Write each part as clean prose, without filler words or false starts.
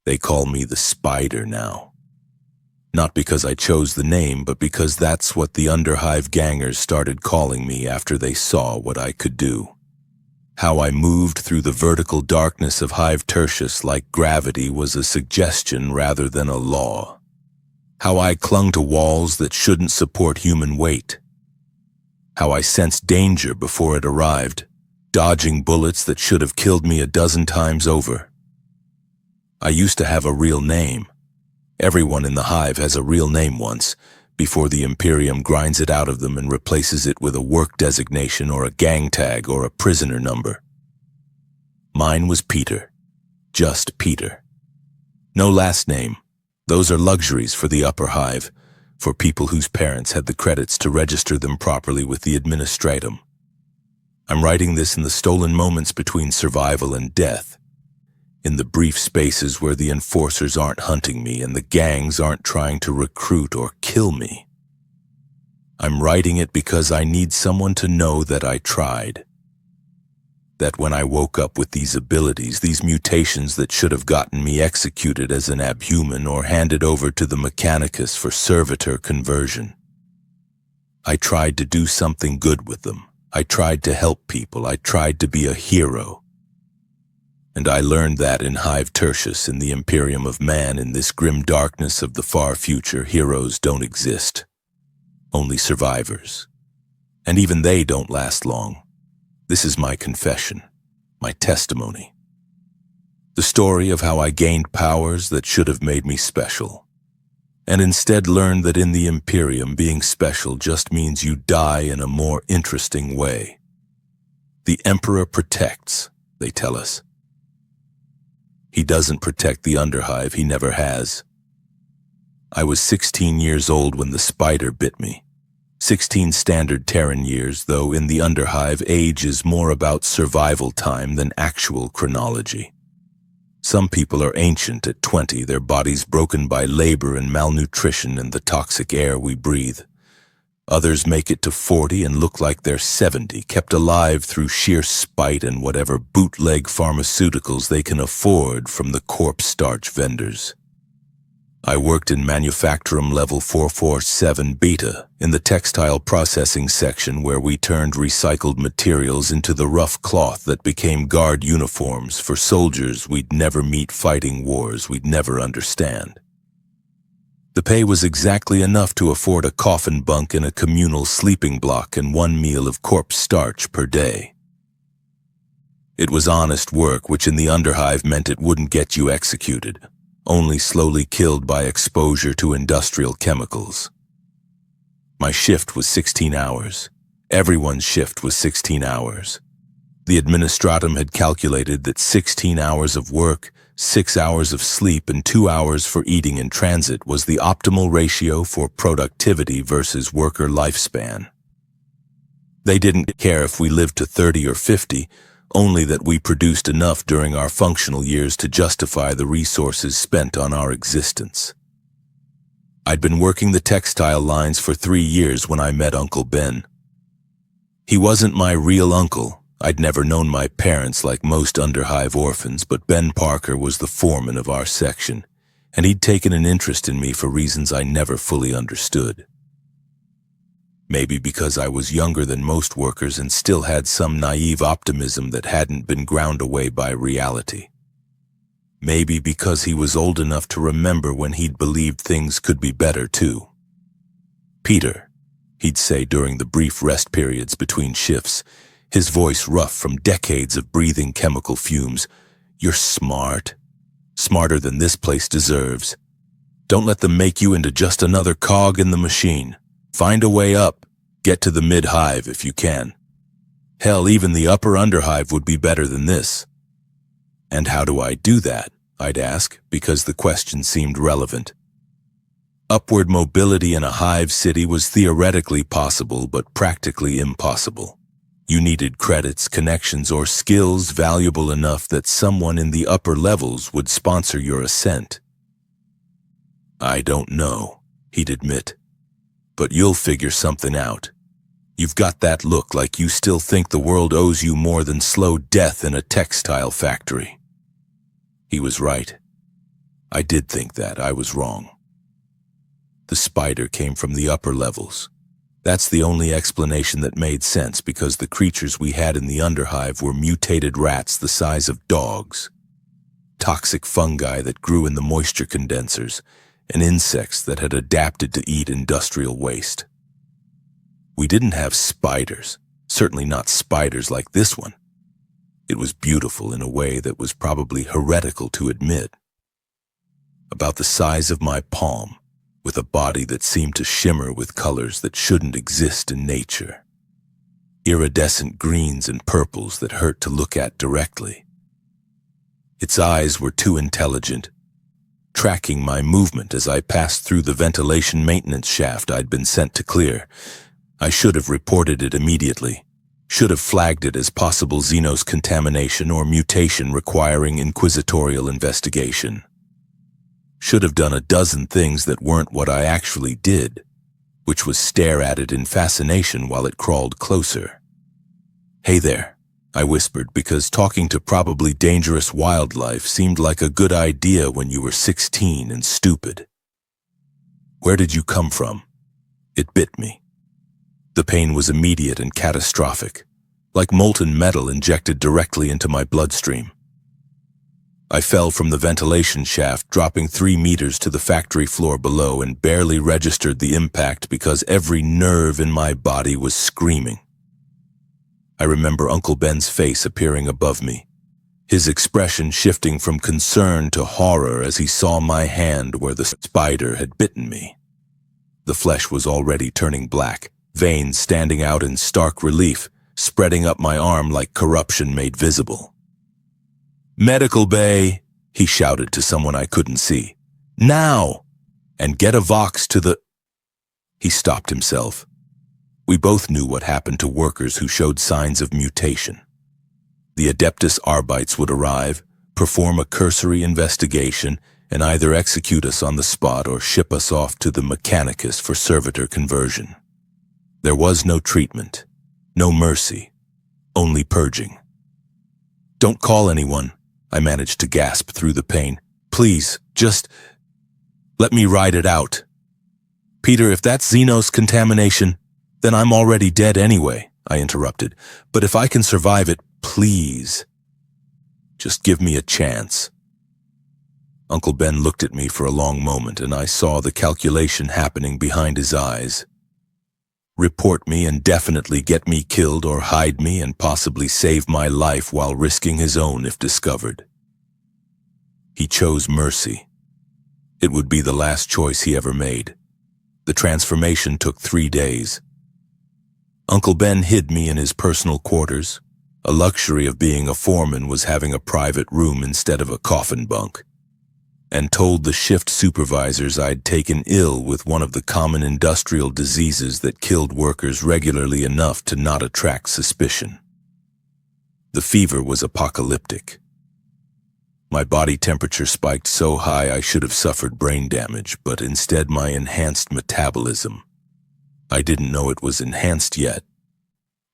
They call me the Spider now. Not because I chose the name, but because that's what the underhive gangers started calling me after they saw what I could do. How I moved through the vertical darkness of Hive Tertius like gravity was a suggestion rather than a law. How I clung to walls that shouldn't support human weight. How I sensed danger before it arrived, dodging bullets that should have killed me a dozen times over. I used to have a real name. Everyone in the Hive has a real name once, before the Imperium grinds it out of them and replaces it with a work designation or a gang tag or a prisoner number. Mine was Peter. Just Peter. No last name. Those are luxuries for the upper hive, for people whose parents had the credits to register them properly with the administratum. I'm writing this in the stolen moments between survival and death, in the brief spaces where the enforcers aren't hunting me and the gangs aren't trying to recruit or kill me. I'm writing it because I need someone to know that I tried. That when I woke up with these abilities, these mutations that should have gotten me executed as an abhuman or handed over to the Mechanicus for servitor conversion, I tried to do something good with them. I tried to help people. I tried to be a hero. And I learned that in Hive Tertius, in the Imperium of Man, in this grim darkness of the far future, heroes don't exist. Only survivors. And even they don't last long. This is my confession, my testimony. The story of how I gained powers that should have made me special, and instead learned that in the Imperium, being special just means you die in a more interesting way. The Emperor protects, they tell us. He doesn't protect the underhive, he never has. I was 16 years old when the spider bit me. 16 standard Terran years, though in the underhive age is more about survival time than actual chronology. Some people are ancient at 20, their bodies broken by labor and malnutrition and the toxic air we breathe. Others make it to 40 and look like they're 70, kept alive through sheer spite and whatever bootleg pharmaceuticals they can afford from the corpse starch vendors. I worked in Manufacturum Level 447 Beta, in the textile processing section where we turned recycled materials into the rough cloth that became guard uniforms for soldiers we'd never meet fighting wars we'd never understand. The pay was exactly enough to afford a coffin bunk in a communal sleeping block and one meal of corpse starch per day. It was honest work, which in the underhive meant it wouldn't get you executed, only slowly killed by exposure to industrial chemicals. My shift was 16 hours. Everyone's shift was 16 hours. The administratum had calculated that 16 hours of work, 6 hours of sleep, and 2 hours for eating in transit was the optimal ratio for productivity versus worker lifespan. They didn't care if we lived to 30 or 50, only that we produced enough during our functional years to justify the resources spent on our existence. I'd been working the textile lines for 3 years when I met Uncle Ben. He wasn't my real uncle. I'd never known my parents like most underhive orphans, but Ben Parker was the foreman of our section, and he'd taken an interest in me for reasons I never fully understood. Maybe because I was younger than most workers and still had some naive optimism that hadn't been ground away by reality. Maybe because he was old enough to remember when he'd believed things could be better too. "Peter," he'd say during the brief rest periods between shifts, his voice rough from decades of breathing chemical fumes, "You're smart. Smarter than this place deserves. Don't let them make you into just another cog in the machine. Find a way up. Get to the mid-hive if you can. Hell, even the upper underhive would be better than this." "And how do I do that?" I'd ask, because the question seemed relevant. Upward mobility in a hive city was theoretically possible, but practically impossible. You needed credits, connections, or skills valuable enough that someone in the upper levels would sponsor your ascent. "I don't know," he'd admit. "But you'll figure something out. You've got that look like you still think the world owes you more than slow death in a textile factory." He was right. I did think that. I was wrong. The spider came from the upper levels. That's the only explanation that made sense, because the creatures we had in the underhive were mutated rats the size of dogs, toxic fungi that grew in the moisture condensers, and insects that had adapted to eat industrial waste. We didn't have spiders, certainly not spiders like this one. It was beautiful in a way that was probably heretical to admit. About the size of my palm, with a body that seemed to shimmer with colors that shouldn't exist in nature. Iridescent greens and purples that hurt to look at directly. Its eyes were too intelligent, tracking my movement as I passed through the ventilation maintenance shaft I'd been sent to clear. I should have reported it immediately, should have flagged it as possible Xenos contamination or mutation requiring inquisitorial investigation. Should have done a dozen things that weren't what I actually did, which was stare at it in fascination while it crawled closer. "Hey there," I whispered, because talking to probably dangerous wildlife seemed like a good idea when you were 16 and stupid. "Where did you come from?" It bit me. The pain was immediate and catastrophic, like molten metal injected directly into my bloodstream. I fell from the ventilation shaft, dropping 3 meters to the factory floor below, and barely registered the impact because every nerve in my body was screaming. I remember Uncle Ben's face appearing above me, his expression shifting from concern to horror as he saw my hand where the spider had bitten me. The flesh was already turning black, veins standing out in stark relief, spreading up my arm like corruption made visible. "Medical bay," he shouted to someone I couldn't see. "Now! And get a Vox to the—" He stopped himself. We both knew what happened to workers who showed signs of mutation. The Adeptus Arbites would arrive, perform a cursory investigation, and either execute us on the spot or ship us off to the Mechanicus for servitor conversion. There was no treatment, no mercy, only purging. "Don't call anyone," I managed to gasp through the pain. "Please, just let me ride it out." "Peter, if that's Xenos contamination, then I'm already dead anyway," I interrupted. "But if I can survive it, please, just give me a chance." Uncle Ben looked at me for a long moment, and I saw the calculation happening behind his eyes. Report me and definitely get me killed, or hide me and possibly save my life while risking his own if discovered. He chose mercy. It would be the last choice he ever made. The transformation took 3 days. Uncle Ben hid me in his personal quarters. A luxury of being a foreman was having a private room instead of a coffin bunk, and told the shift supervisors I'd taken ill with one of the common industrial diseases that killed workers regularly enough to not attract suspicion. The fever was apocalyptic. My body temperature spiked so high I should have suffered brain damage, but instead my enhanced metabolism. I didn't know it was enhanced yet,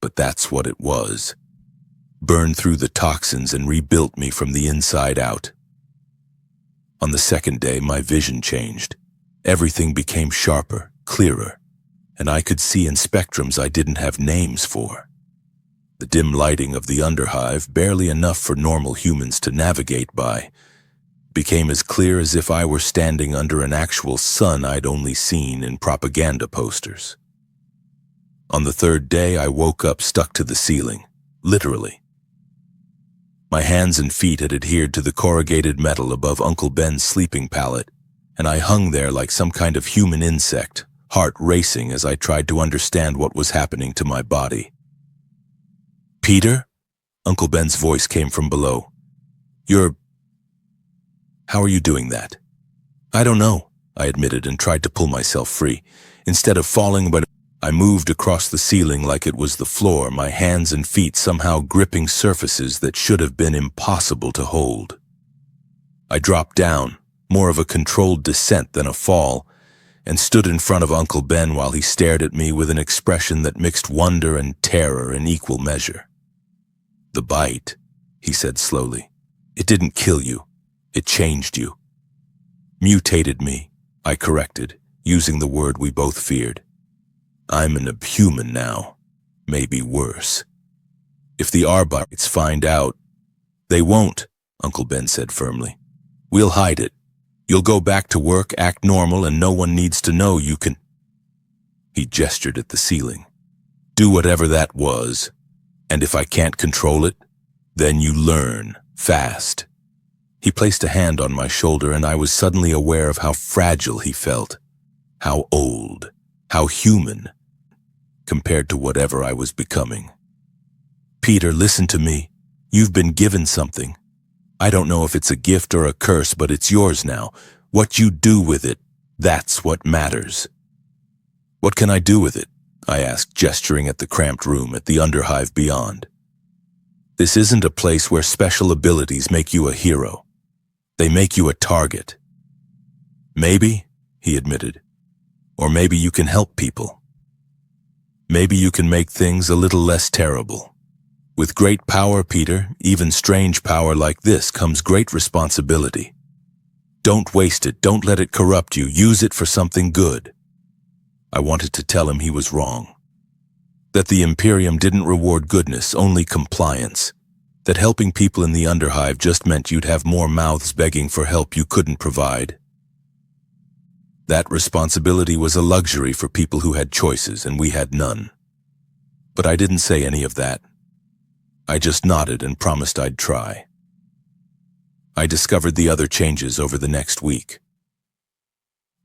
but that's what it was. Burned through the toxins and rebuilt me from the inside out. On the second day, my vision changed. Everything became sharper, clearer, and I could see in spectrums I didn't have names for. The dim lighting of the underhive, barely enough for normal humans to navigate by, became as clear as if I were standing under an actual sun I'd only seen in propaganda posters. On the third day, I woke up stuck to the ceiling, literally. My hands and feet had adhered to the corrugated metal above Uncle Ben's sleeping pallet, and I hung there like some kind of human insect, heart racing as I tried to understand what was happening to my body. "Peter?" Uncle Ben's voice came from below. How are you doing that?" "I don't know," I admitted and tried to pull myself free. Instead of falling, I moved across the ceiling like it was the floor, my hands and feet somehow gripping surfaces that should have been impossible to hold. I dropped down, more of a controlled descent than a fall, and stood in front of Uncle Ben while he stared at me with an expression that mixed wonder and terror in equal measure. "The bite," he said slowly. "It didn't kill you. It changed you." Mutated me, I corrected, using the word we both feared. I'm an abhuman now, maybe worse. If the Arbites find out, they won't, Uncle Ben said firmly. We'll hide it. You'll go back to work, act normal, and no one needs to know you can. He gestured at the ceiling. Do whatever that was, and if I can't control it, then you learn, fast. He placed a hand on my shoulder, and I was suddenly aware of how fragile he felt, how old, how human, compared to whatever I was becoming. Peter, listen to me. You've been given something. I don't know if it's a gift or a curse, but it's yours now. What you do with it, that's what matters. What can I do with it? I asked, gesturing at the cramped room at the underhive beyond. This isn't a place where special abilities make you a hero. They make you a target. Maybe, he admitted, or maybe you can help people. Maybe you can make things a little less terrible. With great power, Peter, even strange power like this, comes great responsibility. Don't waste it, don't let it corrupt you, use it for something good. I wanted to tell him he was wrong. That the Imperium didn't reward goodness, only compliance. That helping people in the underhive just meant you'd have more mouths begging for help you couldn't provide. That responsibility was a luxury for people who had choices, and we had none. But I didn't say any of that. I just nodded and promised I'd try. I discovered the other changes over the next week.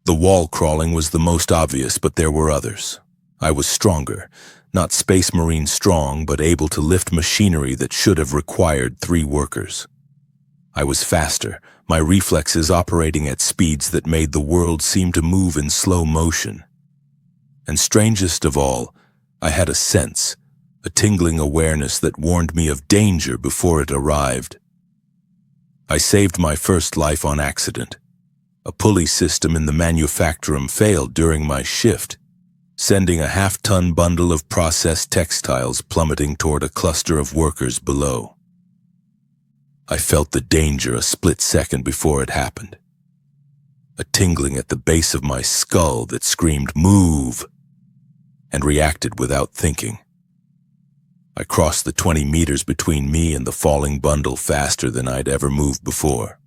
The wall crawling was the most obvious, but there were others. I was stronger, not Space Marine strong, but able to lift machinery that should have required 3 workers. I was faster, my reflexes operating at speeds that made the world seem to move in slow motion. And strangest of all, I had a sense, a tingling awareness that warned me of danger before it arrived. I saved my first life on accident. A pulley system in the manufactorum failed during my shift, sending a half-ton bundle of processed textiles plummeting toward a cluster of workers below. I felt the danger a split second before it happened. A tingling at the base of my skull that screamed, "Move!" and reacted without thinking. I crossed the 20 meters between me and the falling bundle faster than I'd ever moved before.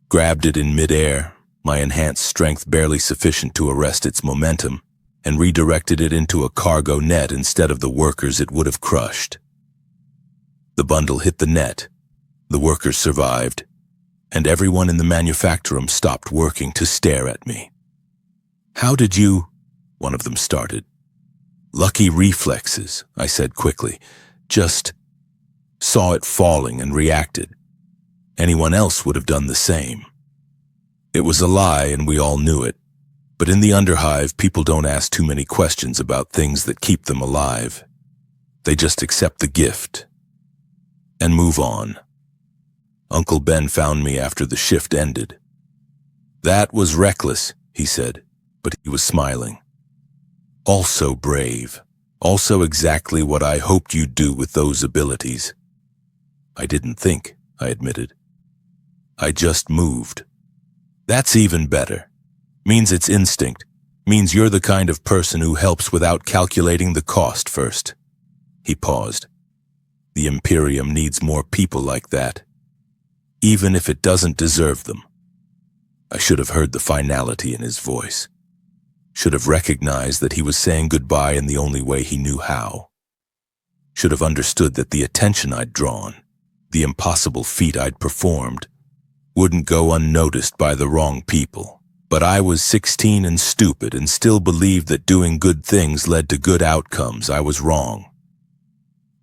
Grabbed it in midair, my enhanced strength barely sufficient to arrest its momentum, and redirected it into a cargo net instead of the workers it would have crushed. The bundle hit the net, the workers survived, and everyone in the manufactorum stopped working to stare at me. "How did you?" one of them started. "Lucky reflexes," I said quickly. "Just saw it falling and reacted. Anyone else would have done the same." It was a lie and we all knew it, but in the underhive people don't ask too many questions about things that keep them alive. They just accept the gift and move on. Uncle Ben found me after the shift ended. "That was reckless," he said, but he was smiling. "Also brave. Also exactly what I hoped you'd do with those abilities." "I didn't think," I admitted. "I just moved." "That's even better. Means it's instinct. Means you're the kind of person who helps without calculating the cost first." He paused. "The Imperium needs more people like that, even if it doesn't deserve them." I should have heard the finality in his voice. Should have recognized that he was saying goodbye in the only way he knew how. Should have understood that the attention I'd drawn, the impossible feat I'd performed, wouldn't go unnoticed by the wrong people. But I was 16 and stupid and still believed that doing good things led to good outcomes. I was wrong.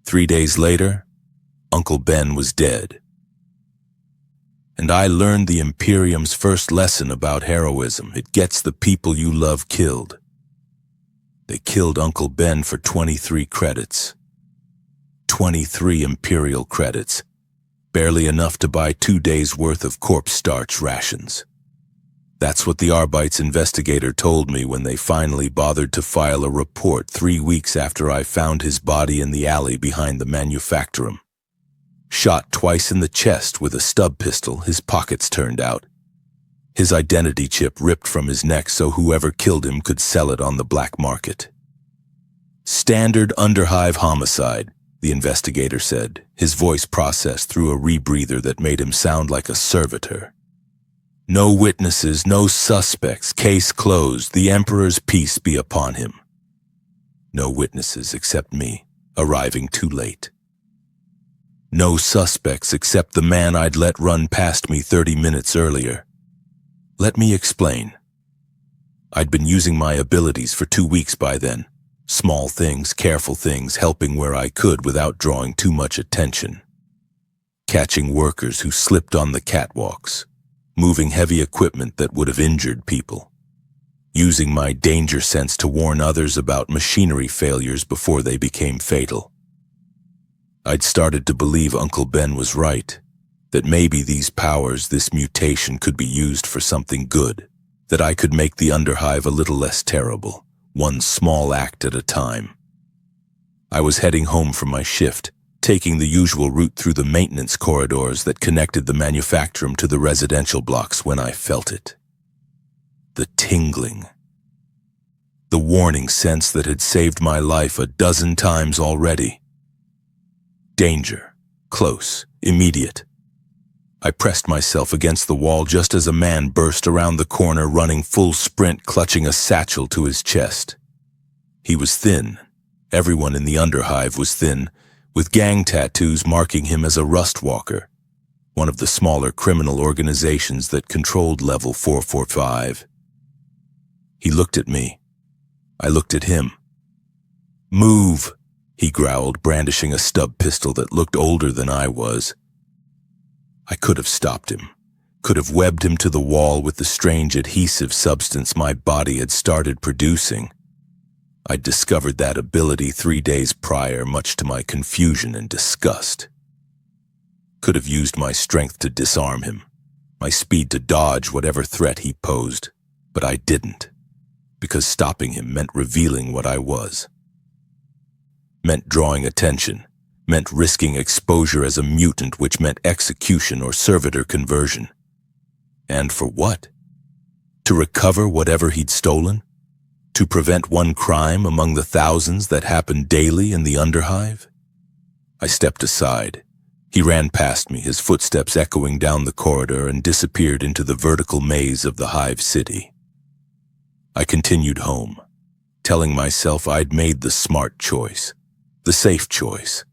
3 days later, Uncle Ben was dead. And I learned the Imperium's first lesson about heroism. It gets the people you love killed. They killed Uncle Ben for 23 credits. 23 Imperial credits. Barely enough to buy 2 days' worth of corpse starch rations. That's what the Arbites investigator told me when they finally bothered to file a report 3 weeks after I found his body in the alley behind the manufactorum. Shot twice in the chest with a stub pistol, his pockets turned out. His identity chip ripped from his neck so whoever killed him could sell it on the black market. Standard underhive homicide, the investigator said, his voice processed through a rebreather that made him sound like a servitor. No witnesses, no suspects, case closed, the Emperor's peace be upon him. No witnesses except me, arriving too late. No suspects except the man I'd let run past me 30 minutes earlier. Let me explain. I'd been using my abilities for 2 weeks by then. Small things, careful things, helping where I could without drawing too much attention. Catching workers who slipped on the catwalks. Moving heavy equipment that would have injured people. Using my danger sense to warn others about machinery failures before they became fatal. I'd started to believe Uncle Ben was right. That maybe these powers, this mutation, could be used for something good, that I could make the underhive a little less terrible, one small act at a time. I was heading home from my shift, taking the usual route through the maintenance corridors that connected the manufactorum to the residential blocks when I felt it. The tingling. The warning sense that had saved my life a dozen times already. Danger. Close. Immediate. I pressed myself against the wall just as a man burst around the corner running full sprint, clutching a satchel to his chest. He was thin. Everyone in the underhive was thin, with gang tattoos marking him as a rust walker, one of the smaller criminal organizations that controlled level 445. He looked at me. I looked at him. "Move," he growled, brandishing a stub pistol that looked older than I was. I could have stopped him, could have webbed him to the wall with the strange adhesive substance my body had started producing. I'd discovered that ability 3 days prior, much to my confusion and disgust. Could have used my strength to disarm him, my speed to dodge whatever threat he posed, but I didn't, because stopping him meant revealing what I was. Meant drawing attention. Meant risking exposure as a mutant, which meant execution or servitor conversion. And for what? To recover whatever he'd stolen? To prevent one crime among the thousands that happened daily in the underhive? I stepped aside. He ran past me, his footsteps echoing down the corridor, and disappeared into the vertical maze of the hive city. I continued home, telling myself I'd made the smart choice, the safe choice.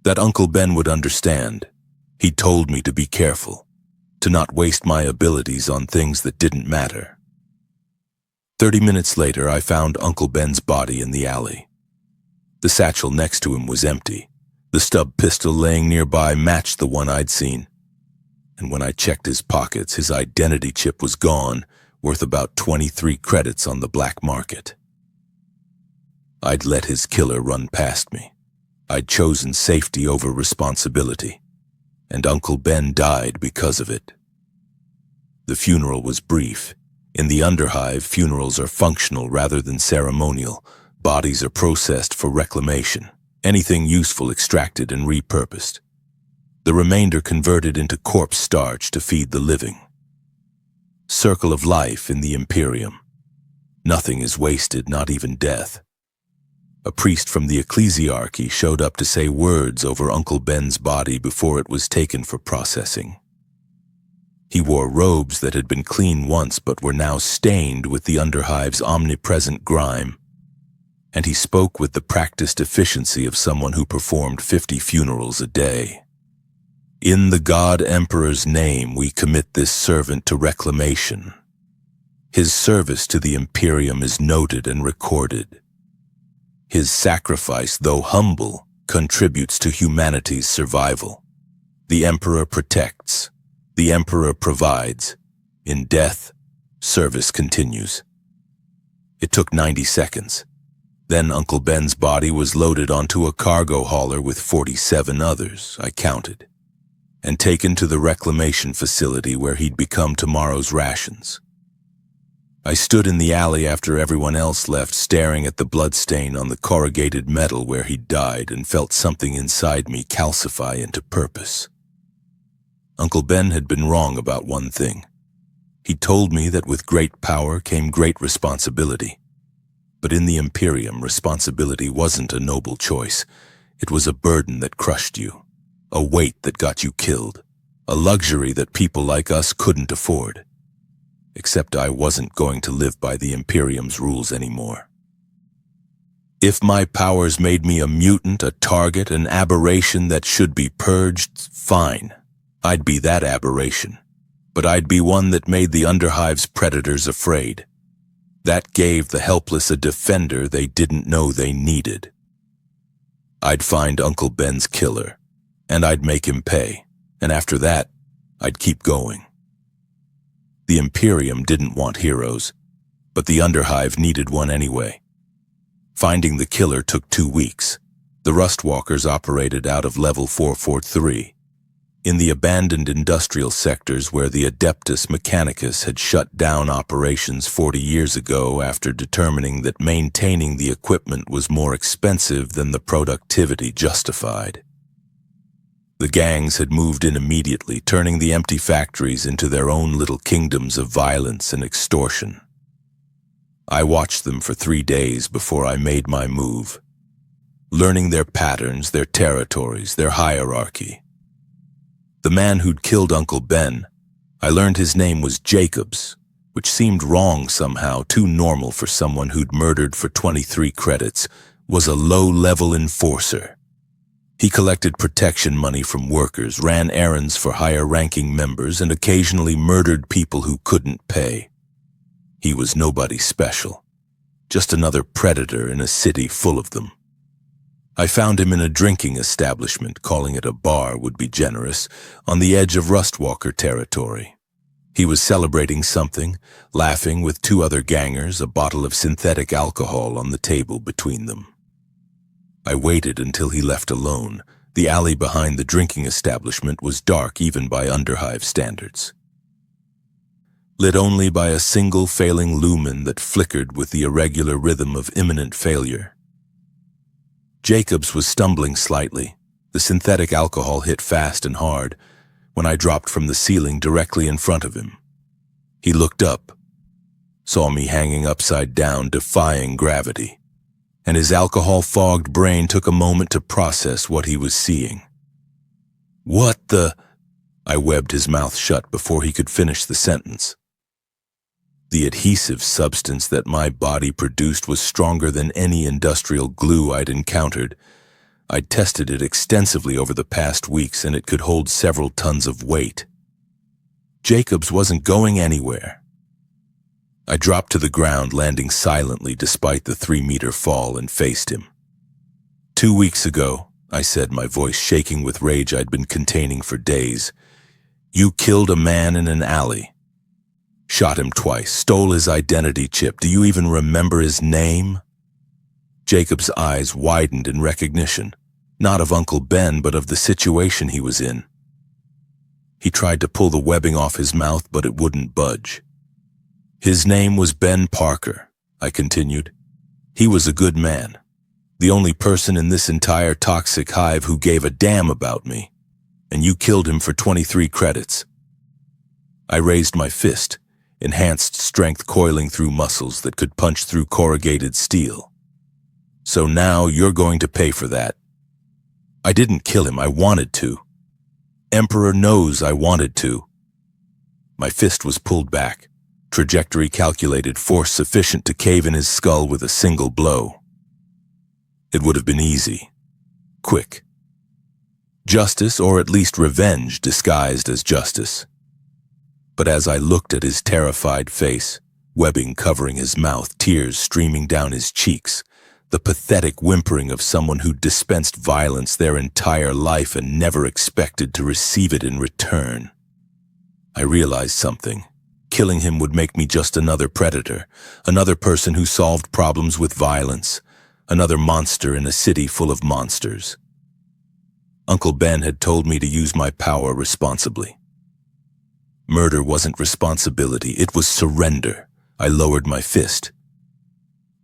That Uncle Ben would understand. He told me to be careful, to not waste my abilities on things that didn't matter. 30 minutes later, I found Uncle Ben's body in the alley. The satchel next to him was empty. The stub pistol laying nearby matched the one I'd seen. And when I checked his pockets, his identity chip was gone, worth about 23 credits on the black market. I'd let his killer run past me. I'd chosen safety over responsibility, and Uncle Ben died because of it. The funeral was brief. In the underhive, funerals are functional rather than ceremonial. Bodies are processed for reclamation, anything useful extracted and repurposed. The remainder converted into corpse starch to feed the living. Circle of life in the Imperium. Nothing is wasted, not even death. A priest from the ecclesiarchy showed up to say words over Uncle Ben's body before it was taken for processing. He wore robes that had been clean once but were now stained with the underhive's omnipresent grime, and he spoke with the practiced efficiency of someone who performed 50 funerals a day. "In the God Emperor's name we commit this servant to reclamation. His service to the Imperium is noted and recorded. His sacrifice, though humble, contributes to humanity's survival. The Emperor protects. The Emperor provides. In death, service continues." It took 90 seconds. Then Uncle Ben's body was loaded onto a cargo hauler with 47 others, I counted, and taken to the reclamation facility where he'd become tomorrow's rations. I stood in the alley after everyone else left, staring at the bloodstain on the corrugated metal where he'd died, and felt something inside me calcify into purpose. Uncle Ben had been wrong about one thing. He told me that with great power came great responsibility. But in the Imperium, responsibility wasn't a noble choice. It was a burden that crushed you, a weight that got you killed, a luxury that people like us couldn't afford. Except I wasn't going to live by the Imperium's rules anymore. If my powers made me a mutant, a target, an aberration that should be purged, fine. I'd be that aberration. But I'd be one that made the underhive's predators afraid. That gave the helpless a defender they didn't know they needed. I'd find Uncle Ben's killer, and I'd make him pay, and after that, I'd keep going. The Imperium didn't want heroes, but the underhive needed one anyway. Finding the killer took 2 weeks. The Rustwalkers operated out of level 443. In the abandoned industrial sectors where the Adeptus Mechanicus had shut down operations 40 years ago after determining that maintaining the equipment was more expensive than the productivity justified. The gangs had moved in immediately, turning the empty factories into their own little kingdoms of violence and extortion. I watched them for 3 days before I made my move, learning their patterns, their territories, their hierarchy. The man who'd killed Uncle Ben, I learned his name was Jacobs, which seemed wrong somehow, too normal for someone who'd murdered for 23 credits, was a low-level enforcer. He collected protection money from workers, ran errands for higher-ranking members, and occasionally murdered people who couldn't pay. He was nobody special, just another predator in a city full of them. I found him in a drinking establishment, calling it a bar would be generous, on the edge of Rustwalker territory. He was celebrating something, laughing with 2 other gangers, a bottle of synthetic alcohol on the table between them. I waited until he left alone. The alley behind the drinking establishment was dark even by underhive standards, lit only by a single failing lumen that flickered with the irregular rhythm of imminent failure. Jacobs was stumbling slightly. The synthetic alcohol hit fast and hard when I dropped from the ceiling directly in front of him. He looked up, saw me hanging upside down, defying gravity, and his alcohol-fogged brain took a moment to process what he was seeing. "What the—" I webbed his mouth shut before he could finish the sentence. The adhesive substance that my body produced was stronger than any industrial glue I'd encountered. I'd tested it extensively over the past weeks, and it could hold several tons of weight. Jacobs wasn't going anywhere. I dropped to the ground, landing silently despite the 3-meter fall, and faced him. 2 weeks ago, I said, my voice shaking with rage I'd been containing for days, you killed a man in an alley. Shot him twice, stole his identity chip. Do you even remember his name? Jacob's eyes widened in recognition, not of Uncle Ben, but of the situation he was in. He tried to pull the webbing off his mouth, but it wouldn't budge. His name was Ben Parker, I continued. He was a good man, the only person in this entire toxic hive who gave a damn about me, and you killed him for 23 credits. I raised my fist, enhanced strength coiling through muscles that could punch through corrugated steel. So now you're going to pay for that. I didn't kill him, I wanted to. Emperor knows I wanted to. My fist was pulled back, trajectory calculated, force sufficient to cave in his skull with a single blow. It would have been easy, quick. Justice, or at least revenge disguised as justice. But as I looked at his terrified face, webbing covering his mouth, tears streaming down his cheeks, the pathetic whimpering of someone who dispensed violence their entire life and never expected to receive it in return, I realized something. Killing him would make me just another predator, another person who solved problems with violence, another monster in a city full of monsters. Uncle Ben had told me to use my power responsibly. Murder wasn't responsibility, it was surrender. I lowered my fist.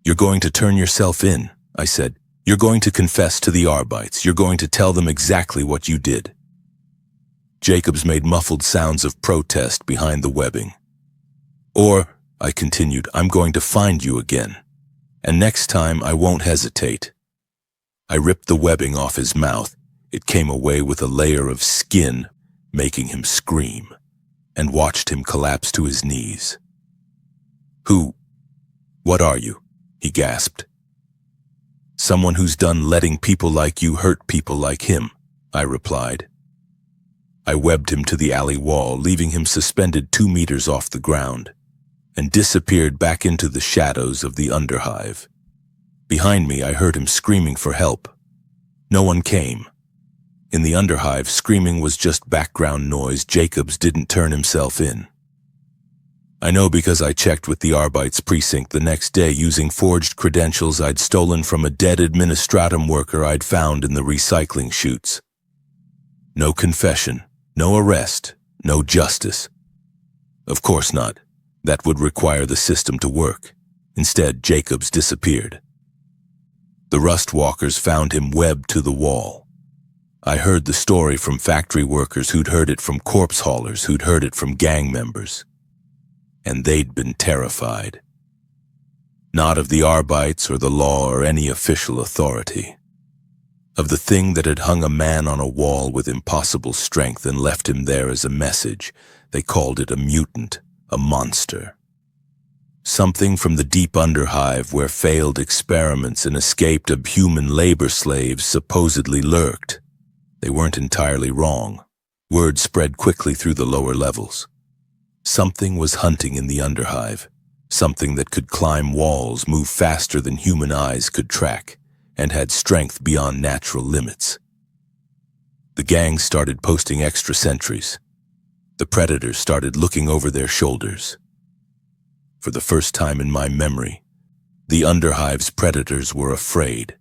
You're going to turn yourself in, I said. You're going to confess to the Arbites. You're going to tell them exactly what you did. Jacobs made muffled sounds of protest behind the webbing. Or, I continued, I'm going to find you again. And next time I won't hesitate. I ripped the webbing off his mouth. It came away with a layer of skin, making him scream, and watched him collapse to his knees. What are you? He gasped. Someone who's done letting people like you hurt people like him, I replied. I webbed him to the alley wall, leaving him suspended 2 meters off the ground, and disappeared back into the shadows of the underhive. Behind me, I heard him screaming for help. No one came. In the underhive, screaming was just background noise. Jacobs didn't turn himself in. I know because I checked with the Arbites precinct the next day using forged credentials I'd stolen from a dead administratum worker I'd found in the recycling chutes. No confession, no arrest, no justice. Of course not. That would require the system to work. Instead, Jacobs disappeared. The rust walkers found him webbed to the wall. I heard the story from factory workers who'd heard it from corpse haulers who'd heard it from gang members. And they'd been terrified. Not of the Arbites or the law or any official authority. Of the thing that had hung a man on a wall with impossible strength and left him there as a message. They called it a mutant, a monster. Something from the deep underhive where failed experiments and escaped human labor slaves supposedly lurked. They weren't entirely wrong. Word spread quickly through the lower levels. Something was hunting in the underhive, something that could climb walls, move faster than human eyes could track, and had strength beyond natural limits. The gang started posting extra sentries. The predators started looking over their shoulders. For the first time in my memory, the underhive's predators were afraid,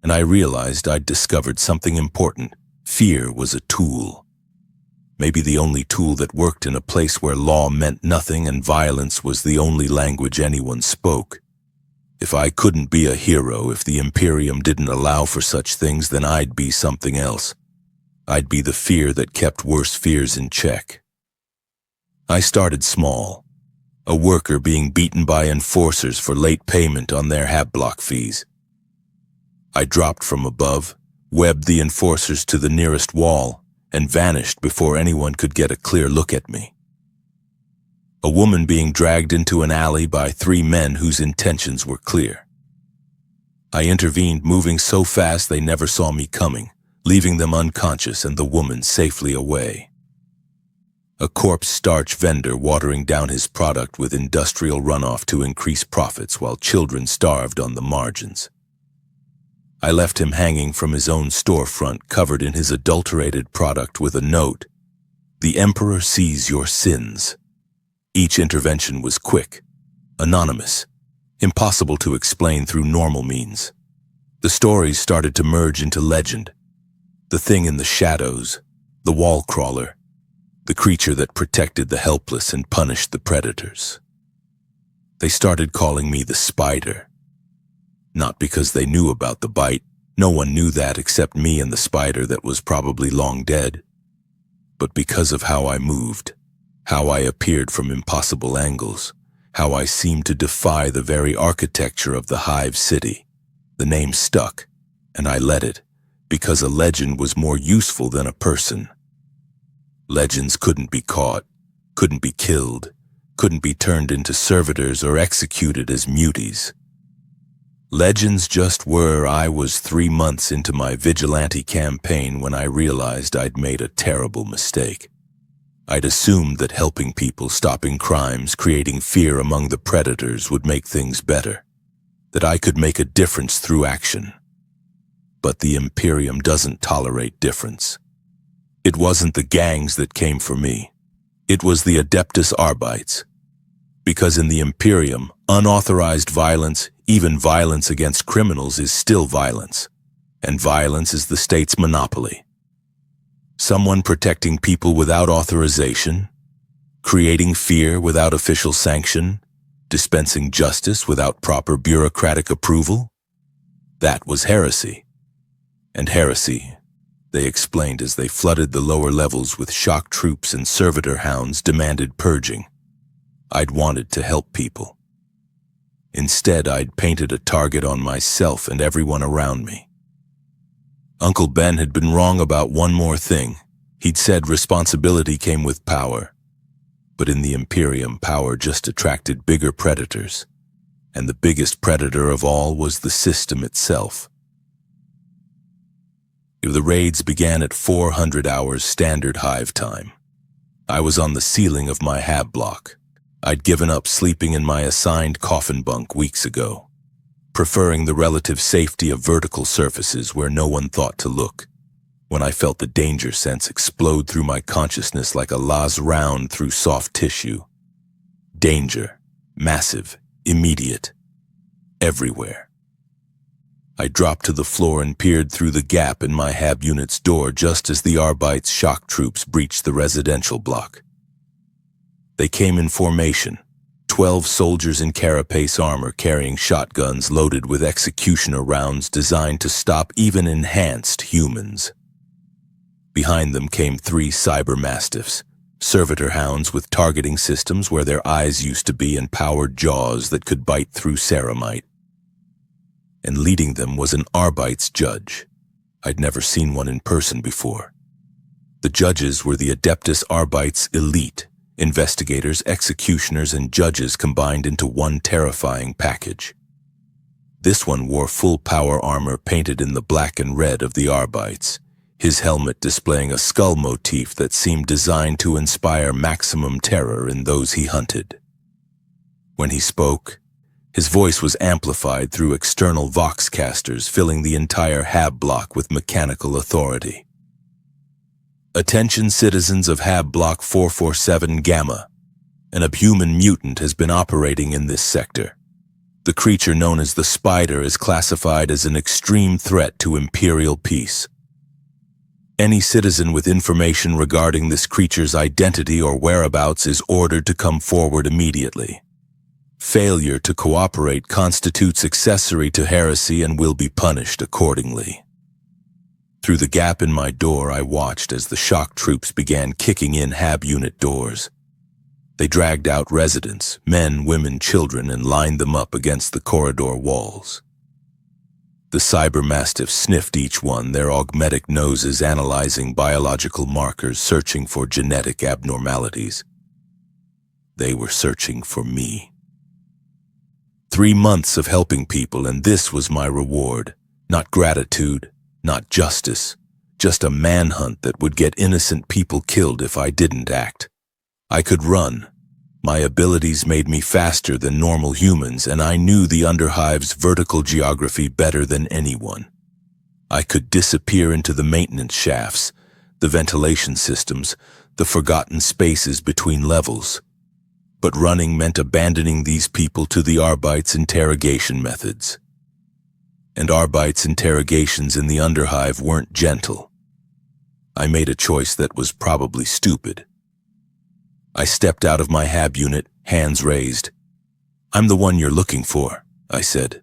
and I realized I'd discovered something important. Fear was a tool. Maybe the only tool that worked in a place where law meant nothing and violence was the only language anyone spoke. If I couldn't be a hero, if the Imperium didn't allow for such things, then I'd be something else. I'd be the fear that kept worse fears in check. I started small, a worker being beaten by enforcers for late payment on their hab block fees. I dropped from above, webbed the enforcers to the nearest wall, and vanished before anyone could get a clear look at me. A woman being dragged into an alley by 3 men whose intentions were clear. I intervened, moving so fast they never saw me coming, leaving them unconscious and the woman safely away. A corpse starch vendor watering down his product with industrial runoff to increase profits while children starved on the margins. I left him hanging from his own storefront, covered in his adulterated product with a note, "The Emperor sees your sins." Each intervention was quick, anonymous, impossible to explain through normal means. The stories started to merge into legend. The thing in the shadows, the wall crawler, the creature that protected the helpless and punished the predators. They started calling me the Spider. Not because they knew about the bite. No one knew that except me and the spider that was probably long dead. But because of how I moved, how I appeared from impossible angles, how I seemed to defy the very architecture of the Hive city. The name stuck, and I let it, because a legend was more useful than a person. Legends couldn't be caught, couldn't be killed, couldn't be turned into servitors or executed as muties. Legends just were. I was 3 months into my vigilante campaign when I realized I'd made a terrible mistake. I'd assumed that helping people, stopping crimes, creating fear among the predators would make things better, that I could make a difference through action. But the Imperium doesn't tolerate difference. It wasn't the gangs that came for me. It was the Adeptus Arbites. Because in the Imperium, unauthorized violence, even violence against criminals, is still violence, and violence is the state's monopoly. Someone protecting people without authorization, creating fear without official sanction, dispensing justice without proper bureaucratic approval. That was heresy. And heresy, they explained as they flooded the lower levels with shock troops and servitor hounds, demanded purging. I'd wanted to help people. Instead, I'd painted a target on myself and everyone around me. Uncle Ben had been wrong about one more thing. He'd said responsibility came with power. But in the Imperium, power just attracted bigger predators. And the biggest predator of all was the system itself. The raids began at 400 hours standard hive time. I was on the ceiling of my hab block. I'd given up sleeping in my assigned coffin bunk weeks ago, preferring the relative safety of vertical surfaces where no one thought to look, when I felt the danger sense explode through my consciousness like a las round through soft tissue. Danger, massive, immediate, everywhere. I dropped to the floor and peered through the gap in my hab unit's door just as the Arbites shock troops breached the residential block. They came in formation, 12 soldiers in carapace armor carrying shotguns loaded with executioner rounds designed to stop even enhanced humans. Behind them came 3 cyber mastiffs, servitor hounds with targeting systems where their eyes used to be and powered jaws that could bite through ceramite. And leading them was an Arbites judge. I'd never seen one in person before. The judges were the Adeptus Arbites elite, investigators, executioners, and judges combined into one terrifying package. This one wore full power armor painted in the black and red of the Arbites, his helmet displaying a skull motif that seemed designed to inspire maximum terror in those he hunted. When he spoke, his voice was amplified through external voxcasters filling the entire hab block with mechanical authority. Attention citizens of Hab Block 447 Gamma. An abhuman mutant has been operating in this sector. The creature known as the Spider is classified as an extreme threat to Imperial peace. Any citizen with information regarding this creature's identity or whereabouts is ordered to come forward immediately. Failure to cooperate constitutes accessory to heresy and will be punished accordingly. Through the gap in my door, I watched as the shock troops began kicking in hab unit doors. They dragged out residents, men, women, children, and lined them up against the corridor walls. The cyber mastiffs sniffed each one, their augmetic noses analyzing biological markers, searching for genetic abnormalities. They were searching for me. 3 months of helping people, and this was my reward. Not gratitude, not justice, just a manhunt that would get innocent people killed if I didn't act. I could run. My abilities made me faster than normal humans, and I knew the underhive's vertical geography better than anyone. I could disappear into the maintenance shafts, the ventilation systems, the forgotten spaces between levels. But running meant abandoning these people to the Arbites' interrogation methods. And Arbites' interrogations in the underhive weren't gentle. I made a choice that was probably stupid. I stepped out of my hab unit, hands raised. "I'm the one you're looking for," I said.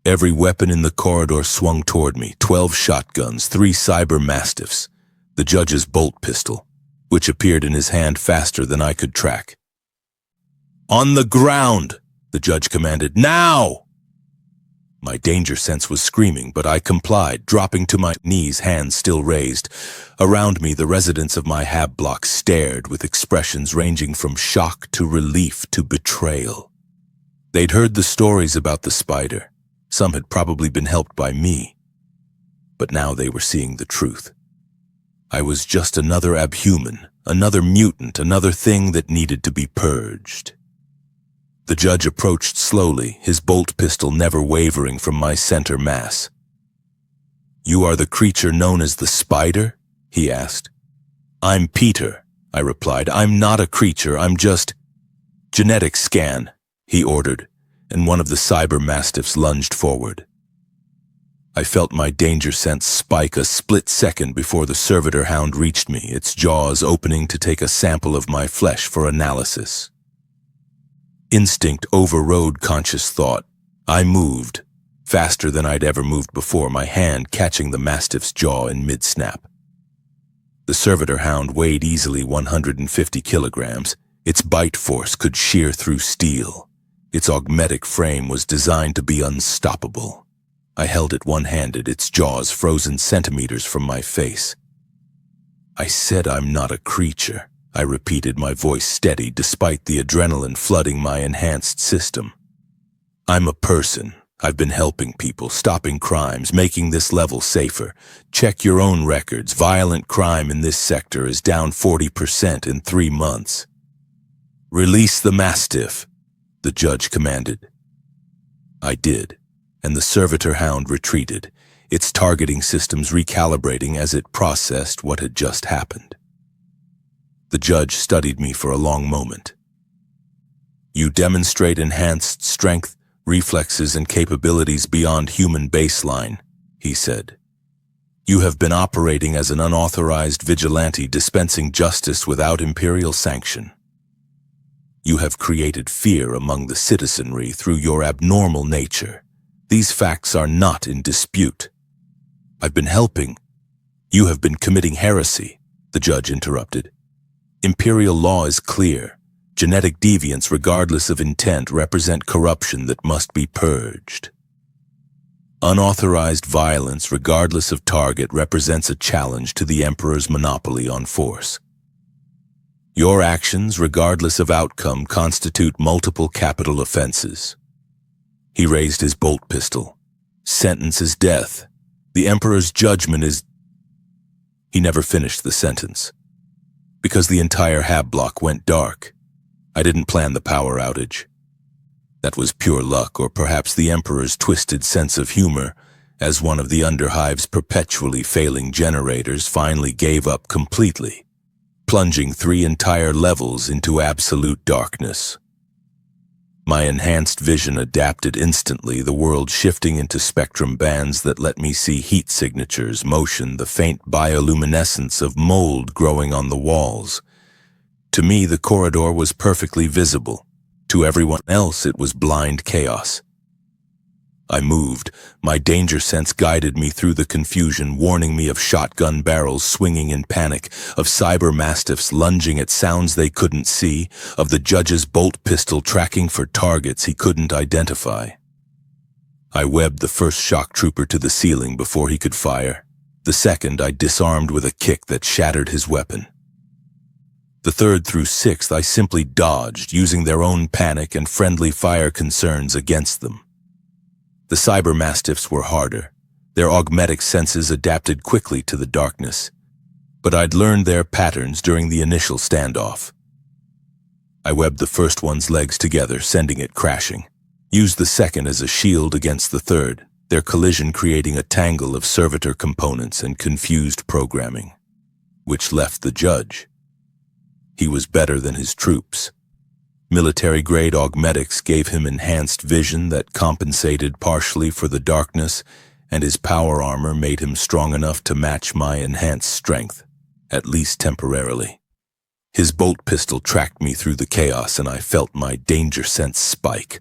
Every weapon in the corridor swung toward me, 12 shotguns, 3 cyber mastiffs, the judge's bolt pistol, which appeared in his hand faster than I could track. "On the ground!" the judge commanded. "Now!" My danger sense was screaming, but I complied, dropping to my knees, hands still raised. Around me, the residents of my hab block stared with expressions ranging from shock to relief to betrayal. They'd heard the stories about the Spider. Some had probably been helped by me. But now they were seeing the truth. I was just another abhuman, another mutant, another thing that needed to be purged. The judge approached slowly, his bolt pistol never wavering from my center mass. "You are the creature known as the Spider?" he asked. "I'm Peter," I replied. "I'm not a creature, I'm just—" "Genetic scan," he ordered, and one of the cyber mastiffs lunged forward. I felt my danger sense spike a split second before the servitor hound reached me, its jaws opening to take a sample of my flesh for analysis. Instinct overrode conscious thought. I moved, faster than I'd ever moved before, my hand catching the mastiff's jaw in mid-snap. The servitor hound weighed easily 150 kilograms, Its bite force could shear through steel. Its augmetic frame was designed to be unstoppable. I held it one-handed, its jaws frozen centimeters from my face. I said I'm not a creature, I repeated, my voice steady despite the adrenaline flooding my enhanced system. I'm a person. I've been helping people, stopping crimes, making this level safer. Check your own records. Violent crime in this sector is down 40% in 3 months. Release the Mastiff, the judge commanded. I did, and the servitor hound retreated, its targeting systems recalibrating as it processed what had just happened. The judge studied me for a long moment. You demonstrate enhanced strength, reflexes, and capabilities beyond human baseline, he said. You have been operating as an unauthorized vigilante dispensing justice without imperial sanction. You have created fear among the citizenry through your abnormal nature. These facts are not in dispute. I've been helping. You have been committing heresy, the judge interrupted. Imperial law is clear. Genetic deviants, regardless of intent, represent corruption that must be purged. Unauthorized violence, regardless of target, represents a challenge to the Emperor's monopoly on force. Your actions, regardless of outcome, constitute multiple capital offenses. He raised his bolt pistol. Sentence is death. The Emperor's judgment is... He never finished the sentence. Because the entire hab block went dark. I didn't plan the power outage. That was pure luck, or perhaps the Emperor's twisted sense of humor, as one of the underhive's perpetually failing generators finally gave up completely, plunging 3 entire levels into absolute darkness. My enhanced vision adapted instantly, the world shifting into spectrum bands that let me see heat signatures, motion, the faint bioluminescence of mold growing on the walls. To me, the corridor was perfectly visible. To everyone else, it was blind chaos. I moved. My danger sense guided me through the confusion, warning me of shotgun barrels swinging in panic, of cyber mastiffs lunging at sounds they couldn't see, of the judge's bolt pistol tracking for targets he couldn't identify. I webbed the first shock trooper to the ceiling before he could fire. The second I disarmed with a kick that shattered his weapon. The third through sixth I simply dodged, using their own panic and friendly fire concerns against them. The cyber mastiffs were harder. Their augmetic senses adapted quickly to the darkness, but I'd learned their patterns during the initial standoff. I webbed the first one's legs together, sending it crashing. Used the second as a shield against the third, their collision creating a tangle of servitor components and confused programming, which left the judge. He was better than his troops. Military-grade augmetics gave him enhanced vision that compensated partially for the darkness, and his power armor made him strong enough to match my enhanced strength, at least temporarily. His bolt pistol tracked me through the chaos, and I felt my danger sense spike.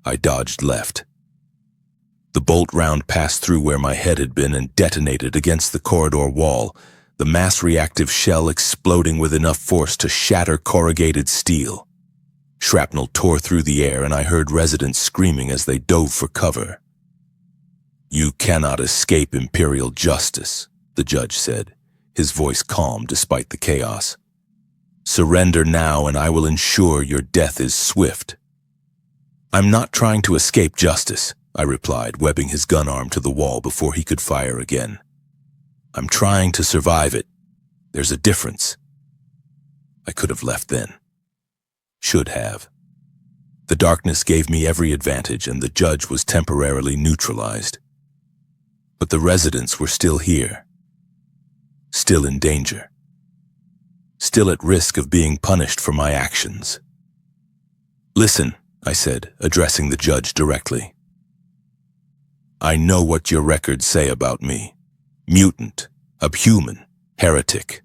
I dodged left. The bolt round passed through where my head had been and detonated against the corridor wall, the mass-reactive shell exploding with enough force to shatter corrugated steel. Shrapnel tore through the air, and I heard residents screaming as they dove for cover. You cannot escape Imperial justice, the judge said, his voice calm despite the chaos. Surrender now, and I will ensure your death is swift. I'm not trying to escape justice, I replied, webbing his gun arm to the wall before he could fire again. I'm trying to survive it. There's a difference. I could have left then. Should have. The darkness gave me every advantage, and the judge was temporarily neutralized. But the residents were still here. Still in danger. Still at risk of being punished for my actions. Listen, I said, addressing the judge directly. I know what your records say about me. Mutant, abhuman, heretic.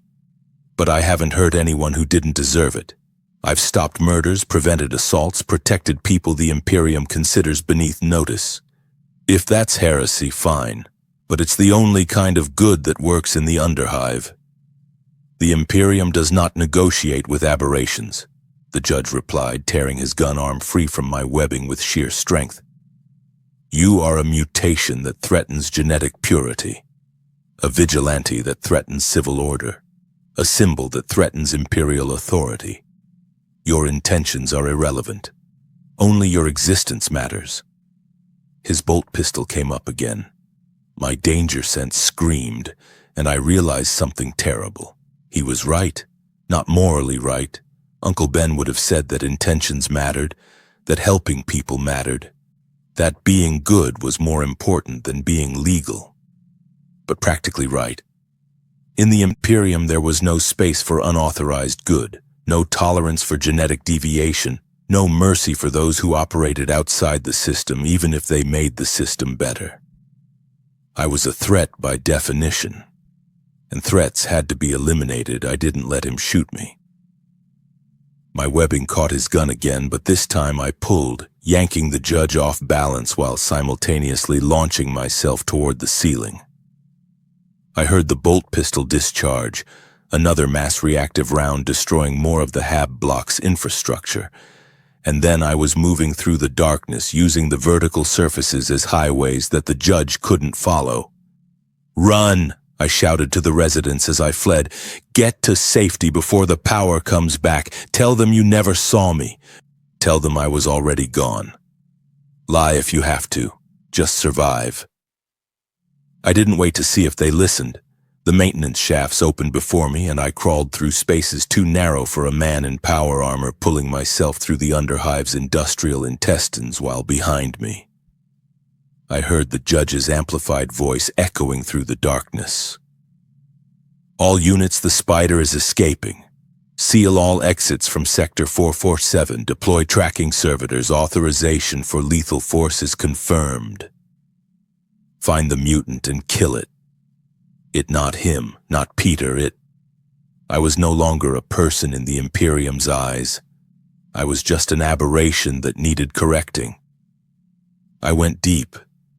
But I haven't hurt anyone who didn't deserve it. I've stopped murders, prevented assaults, protected people the Imperium considers beneath notice. If that's heresy, fine. But it's the only kind of good that works in the underhive. The Imperium does not negotiate with aberrations. the judge replied, tearing his gun arm free from my webbing with sheer strength. You are a mutation that threatens genetic purity, a vigilante that threatens civil order, a symbol that threatens imperial authority. Your intentions are irrelevant. Only your existence matters. His bolt pistol came up again. My danger sense screamed, and I realized something terrible. He was right, not morally right. Uncle Ben would have said that intentions mattered, that helping people mattered, that being good was more important than being legal. But practically right. In the Imperium there was no space for unauthorized good, no tolerance for genetic deviation, no mercy for those who operated outside the system, even if they made the system better. I was a threat by definition, and threats had to be eliminated. I didn't let him shoot me. My webbing caught his gun again, but this time I pulled, yanking the judge off balance while simultaneously launching myself toward the ceiling. I heard the bolt pistol discharge, another mass-reactive round destroying more of the Hab block's infrastructure, and then I was moving through the darkness, using the vertical surfaces as highways that the judge couldn't follow. "Run!" I shouted to the residents as I fled. "Get to safety before the power comes back. Tell them you never saw me. Tell them I was already gone. Lie if you have to. Just survive." I didn't wait to see if they listened. The maintenance shafts opened before me, and I crawled through spaces too narrow for a man in power armor, pulling myself through the underhive's industrial intestines while behind me I heard the judge's amplified voice echoing through the darkness. "All units, the Spider is escaping. Seal all exits from Sector 447. Deploy tracking servitors. Authorization for lethal force is confirmed. Find the mutant and kill it. It, not him, not Peter, it." I was no longer a person in the Imperium's eyes. I was just an aberration that needed correcting. I went deep,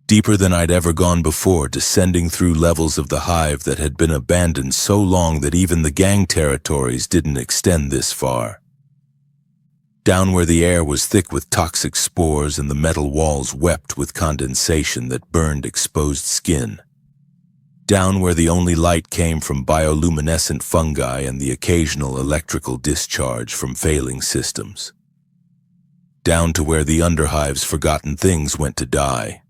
deeper than I'd ever gone before, descending through levels of the Hive that had been abandoned so long that even the gang territories didn't extend this far. Down where the air was thick with toxic spores and the metal walls wept with condensation that burned exposed skin. Down where the only light came from bioluminescent fungi and the occasional electrical discharge from failing systems. Down to where the underhive's forgotten things went to die.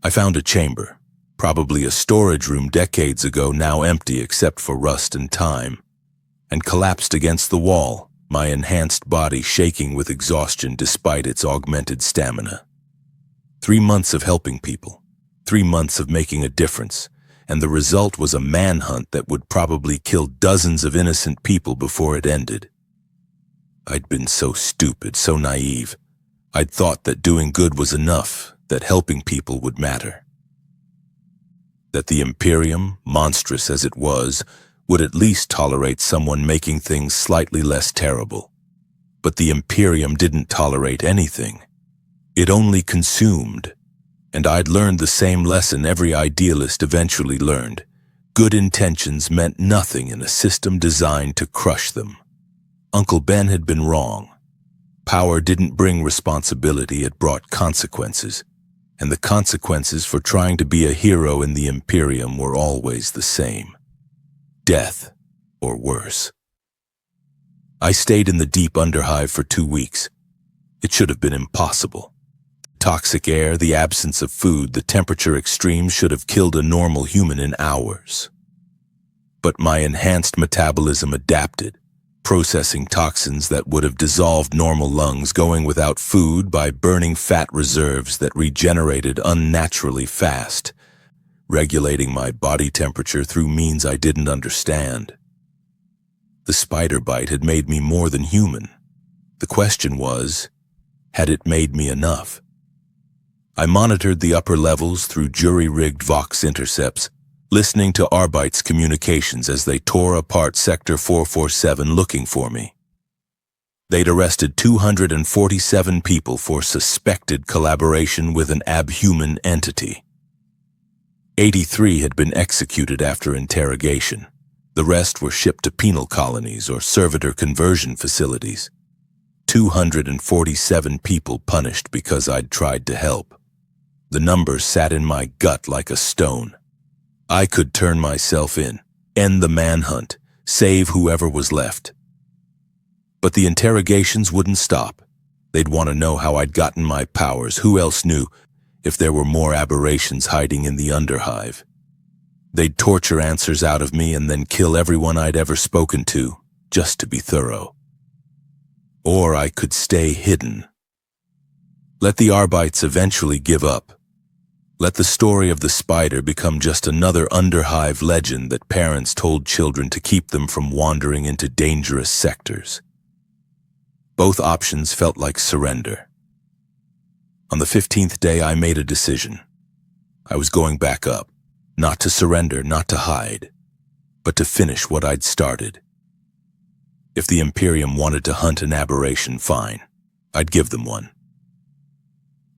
I found a chamber, probably a storage room decades ago, now empty except for rust and time, and collapsed against the wall, my enhanced body shaking with exhaustion despite its augmented stamina. 3 months of helping people, 3 months of making a difference, and the result was a manhunt that would probably kill dozens of innocent people before it ended. I'd been so stupid, so naive. I'd thought that doing good was enough, that helping people would matter. That the Imperium, monstrous as it was, would at least tolerate someone making things slightly less terrible. But the Imperium didn't tolerate anything. It only consumed. And I'd learned the same lesson every idealist eventually learned. Good intentions meant nothing in a system designed to crush them. Uncle Ben had been wrong. Power didn't bring responsibility, it brought consequences. And the consequences for trying to be a hero in the Imperium were always the same. Death, or worse. I stayed in the deep underhive for 2 weeks. It should have been impossible. Toxic air, the absence of food, the temperature extremes should have killed a normal human in hours. But my enhanced metabolism adapted, processing toxins that would have dissolved normal lungs, going without food by burning fat reserves that regenerated unnaturally fast, regulating my body temperature through means I didn't understand. The spider bite had made me more than human. The question was, had it made me enough? I monitored the upper levels through jury-rigged Vox intercepts, listening to Arbites communications as they tore apart Sector 447 looking for me. They'd arrested 247 people for suspected collaboration with an abhuman entity. 83 had been executed after interrogation. The rest were shipped to penal colonies or servitor conversion facilities. 247 people punished because I'd tried to help. The number sat in my gut like a stone. I could turn myself in, end the manhunt, save whoever was left. But the interrogations wouldn't stop. They'd want to know how I'd gotten my powers. Who else knew if there were more aberrations hiding in the underhive? They'd torture answers out of me and then kill everyone I'd ever spoken to, just to be thorough. Or I could stay hidden. Let the Arbites eventually give up. Let the story of the spider become just another underhive legend that parents told children to keep them from wandering into dangerous sectors. Both options felt like surrender. On the 15th day, I made a decision. I was going back up, not to surrender, not to hide, but to finish what I'd started. If the Imperium wanted to hunt an aberration, fine. I'd give them one.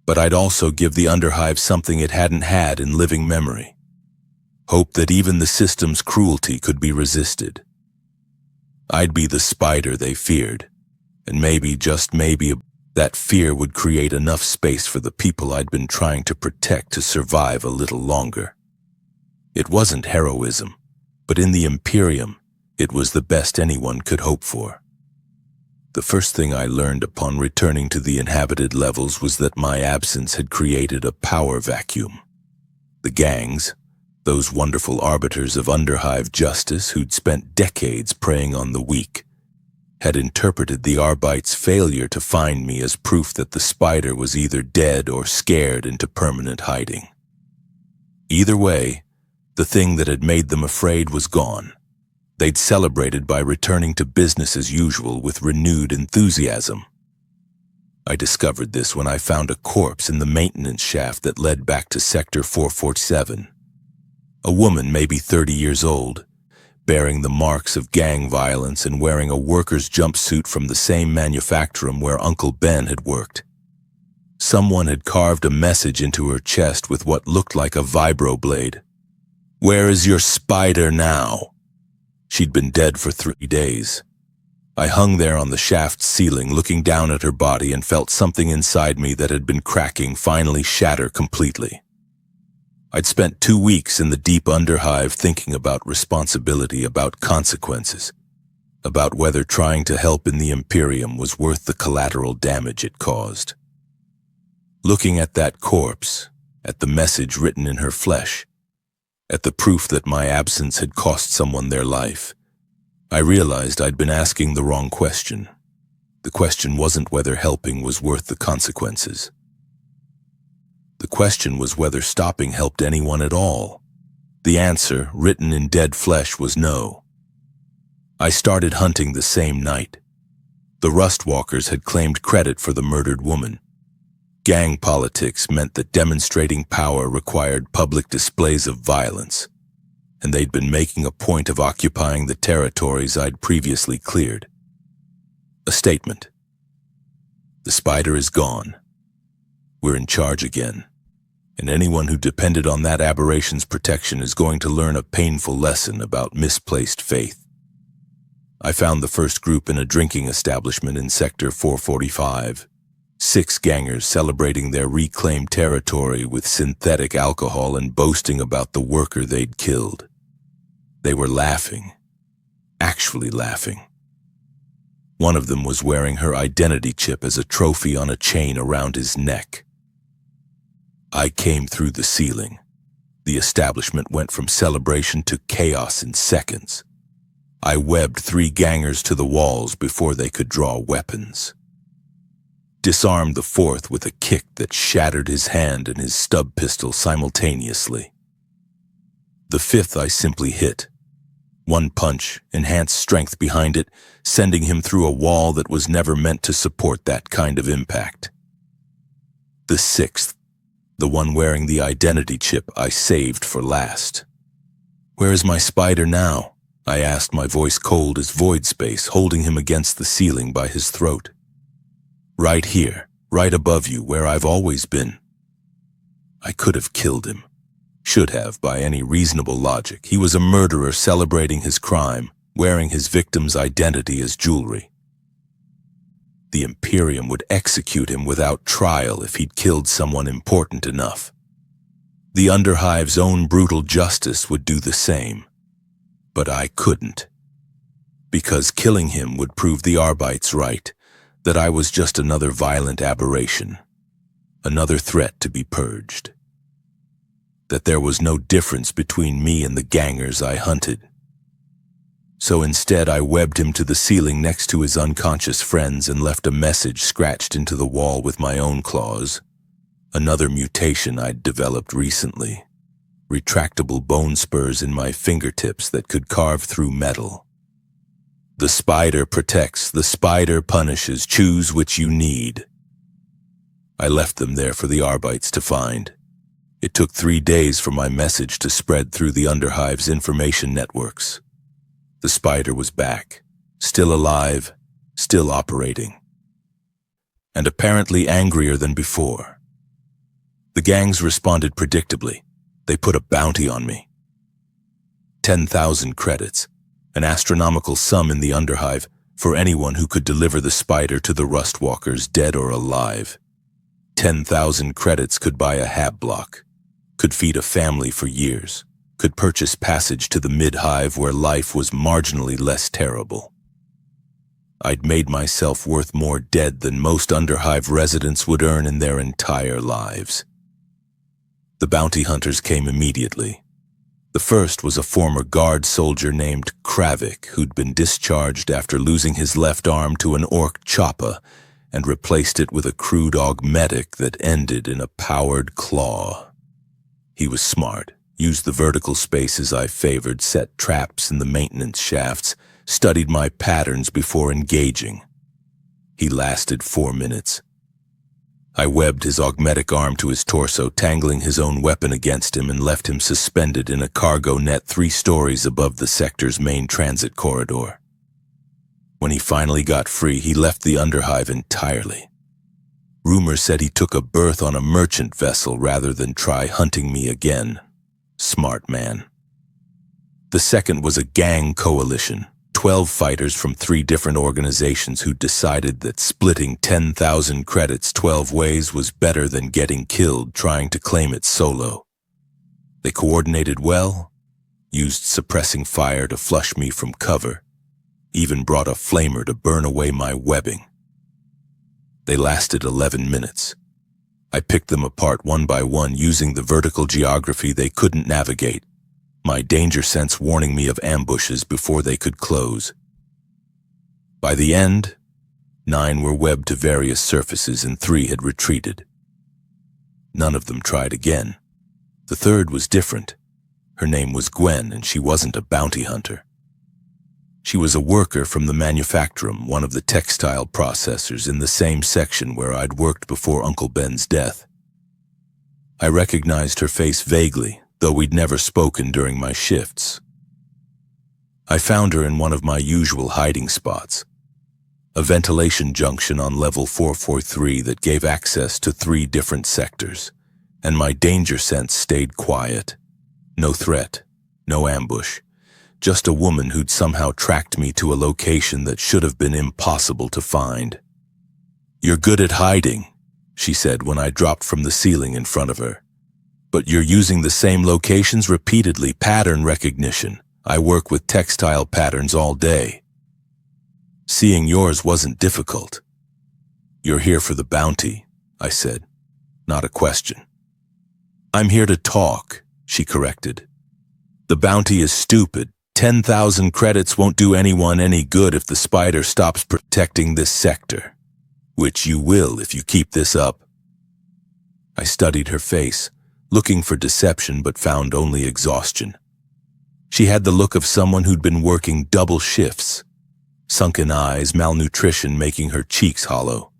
But I'd also give the underhive something it hadn't had in living memory. Hope that even the system's cruelty could be resisted. I'd be the spider they feared, and maybe, just maybe, that fear would create enough space for the people I'd been trying to protect to survive a little longer. It wasn't heroism, but in the Imperium, it was the best anyone could hope for. The first thing I learned upon returning to the inhabited levels was that my absence had created a power vacuum. The gangs, those wonderful arbiters of underhive justice who'd spent decades preying on the weak, had interpreted the Arbites' failure to find me as proof that the spider was either dead or scared into permanent hiding. Either way, the thing that had made them afraid was gone. They'd celebrated by returning to business as usual with renewed enthusiasm. I discovered this when I found a corpse in the maintenance shaft that led back to Sector 447. A woman, maybe 30 years old, bearing the marks of gang violence and wearing a worker's jumpsuit from the same manufactorum where Uncle Ben had worked. Someone had carved a message into her chest with what looked like a vibroblade. "Where is your spider now?" She'd been dead for 3 days. I hung there on the shaft ceiling, looking down at her body, and felt something inside me that had been cracking finally shatter completely. I'd spent 2 weeks in the deep underhive thinking about responsibility, about consequences, about whether trying to help in the Imperium was worth the collateral damage it caused. Looking at that corpse, at the message written in her flesh, at the proof that my absence had cost someone their life, I realized I'd been asking the wrong question. The question wasn't whether helping was worth the consequences. The question was whether stopping helped anyone at all. The answer, written in dead flesh, was no. I started hunting the same night. The Rustwalkers had claimed credit for the murdered woman. Gang politics meant that demonstrating power required public displays of violence, and they'd been making a point of occupying the territories I'd previously cleared. A statement. The spider is gone. We're in charge again, and anyone who depended on that aberration's protection is going to learn a painful lesson about misplaced faith. I found the first group in a drinking establishment in Sector 445. 6 gangers celebrating their reclaimed territory with synthetic alcohol and boasting about the worker they'd killed. They were laughing, actually laughing. One of them was wearing her identity chip as a trophy on a chain around his neck. I came through the ceiling. The establishment went from celebration to chaos in seconds. I webbed 3 gangers to the walls before they could draw weapons. Disarmed the 4th with a kick that shattered his hand and his stub pistol simultaneously. The 5th I simply hit. One punch, enhanced strength behind it, sending him through a wall that was never meant to support that kind of impact. The 6th, the one wearing the identity chip, I saved for last. "Where is my spider now?" I asked, my voice cold as void space, holding him against the ceiling by his throat. "Right here, right above you, where I've always been." I could have killed him. Should have, by any reasonable logic. He was a murderer celebrating his crime, wearing his victim's identity as jewelry. The Imperium would execute him without trial if he'd killed someone important enough. The underhive's own brutal justice would do the same. But I couldn't. Because killing him would prove the Arbites right, that I was just another violent aberration, another threat to be purged. That there was no difference between me and the gangers I hunted. So instead I webbed him to the ceiling next to his unconscious friends and left a message scratched into the wall with my own claws. Another mutation I'd developed recently. Retractable bone spurs in my fingertips that could carve through metal. The spider protects, the spider punishes, choose which you need. I left them there for the Arbites to find. It took 3 days for my message to spread through the underhive's information networks. The spider was back, still alive, still operating. And apparently angrier than before. The gangs responded predictably. They put a bounty on me. 10,000 credits, an astronomical sum in the underhive for anyone who could deliver the spider to the Rustwalkers, dead or alive. 10,000 credits could buy a hab block, could feed a family for years, could purchase passage to the mid-hive where life was marginally less terrible. I'd made myself worth more dead than most underhive residents would earn in their entire lives. The bounty hunters came immediately. The first was a former guard soldier named Kravik who'd been discharged after losing his left arm to an orc choppa and replaced it with a crude augmetic that ended in a powered claw. He was smart, used the vertical spaces I favored, set traps in the maintenance shafts, studied my patterns before engaging. He lasted 4 minutes. I webbed his augmetic arm to his torso, tangling his own weapon against him, and left him suspended in a cargo net 3 stories above the sector's main transit corridor. When he finally got free, he left the underhive entirely. Rumors said he took a berth on a merchant vessel rather than try hunting me again. Smart man. The second was a gang coalition. 12 fighters from 3 different organizations who decided that splitting 10,000 credits 12 ways was better than getting killed trying to claim it solo. They coordinated well, used suppressing fire to flush me from cover, even brought a flamer to burn away my webbing. They lasted 11 minutes. I picked them apart one by one using the vertical geography they couldn't navigate, my danger sense warning me of ambushes before they could close. By the end, 9 were webbed to various surfaces and 3 had retreated. None of them tried again. The third was different. Her name was Gwen, and she wasn't a bounty hunter. She was a worker from the manufactorum, one of the textile processors in the same section where I'd worked before Uncle Ben's death. I recognized her face vaguely, though we'd never spoken during my shifts. I found her in one of my usual hiding spots, a ventilation junction on level 443 that gave access to 3 different sectors, and my danger sense stayed quiet. No threat, no ambush, just a woman who'd somehow tracked me to a location that should have been impossible to find. "You're good at hiding," she said when I dropped from the ceiling in front of her. "But you're using the same locations repeatedly, pattern recognition. I work with textile patterns all day. Seeing yours wasn't difficult." "You're here for the bounty," I said, not a question. "I'm here to talk," she corrected. "The bounty is stupid. 10,000 credits won't do anyone any good if the spider stops protecting this sector. Which you will if you keep this up." I studied her face, looking for deception but found only exhaustion. She had the look of someone who'd been working double shifts. Sunken eyes, malnutrition making her cheeks hollow.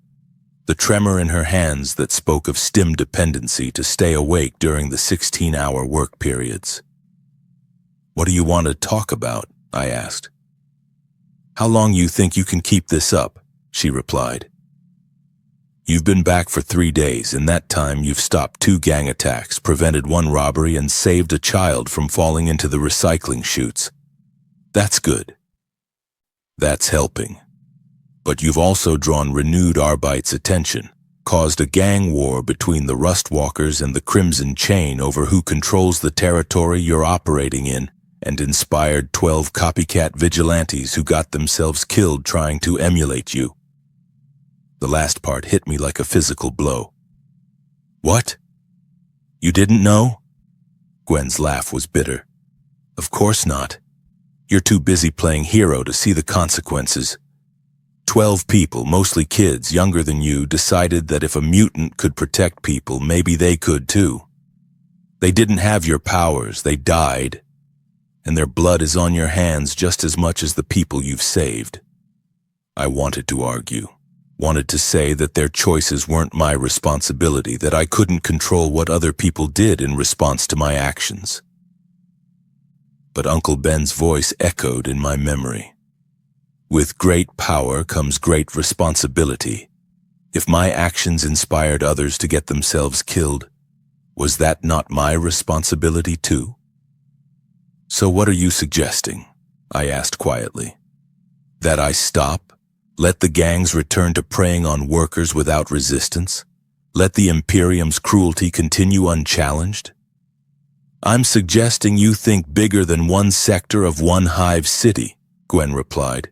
The tremor in her hands that spoke of stim dependency to stay awake during the 16-hour work periods. "What do you want to talk about?" I asked. "How long you think you can keep this up?" she replied. You've been back for 3 days. In that time, you've stopped 2 gang attacks, prevented 1 robbery, and saved a child from falling into the recycling chutes. That's good. That's helping. But you've also drawn renewed Arbites' attention, caused a gang war between the Rustwalkers and the Crimson Chain over who controls the territory you're operating in, and inspired 12 copycat vigilantes who got themselves killed trying to emulate you. The last part hit me like a physical blow. What? You didn't know? Gwen's laugh was bitter. Of course not. You're too busy playing hero to see the consequences. 12 people, mostly kids younger than you, decided that if a mutant could protect people, maybe they could too. They didn't have your powers, they died. And their blood is on your hands just as much as the people you've saved. I wanted to argue. Wanted to say that their choices weren't my responsibility, that I couldn't control what other people did in response to my actions. But Uncle Ben's voice echoed in my memory. With great power comes great responsibility. If my actions inspired others to get themselves killed, was that not my responsibility too? So what are you suggesting? I asked quietly. That I stop? Let the gangs return to preying on workers without resistance? Let the Imperium's cruelty continue unchallenged? I'm suggesting you think bigger than one sector of one hive city, Gwen replied.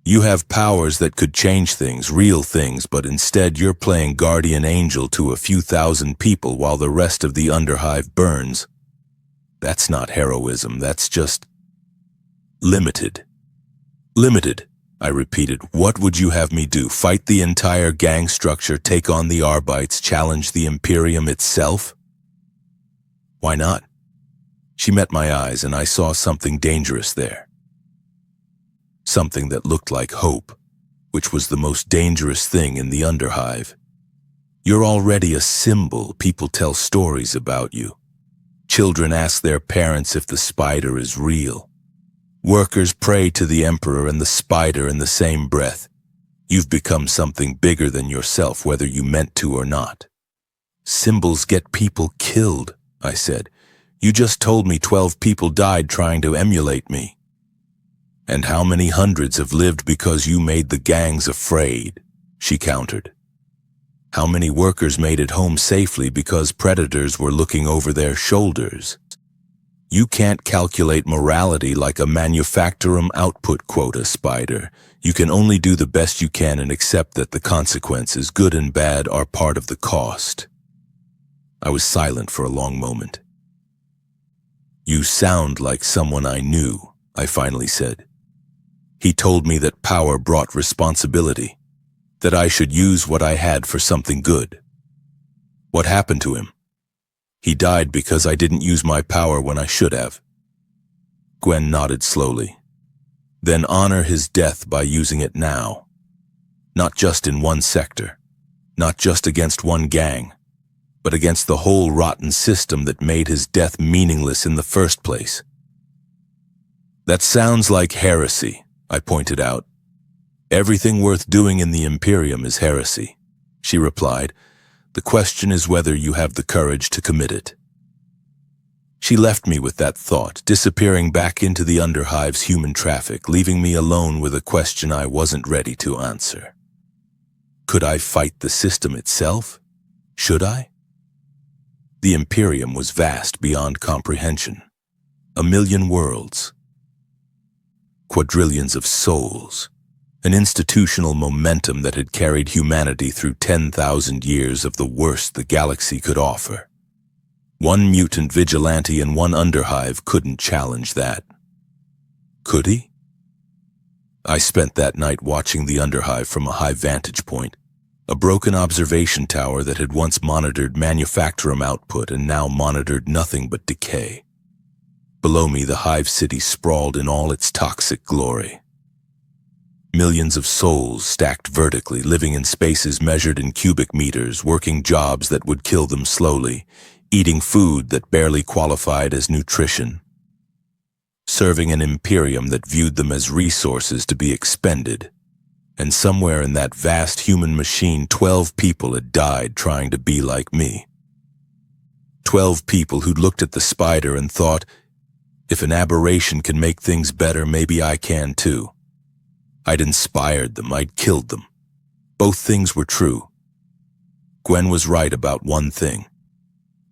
You have powers that could change things, real things, but instead you're playing guardian angel to a few thousand people while the rest of the underhive burns. That's not heroism, that's just limited. Limited. I repeated. What would you have me do? Fight the entire gang structure, take on the Arbites, challenge the Imperium itself? Why not? She met my eyes and I saw something dangerous there. Something that looked like hope, which was the most dangerous thing in the underhive. You're already a symbol. People tell stories about you. Children ask their parents if the spider is real. Workers pray to the Emperor and the spider in the same breath. You've become something bigger than yourself, whether you meant to or not. Symbols get people killed, I said. You just told me 12 people died trying to emulate me. And how many hundreds have lived because you made the gangs afraid, she countered. How many workers made it home safely because predators were looking over their shoulders? You can't calculate morality like a manufacturum output quota, Spider. You can only do the best you can and accept that the consequences, good and bad, are part of the cost. I was silent for a long moment. You sound like someone I knew, I finally said. He told me that power brought responsibility, that I should use what I had for something good. What happened to him? He died because I didn't use my power when I should have. Gwen nodded slowly. Then honor his death by using it now. Not just in one sector, not just against one gang, but against the whole rotten system that made his death meaningless in the first place. That sounds like heresy, I pointed out. Everything worth doing in the Imperium is heresy, she replied. The question is whether you have the courage to commit it. She left me with that thought, disappearing back into the underhive's human traffic, leaving me alone with a question I wasn't ready to answer. Could I fight the system itself? Should I? The Imperium was vast beyond comprehension. 1,000,000 worlds. Quadrillions of souls. An institutional momentum that had carried humanity through 10,000 years of the worst the galaxy could offer. One mutant vigilante and one underhive couldn't challenge that. Could he? I spent that night watching the underhive from a high vantage point, a broken observation tower that had once monitored manufacturum output and now monitored nothing but decay. Below me, the hive city sprawled in all its toxic glory. Millions of souls stacked vertically, living in spaces measured in cubic meters, working jobs that would kill them slowly, eating food that barely qualified as nutrition, serving an Imperium that viewed them as resources to be expended, And somewhere in that vast human machine, 12 people had died trying to be like me. 12 people who'd looked at the spider and thought, if an aberration can make things better, maybe I can too. I'd inspired them, I'd killed them. Both things were true. Gwen was right about one thing.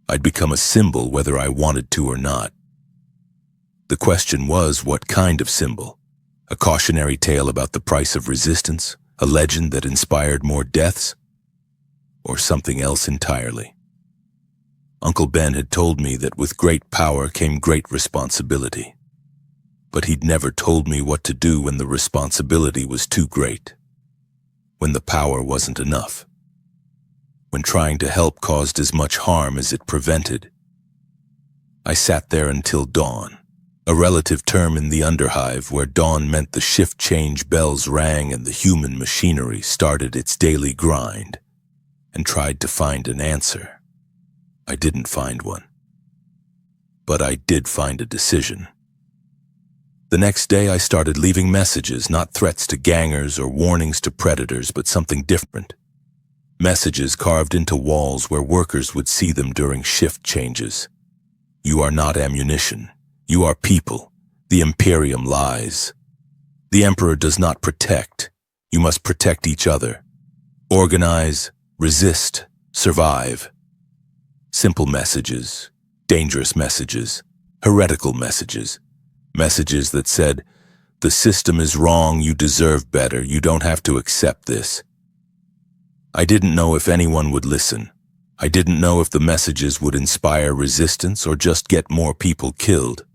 I'd become a symbol whether I wanted to or not. The question was, what kind of symbol? A cautionary tale about the price of resistance? A legend that inspired more deaths? Or something else entirely? Uncle Ben had told me that with great power came great responsibility. But he'd never told me what to do when the responsibility was too great. When the power wasn't enough. When trying to help caused as much harm as it prevented. I sat there until dawn, a relative term in the underhive where dawn meant the shift change bells rang and the human machinery started its daily grind, and tried to find an answer. I didn't find one. But I did find a decision. The next day I started leaving messages, not threats to gangers or warnings to predators, but something different. Messages carved into walls where workers would see them during shift changes. You are not ammunition. You are people. The Imperium lies. The Emperor does not protect. You must protect each other. Organize, resist, survive. Simple messages, dangerous messages, heretical messages. Messages that said, the system is wrong, you deserve better, you don't have to accept this. I didn't know if anyone would listen. I didn't know if the messages would inspire resistance or just get more people killed.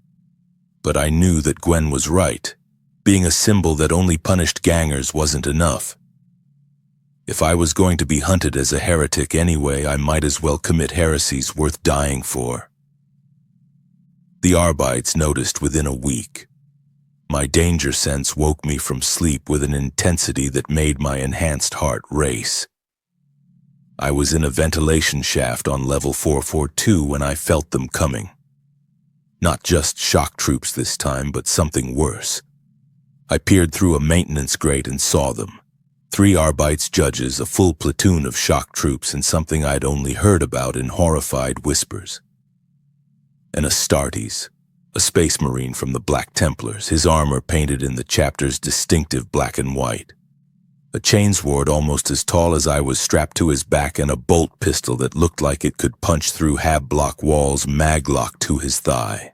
But I knew that Gwen was right. Being a symbol that only punished gangers wasn't enough. If I was going to be hunted as a heretic anyway, I might as well commit heresies worth dying for. The Arbites noticed within a week. My danger sense woke me from sleep with an intensity that made my enhanced heart race. I was in a ventilation shaft on level 442 when I felt them coming. Not just shock troops this time, but something worse. I peered through a maintenance grate and saw them. 3 Arbites judges, a full platoon of shock troops, and something I'd only heard about in horrified whispers. An Astartes, a space marine from the Black Templars, his armor painted in the chapter's distinctive black and white. A chainsword almost as tall as I was strapped to his back, and a bolt pistol that looked like it could punch through hab-block walls maglocked to his thigh.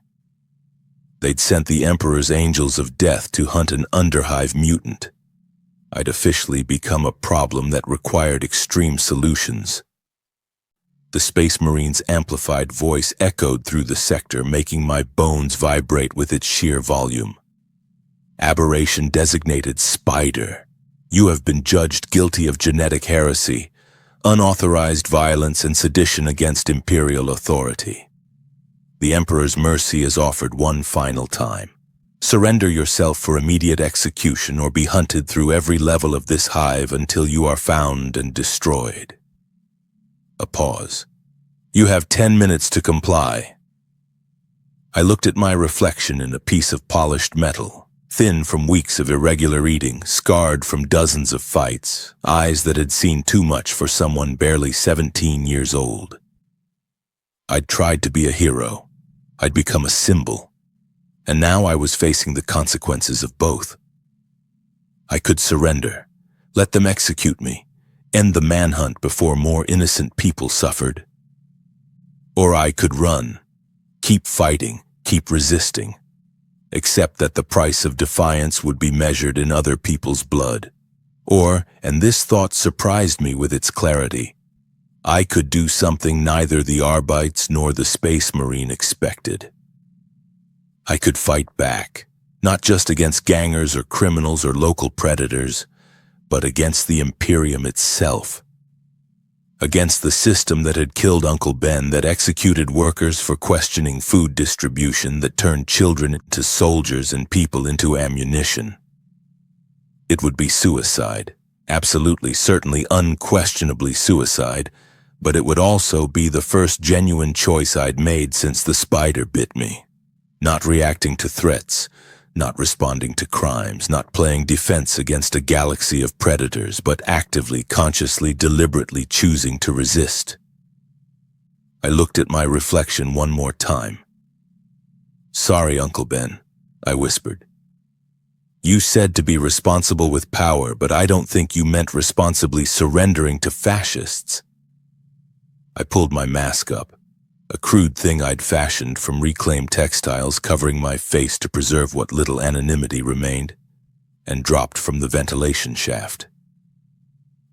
They'd sent the Emperor's Angels of Death to hunt an underhive mutant. I'd officially become a problem that required extreme solutions. The Space Marine's amplified voice echoed through the sector, making my bones vibrate with its sheer volume. Aberration designated Spider. You have been judged guilty of genetic heresy, unauthorized violence, and sedition against imperial authority. The Emperor's mercy is offered one final time. Surrender yourself for immediate execution or be hunted through every level of this hive until you are found and destroyed. A pause. You have 10 minutes to comply. I looked at my reflection in a piece of polished metal. Thin from weeks of irregular eating, scarred from dozens of fights, eyes that had seen too much for someone barely 17 years old. I'd tried to be a hero. I'd become a symbol. And now I was facing the consequences of both. I could surrender, let them execute me, end the manhunt before more innocent people suffered. Or I could run, keep fighting, keep resisting. Except that the price of defiance would be measured in other people's blood. Or, and this thought surprised me with its clarity, I could do something neither the Arbites nor the Space Marine expected. I could fight back, not just against gangers or criminals or local predators, but against the Imperium itself. Against the system that had killed Uncle Ben, that executed workers for questioning food distribution, that turned children into soldiers and people into ammunition. It would be suicide, absolutely, certainly, unquestionably suicide, but it would also be the first genuine choice I'd made since the spider bit me. Not reacting to threats, not responding to crimes, not playing defense against a galaxy of predators, but actively, consciously, deliberately choosing to resist. I looked at my reflection one more time. "Sorry, Uncle Ben," I whispered. "You said to be responsible with power, but I don't think you meant responsibly surrendering to fascists." I pulled my mask up, a crude thing I'd fashioned from reclaimed textiles covering my face to preserve what little anonymity remained, and dropped from the ventilation shaft.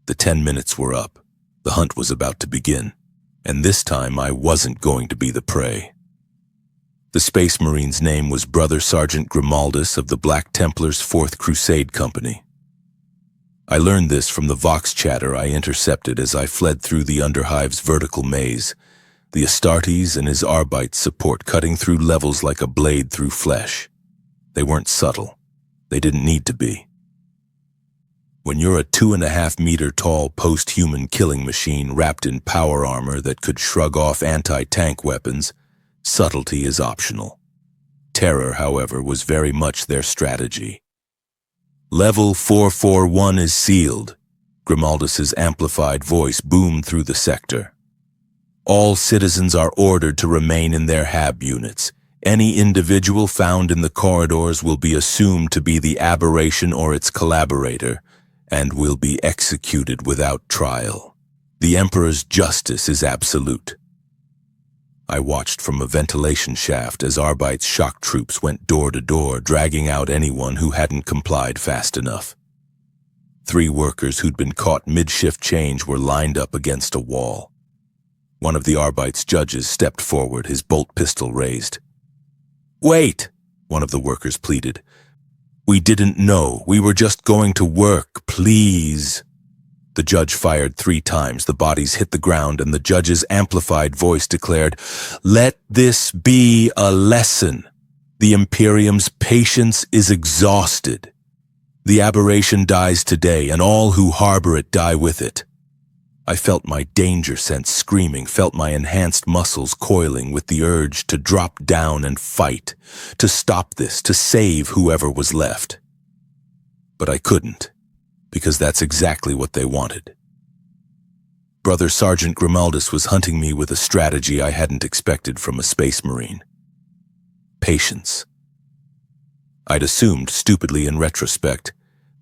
The 10 minutes were up. The hunt was about to begin, and this time I wasn't going to be the prey. The Space Marine's name was Brother Sergeant Grimaldus of the Black Templars' 4th Crusade Company. I learned this from the Vox chatter I intercepted as I fled through the underhive's vertical maze, the Astartes and his Arbites support cutting through levels like a blade through flesh. They weren't subtle. They didn't need to be. When you're a 2.5-meter tall post-human killing machine wrapped in power armor that could shrug off anti-tank weapons, subtlety is optional. Terror, however, was very much their strategy. "Level 441 is sealed," Grimaldus's amplified voice boomed through the sector. "All citizens are ordered to remain in their HAB units. Any individual found in the corridors will be assumed to be the aberration or its collaborator, and will be executed without trial. The Emperor's justice is absolute." I watched from a ventilation shaft as Arbites shock troops went door to door, dragging out anyone who hadn't complied fast enough. 3 workers who'd been caught mid-shift change were lined up against a wall. One of the Arbites' judges stepped forward, his bolt pistol raised. "Wait," one of the workers pleaded. "We didn't know. We were just going to work, please." The judge fired 3 times. The bodies hit the ground, and the judge's amplified voice declared, "Let this be a lesson. The Imperium's patience is exhausted. The aberration dies today, and all who harbor it die with it." I felt my danger sense screaming, felt my enhanced muscles coiling with the urge to drop down and fight, to stop this, to save whoever was left. But I couldn't, because that's exactly what they wanted. Brother Sergeant Grimaldus was hunting me with a strategy I hadn't expected from a Space Marine. Patience. I'd assumed, stupidly in retrospect,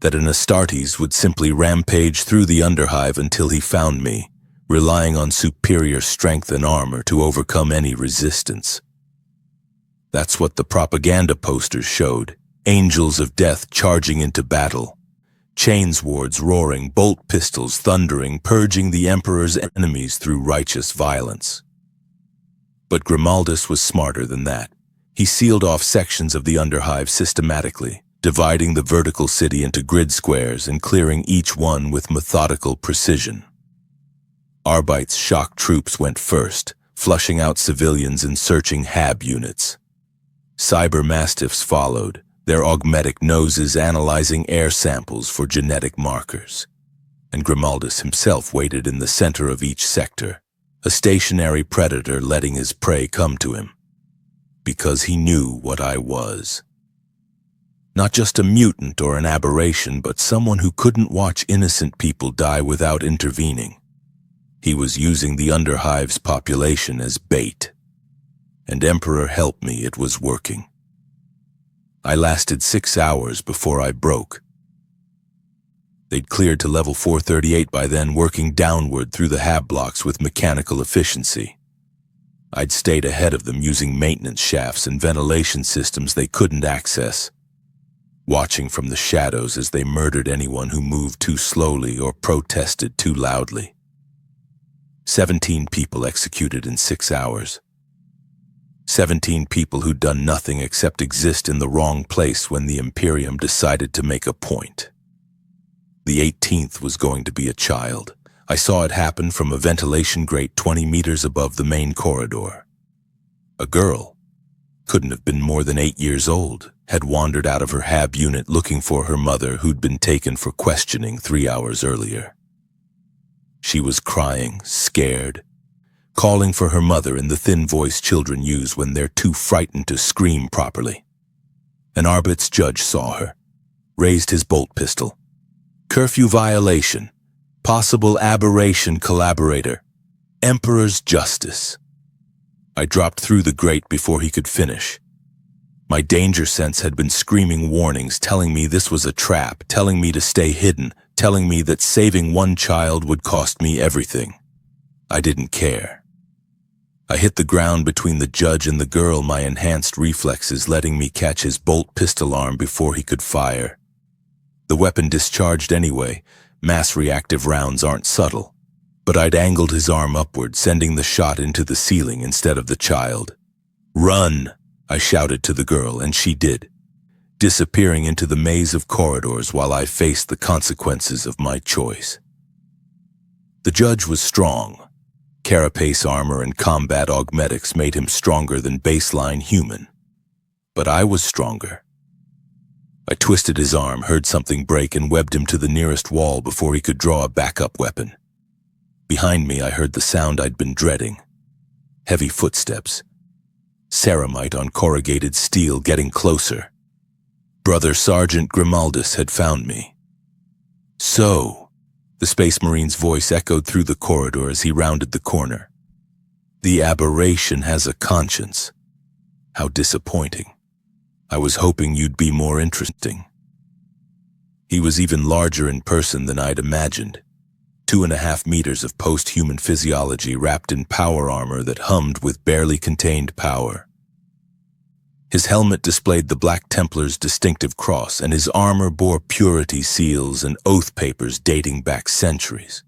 that an Astartes would simply rampage through the underhive until he found me, relying on superior strength and armor to overcome any resistance. That's what the propaganda posters showed, angels of death charging into battle, chainswords roaring, bolt pistols thundering, purging the Emperor's enemies through righteous violence. But Grimaldus was smarter than that. He sealed off sections of the underhive systematically, dividing the vertical city into grid squares and clearing each one with methodical precision. Arbites' shock troops went first, flushing out civilians and searching HAB units. Cyber Mastiffs followed, their augmetic noses analyzing air samples for genetic markers. And Grimaldus himself waited in the center of each sector, a stationary predator letting his prey come to him. Because he knew what I was. Not just a mutant or an aberration, but someone who couldn't watch innocent people die without intervening. He was using the underhive's population as bait. And Emperor help me, it was working. I lasted 6 hours before I broke. They'd cleared to level 438 by then, working downward through the HAB blocks with mechanical efficiency. I'd stayed ahead of them using maintenance shafts and ventilation systems they couldn't access, watching from the shadows as they murdered anyone who moved too slowly or protested too loudly. 17 people executed in 6 hours. 17 people who'd done nothing except exist in the wrong place when the Imperium decided to make a point. The 18th was going to be a child. I saw it happen from a ventilation grate 20 meters above the main corridor. A girl, couldn't have been more than 8 years old, had wandered out of her HAB unit looking for her mother who'd been taken for questioning 3 hours earlier. She was crying, scared, calling for her mother in the thin voice children use when they're too frightened to scream properly. An Arbites judge saw her, raised his bolt pistol. Curfew violation. Possible aberration collaborator. Emperor's justice. I dropped through the grate before he could finish. My danger sense had been screaming warnings, telling me this was a trap, telling me to stay hidden, telling me that saving one child would cost me everything. I didn't care. I hit the ground between the judge and the girl, my enhanced reflexes letting me catch his bolt pistol arm before he could fire. The weapon discharged anyway. Mass reactive rounds aren't subtle. But I'd angled his arm upward, sending the shot into the ceiling instead of the child. "Run!" I shouted to the girl, and she did, disappearing into the maze of corridors while I faced the consequences of my choice. The judge was strong. Carapace armor and combat augmetics made him stronger than baseline human. But I was stronger. I twisted his arm, heard something break, and webbed him to the nearest wall before he could draw a backup weapon. Behind me, I heard the sound I'd been dreading. Heavy footsteps. Ceramite on corrugated steel getting closer. Brother Sergeant Grimaldus had found me. "So," the Space Marine's voice echoed through the corridor as he rounded the corner. "The aberration has a conscience. How disappointing. I was hoping you'd be more interesting." He was even larger in person than I'd imagined. 2.5 meters of post-human physiology wrapped in power armor that hummed with barely contained power. His helmet displayed the Black Templar's distinctive cross, and his armor bore purity seals and oath papers dating back centuries.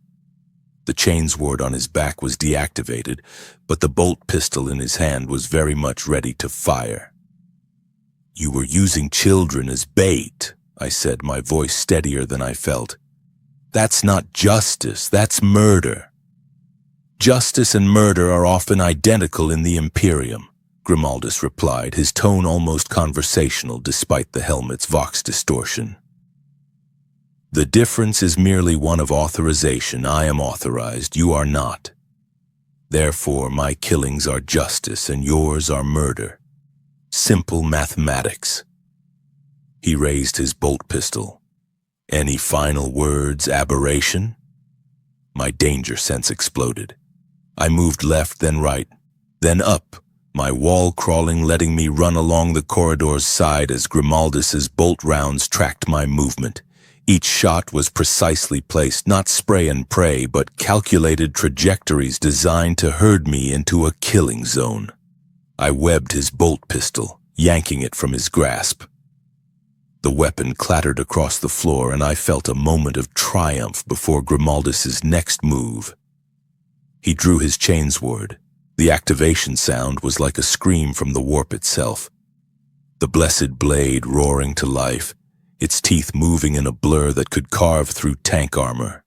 The chainsword on his back was deactivated, but the bolt pistol in his hand was very much ready to fire. "You were using children as bait," I said, my voice steadier than I felt. "That's not justice, that's murder." "Justice and murder are often identical in the Imperium," Grimaldus replied, his tone almost conversational despite the helmet's vox distortion. "The difference is merely one of authorization. I am authorized, you are not. Therefore, my killings are justice and yours are murder. Simple mathematics." He raised his bolt pistol. "Any final words, aberration?" My danger sense exploded. I moved left, then right, then up, my wall crawling, letting me run along the corridor's side as Grimaldus's bolt rounds tracked my movement. Each shot was precisely placed, not spray and pray, but calculated trajectories designed to herd me into a killing zone. I webbed his bolt pistol, yanking it from his grasp. The weapon clattered across the floor, and I felt a moment of triumph before Grimaldus's next move. He drew his chainsword. The activation sound was like a scream from the warp itself. The blessed blade roaring to life, its teeth moving in a blur that could carve through tank armor.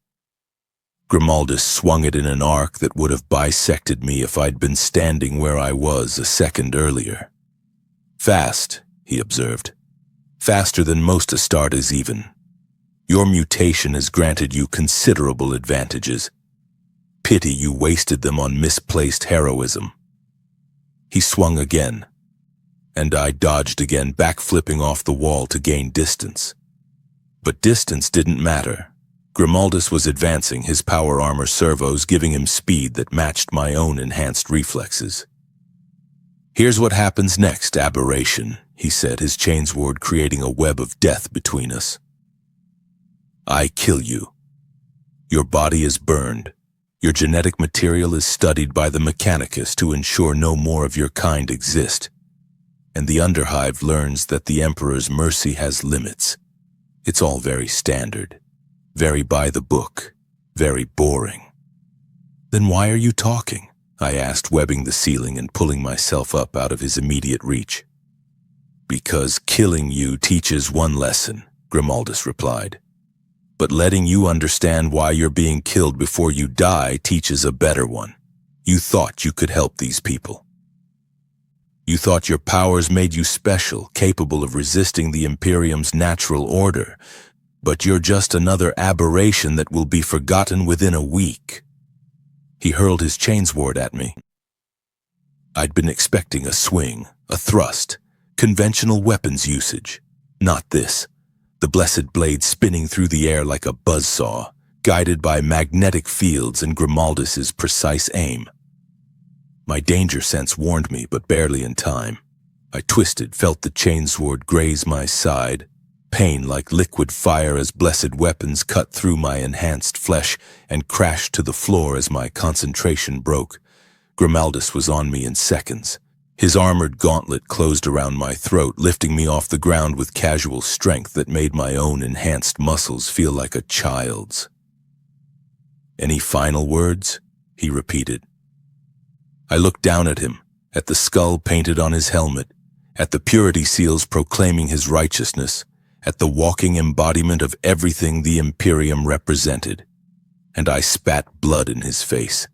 Grimaldus swung it in an arc that would have bisected me if I'd been standing where I was a second earlier. "Fast," he observed. "Faster than most Astartes even. Your mutation has granted you considerable advantages. Pity you wasted them on misplaced heroism." He swung again, and I dodged again, backflipping off the wall to gain distance. But distance didn't matter. Grimaldus was advancing, his power armor servos giving him speed that matched my own enhanced reflexes. "Here's what happens next, aberration," he said, his chainsword creating a web of death between us. "I kill you. Your body is burned. Your genetic material is studied by the Mechanicus to ensure no more of your kind exist. And the underhive learns that the Emperor's mercy has limits. It's all very standard, very by the book, very boring." "Then why are you talking?" I asked, webbing the ceiling and pulling myself up out of his immediate reach. "Because killing you teaches one lesson," Grimaldus replied. "But letting you understand why you're being killed before you die teaches a better one. You thought you could help these people. You thought your powers made you special, capable of resisting the Imperium's natural order, but you're just another aberration that will be forgotten within a week." He hurled his chainsword at me. I'd been expecting a swing, a thrust, Conventional weapons usage. Not this. The blessed blade spinning through the air like a buzzsaw, guided by magnetic fields and Grimaldus's precise aim. My danger sense warned me, but barely in time. I twisted, felt the chainsword graze my side, pain like liquid fire as blessed weapons cut through my enhanced flesh, and crashed to the floor as my concentration broke. Grimaldus was on me in seconds. His armored gauntlet closed around my throat, lifting me off the ground with casual strength that made my own enhanced muscles feel like a child's. "Any final words?" he repeated. I looked down at him, at the skull painted on his helmet, at the purity seals proclaiming his righteousness, at the walking embodiment of everything the Imperium represented, and I spat blood in his face.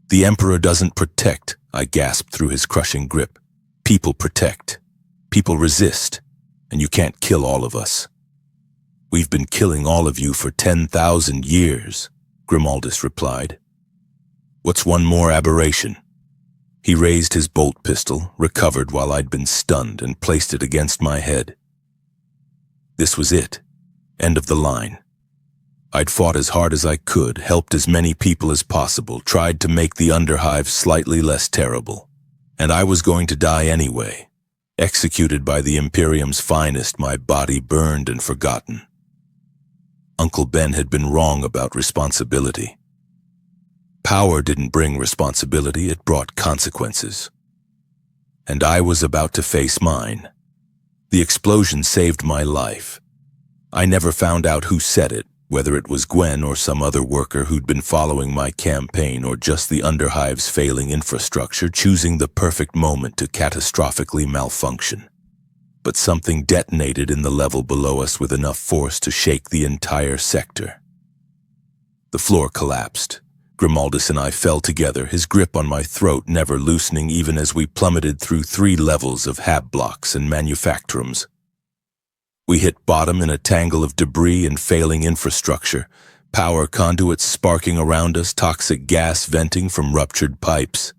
"The Emperor doesn't protect," I gasped through his crushing grip. "People protect. People resist, and you can't kill all of us." "We've been killing all of you for 10,000 years, Grimaldus replied. "What's one more aberration?" He raised his bolt pistol, recovered while I'd been stunned, and placed it against my head. This was it. End of the line. I'd fought as hard as I could, helped as many people as possible, tried to make the underhive slightly less terrible. And I was going to die anyway. Executed by the Imperium's finest, my body burned and forgotten. Uncle Ben had been wrong about responsibility. Power didn't bring responsibility, it brought consequences. And I was about to face mine. The explosion saved my life. I never found out who said it, whether it was Gwen or some other worker who'd been following my campaign, or just the underhive's failing infrastructure choosing the perfect moment to catastrophically malfunction. But something detonated in the level below us with enough force to shake the entire sector. The floor collapsed. Grimaldus and I fell together, his grip on my throat never loosening even as we plummeted through 3 levels of hab blocks and manufactorums. We hit bottom in a tangle of debris and failing infrastructure, power conduits sparking around us, toxic gas venting from ruptured pipes.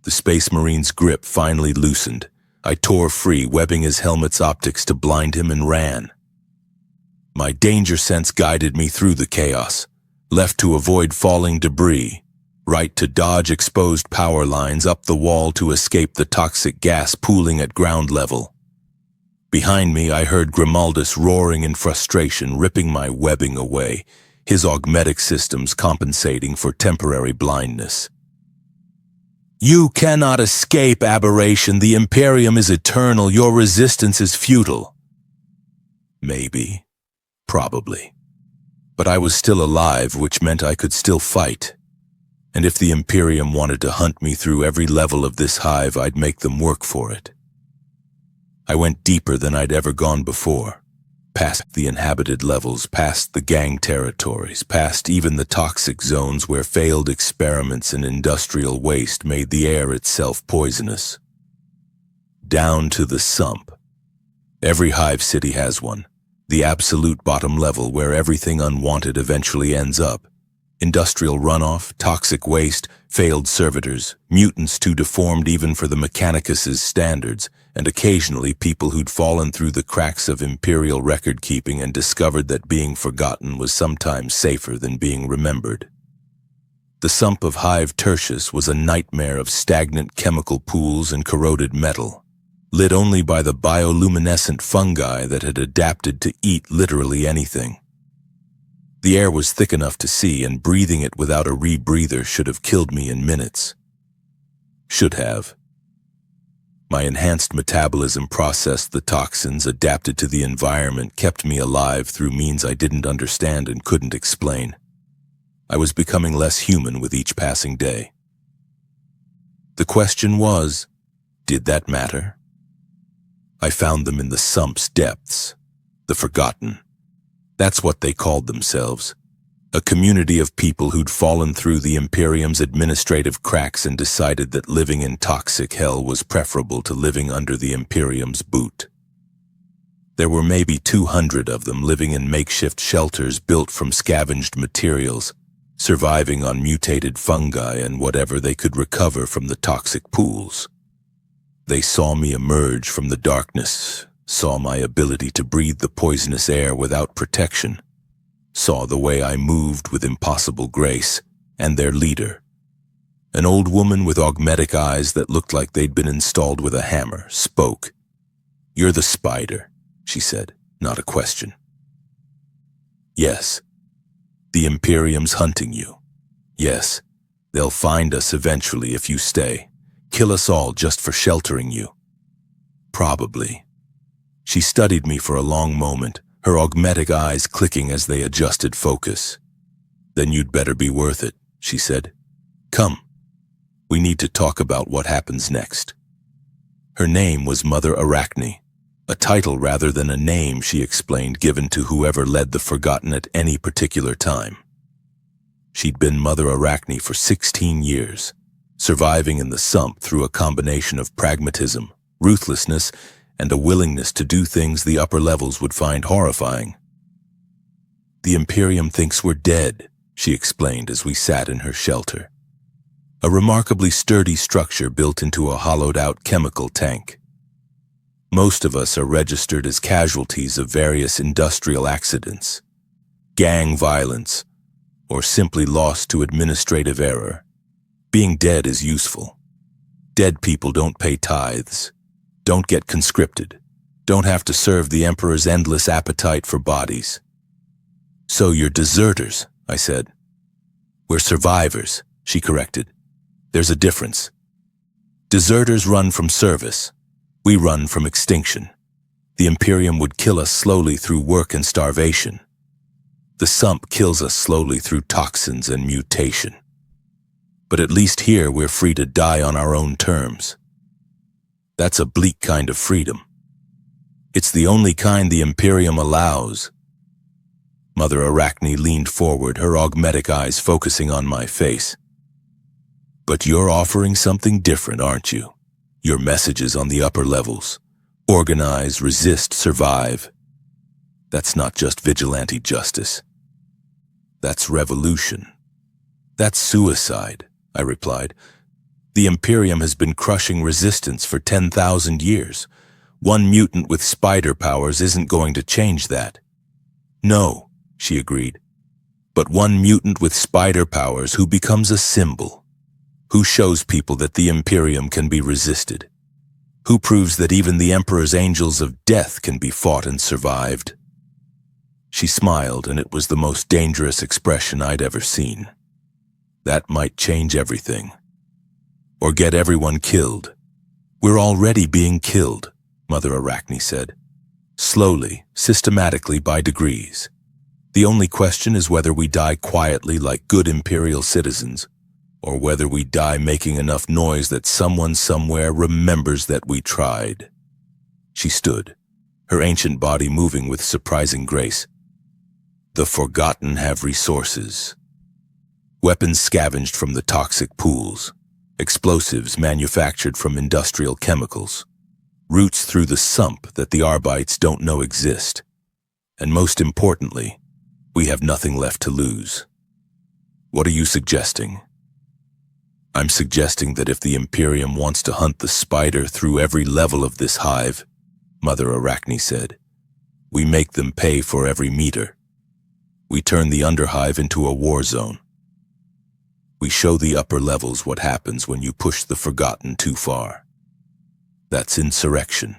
The Space Marine's grip finally loosened. I tore free, webbing his helmet's optics to blind him, and ran. My danger sense guided me through the chaos. Left to avoid falling debris, right to dodge exposed power lines, up the wall to escape the toxic gas pooling at ground level. Behind me, I heard Grimaldus roaring in frustration, ripping my webbing away, his augmetic systems compensating for temporary blindness. "You cannot escape, aberration. The Imperium is eternal. Your resistance is futile." Maybe. Probably. But I was still alive, which meant I could still fight. And if the Imperium wanted to hunt me through every level of this hive, I'd make them work for it. I went deeper than I'd ever gone before, past the inhabited levels, past the gang territories, past even the toxic zones where failed experiments and industrial waste made the air itself poisonous. Down to the sump. Every hive city has one. The absolute bottom level where everything unwanted eventually ends up. Industrial runoff, toxic waste, failed servitors, mutants too deformed even for the Mechanicus's standards, and occasionally people who'd fallen through the cracks of imperial record-keeping and discovered that being forgotten was sometimes safer than being remembered. The sump of Hive Tertius was a nightmare of stagnant chemical pools and corroded metal, lit only by the bioluminescent fungi that had adapted to eat literally anything. The air was thick enough to see, and breathing it without a rebreather should have killed me in minutes. Should have. My enhanced metabolism processed the toxins, adapted to the environment, kept me alive through means I didn't understand and couldn't explain. I was becoming less human with each passing day. The question was, did that matter? I found them in the sump's depths, the forgotten. That's what they called themselves. A community of people who'd fallen through the Imperium's administrative cracks and decided that living in toxic hell was preferable to living under the Imperium's boot. There were maybe 200 of them living in makeshift shelters built from scavenged materials, surviving on mutated fungi and whatever they could recover from the toxic pools. They saw me emerge from the darkness, saw my ability to breathe the poisonous air without protection, saw the way I moved with impossible grace, and their leader, an old woman with augmetic eyes that looked like they'd been installed with a hammer, spoke. "You're the spider," she said, not a question. "Yes. The Imperium's hunting you. Yes. They'll find us eventually if you stay. Kill us all just for sheltering you." "Probably." She studied me for a long moment, her augmetic eyes clicking as they adjusted focus. "Then you'd better be worth it," she said. "Come. We need to talk about what happens next." Her name was Mother Arachne, a title rather than a name, she explained, given to whoever led the Forgotten at any particular time. She'd been Mother Arachne for 16 years, surviving in the sump through a combination of pragmatism, ruthlessness, and a willingness to do things the upper levels would find horrifying. "The Imperium thinks we're dead," she explained as we sat in her shelter. A remarkably sturdy structure built into a hollowed-out chemical tank. Most of us are registered as casualties of various industrial accidents, gang violence, or simply lost to administrative error. Being dead is useful. Dead people don't pay tithes, don't get conscripted, don't have to serve the Emperor's endless appetite for bodies. "So you're deserters," I said. "We're survivors," she corrected. "There's a difference. Deserters run from service. We run from extinction. The Imperium would kill us slowly through work and starvation. The sump kills us slowly through toxins and mutation. But at least here we're free to die on our own terms. That's a bleak kind of freedom. It's the only kind the Imperium allows." Mother Arachne leaned forward, her augmetic eyes focusing on my face. "But you're offering something different, aren't you? Your messages on the upper levels. Organize, resist, survive. That's not just vigilante justice. That's revolution. That's suicide," I replied. "The Imperium has been crushing resistance for 10,000 years. One mutant with spider powers isn't going to change that." "No," she agreed. "But one mutant with spider powers who becomes a symbol. Who shows people that the Imperium can be resisted? Who proves that even the Emperor's angels of death can be fought and survived?" She smiled, and it was the most dangerous expression I'd ever seen. "That might change everything. Or get everyone killed." "We're already being killed," Mother Arachne said. "Slowly, systematically, by degrees. The only question is whether we die quietly like good Imperial citizens, or whether we die making enough noise that someone somewhere remembers that we tried." She stood, her ancient body moving with surprising grace. "The Forgotten have resources. Weapons scavenged from the toxic pools, explosives manufactured from industrial chemicals, routes through the sump that the Arbites don't know exist. And most importantly, we have nothing left to lose. What are you suggesting?" "I'm suggesting that if the Imperium wants to hunt the spider through every level of this hive," Mother Arachne said, "we make them pay for every meter. We turn the underhive into a war zone. We show the upper levels what happens when you push the Forgotten too far. That's insurrection.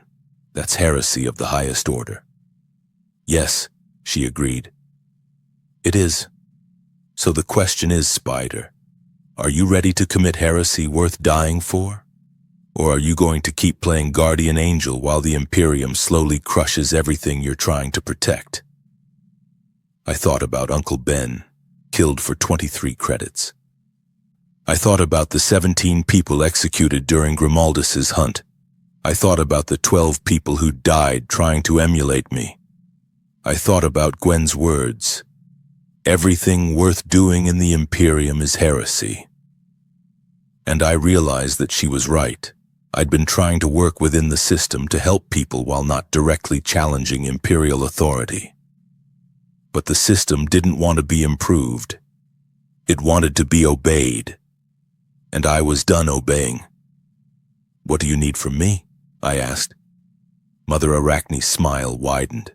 That's heresy of the highest order." "Yes," she agreed. "It is. So the question is, Spider, are you ready to commit heresy worth dying for? Or are you going to keep playing guardian angel while the Imperium slowly crushes everything you're trying to protect?" I thought about Uncle Ben, killed for 23 credits. I thought about the 17 people executed during Grimaldus's hunt. I thought about the 12 people who died trying to emulate me. I thought about Gwen's words. "Everything worth doing in the Imperium is heresy." And I realized that she was right. I'd been trying to work within the system to help people while not directly challenging Imperial authority. But the system didn't want to be improved. It wanted to be obeyed. And I was done obeying. "What do you need from me?" I asked. Mother Arachne's smile widened.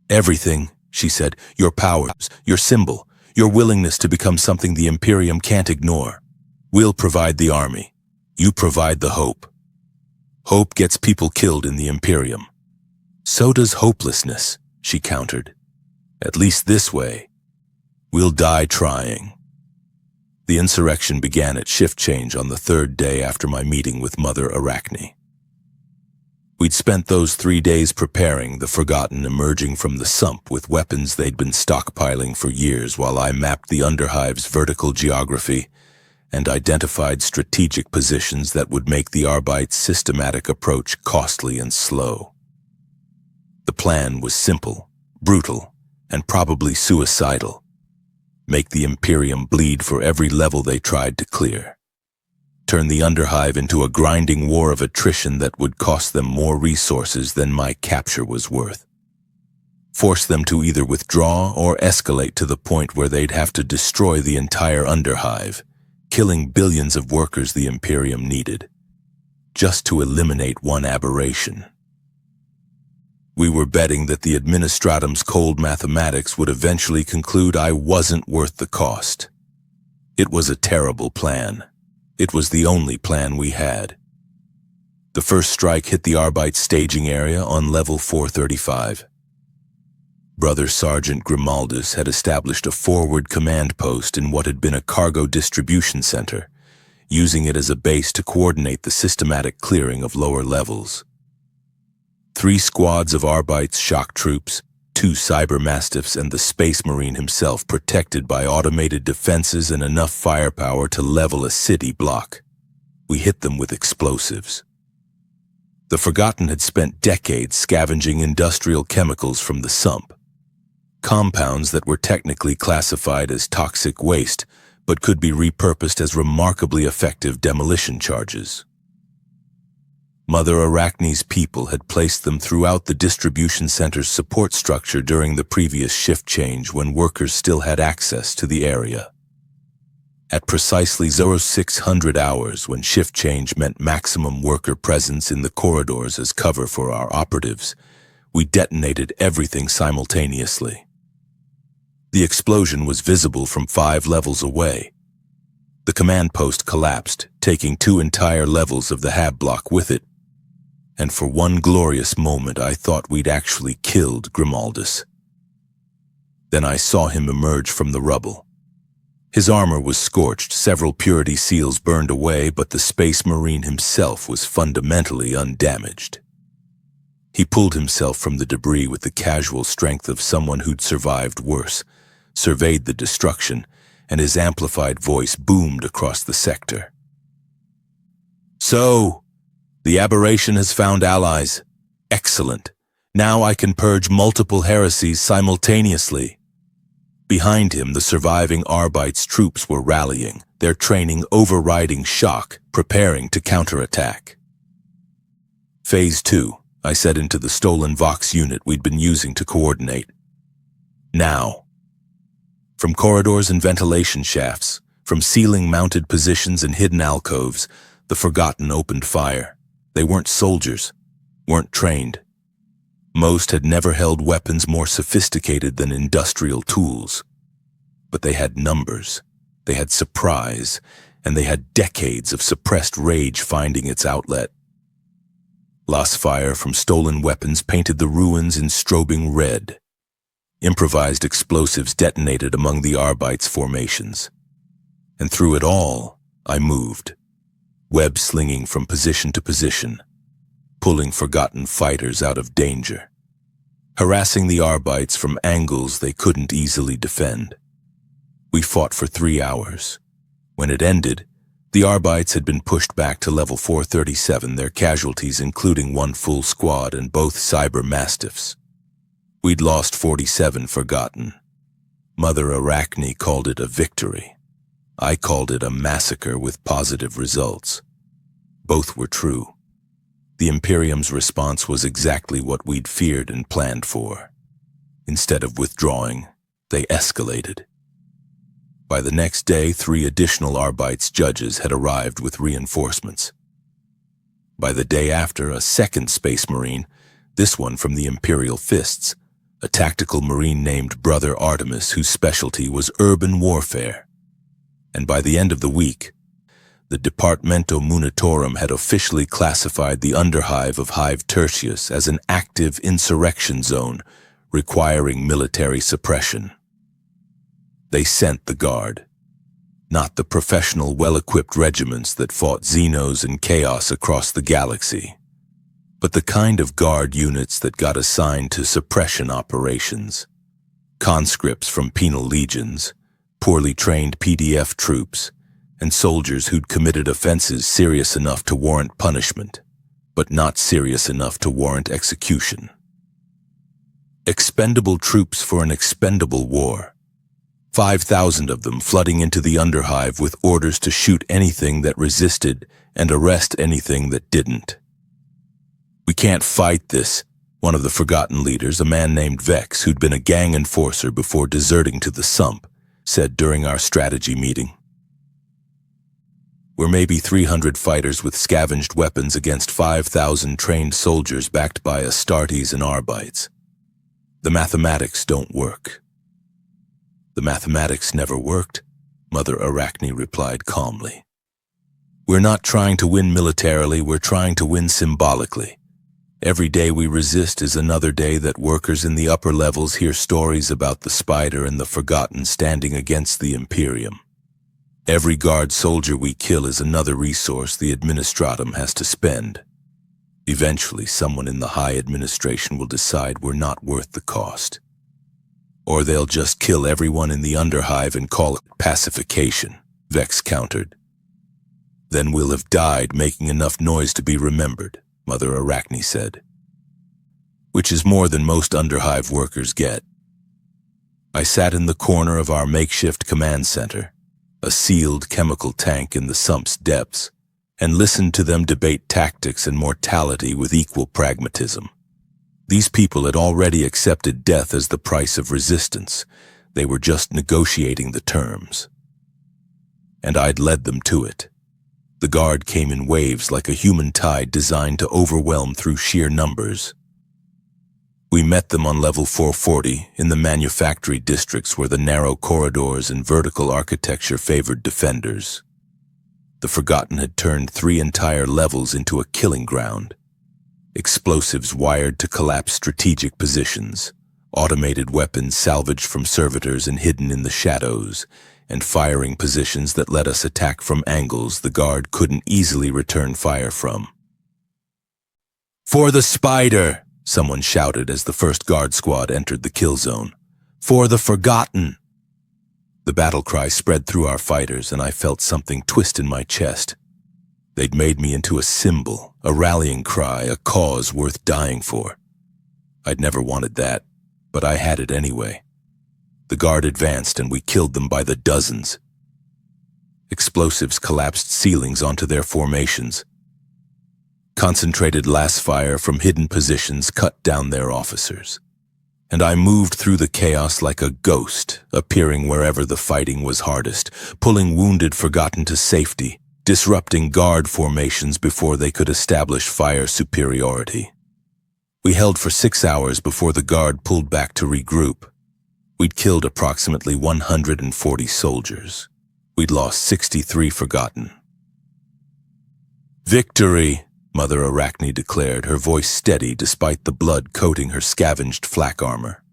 "Everything," she said. "Your powers, your symbol, your willingness to become something the Imperium can't ignore. We'll provide the army. You provide the hope. Hope gets people killed in the Imperium. So does hopelessness," she countered. "At least this way. We'll die trying." The insurrection began at shift change on the third day after my meeting with Mother Arachne. We'd spent those 3 days preparing, the Forgotten emerging from the sump with weapons they'd been stockpiling for years while I mapped the underhive's vertical geography and identified strategic positions that would make the Arbites' systematic approach costly and slow. The plan was simple, brutal, and probably suicidal. Make the Imperium bleed for every level they tried to clear. Turn the underhive into a grinding war of attrition that would cost them more resources than my capture was worth. Force them to either withdraw or escalate to the point where they'd have to destroy the entire underhive, killing billions of workers the Imperium needed, just to eliminate one aberration. We were betting that the Administratum's cold mathematics would eventually conclude I wasn't worth the cost. It was a terrible plan. It was the only plan we had. The first strike hit the Arbites staging area on level 435. Brother Sergeant Grimaldus had established a forward command post in what had been a cargo distribution center, using it as a base to coordinate the systematic clearing of lower levels. 3 squads of Arbites shock troops, 2 cyber mastiffs, and the Space Marine himself protected by automated defenses and enough firepower to level a city block. We hit them with explosives. The Forgotten had spent decades scavenging industrial chemicals from the sump. Compounds that were technically classified as toxic waste, but could be repurposed as remarkably effective demolition charges. Mother Arachne's people had placed them throughout the distribution center's support structure during the previous shift change when workers still had access to the area. At precisely 0600 hours, when shift change meant maximum worker presence in the corridors as cover for our operatives, we detonated everything simultaneously. The explosion was visible from 5 levels away. The command post collapsed, taking 2 entire levels of the hab block with it. And for one glorious moment I thought we'd actually killed Grimaldus. Then I saw him emerge from the rubble. His armor was scorched, several purity seals burned away, but the Space Marine himself was fundamentally undamaged. He pulled himself from the debris with the casual strength of someone who'd survived worse, surveyed the destruction, and his amplified voice boomed across the sector. "So, the aberration has found allies. Excellent. Now I can purge multiple heresies simultaneously." Behind him, the surviving Arbites troops were rallying, their training overriding shock, preparing to counterattack. "Phase 2, I said into the stolen Vox unit we'd been using to coordinate. "Now." From corridors and ventilation shafts, from ceiling-mounted positions and hidden alcoves, the Forgotten opened fire. They weren't soldiers, weren't trained. Most had never held weapons more sophisticated than industrial tools. But they had numbers, they had surprise, and they had decades of suppressed rage finding its outlet. Lost fire from stolen weapons painted the ruins in strobing red. Improvised explosives detonated among the Arbites' formations. And through it all, I moved. Web slinging from position to position, pulling Forgotten fighters out of danger, harassing the Arbites from angles they couldn't easily defend. We fought for 3 hours. When it ended, the Arbites had been pushed back to level 437, their casualties including 1 full squad and both cyber mastiffs. We'd lost 47 Forgotten. Mother Arachne called it a victory. I called it a massacre with positive results. Both were true. The Imperium's response was exactly what we'd feared and planned for. Instead of withdrawing, they escalated. By the next day, 3 additional Arbites judges had arrived with reinforcements. By the day after, a second Space Marine, this one from the Imperial Fists, a tactical Marine named Brother Artemis whose specialty was urban warfare. And by the end of the week, the Departamento Munitorum had officially classified the underhive of Hive Tertius as an active insurrection zone requiring military suppression. They sent the Guard, not the professional, well-equipped regiments that fought Xenos and Chaos across the galaxy, but the kind of Guard units that got assigned to suppression operations. Conscripts from penal legions, poorly trained PDF troops, and soldiers who'd committed offenses serious enough to warrant punishment, but not serious enough to warrant execution. Expendable troops for an expendable war. 5,000 of them flooding into the underhive with orders to shoot anything that resisted and arrest anything that didn't. "We can't fight this," one of the Forgotten leaders, a man named Vex, who'd been a gang enforcer before deserting to the Sump, said during our strategy meeting. "We're maybe 300 fighters with scavenged weapons against 5,000 trained soldiers backed by Astartes and Arbites. The mathematics don't work." "The mathematics never worked," Mother Arachne replied calmly. "We're not trying to win militarily, we're trying to win symbolically. Every day we resist is another day that workers in the upper levels hear stories about the Spider and the Forgotten standing against the Imperium. Every Guard soldier we kill is another resource the Administratum has to spend. Eventually, someone in the High Administration will decide we're not worth the cost. Or they'll just kill everyone in the underhive and call it pacification," Vex countered. "Then we'll have died making enough noise to be remembered," Mother Arachne said. "Which is more than most underhive workers get." I sat in the corner of our makeshift command center, a sealed chemical tank in the Sump's depths, and listened to them debate tactics and mortality with equal pragmatism. These people had already accepted death as the price of resistance. They were just negotiating the terms. And I'd led them to it. The Guard came in waves like a human tide designed to overwhelm through sheer numbers. We met them on level 440 in the manufactory districts where the narrow corridors and vertical architecture favored defenders. The Forgotten had turned 3 entire levels into a killing ground. Explosives wired to collapse strategic positions, automated weapons salvaged from servitors and hidden in the shadows, and firing positions that let us attack from angles the Guard couldn't easily return fire from. "For the Spider!" someone shouted as the first Guard squad entered the kill zone. "For the Forgotten!" The battle cry spread through our fighters, and I felt something twist in my chest. They'd made me into a symbol, a rallying cry, a cause worth dying for. I'd never wanted that, but I had it anyway. The Guard advanced and we killed them by the dozens. Explosives collapsed ceilings onto their formations. Concentrated las fire from hidden positions cut down their officers. And I moved through the chaos like a ghost, appearing wherever the fighting was hardest, pulling wounded Forgotten to safety, disrupting Guard formations before they could establish fire superiority. We held for 6 hours before the Guard pulled back to regroup. We'd killed approximately 140 soldiers. We'd lost 63 Forgotten. "Victory!" Mother Arachne declared, her voice steady despite the blood coating her scavenged flak armor.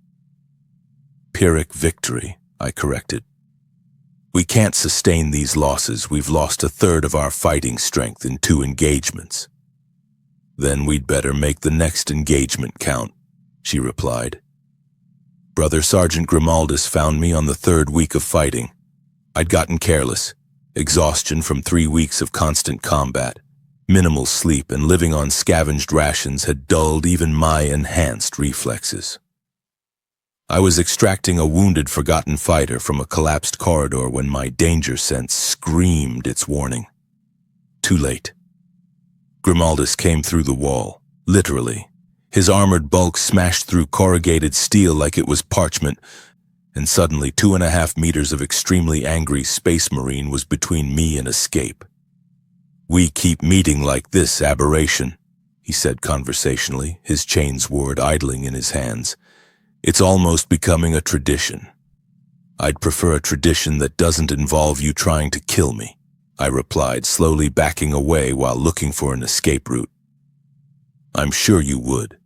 "Pyrrhic victory," I corrected. "We can't sustain these losses. We've lost 1/3 of our fighting strength in 2 engagements." "Then we'd better make the next engagement count," she replied. Brother Sergeant Grimaldus found me on the 3rd week of fighting. I'd gotten careless. Exhaustion from 3 weeks of constant combat. Minimal sleep and living on scavenged rations had dulled even my enhanced reflexes. I was extracting a wounded Forgotten fighter from a collapsed corridor when my danger sense screamed its warning. Too late. Grimaldus came through the wall, literally. His armored bulk smashed through corrugated steel like it was parchment, and suddenly 2.5 meters of extremely angry Space Marine was between me and escape. "We keep meeting like this, aberration," he said conversationally, his chain sword idling in his hands. "It's almost becoming a tradition." "I'd prefer a tradition that doesn't involve you trying to kill me," I replied, slowly backing away while looking for an escape route. "I'm sure you would.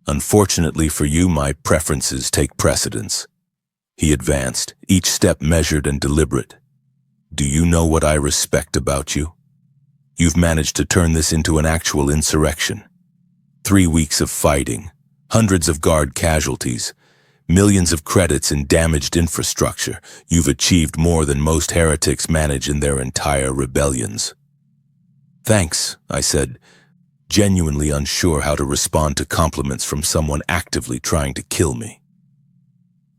Unfortunately for you, my preferences take precedence." He advanced, each step measured and deliberate. "Do you know what I respect about you? You've managed to turn this into an actual insurrection. 3 weeks of fighting, hundreds of guard casualties, millions of credits in damaged infrastructure. You've achieved more than most heretics manage in their entire rebellions." "Thanks," I said, genuinely unsure how to respond to compliments from someone actively trying to kill me.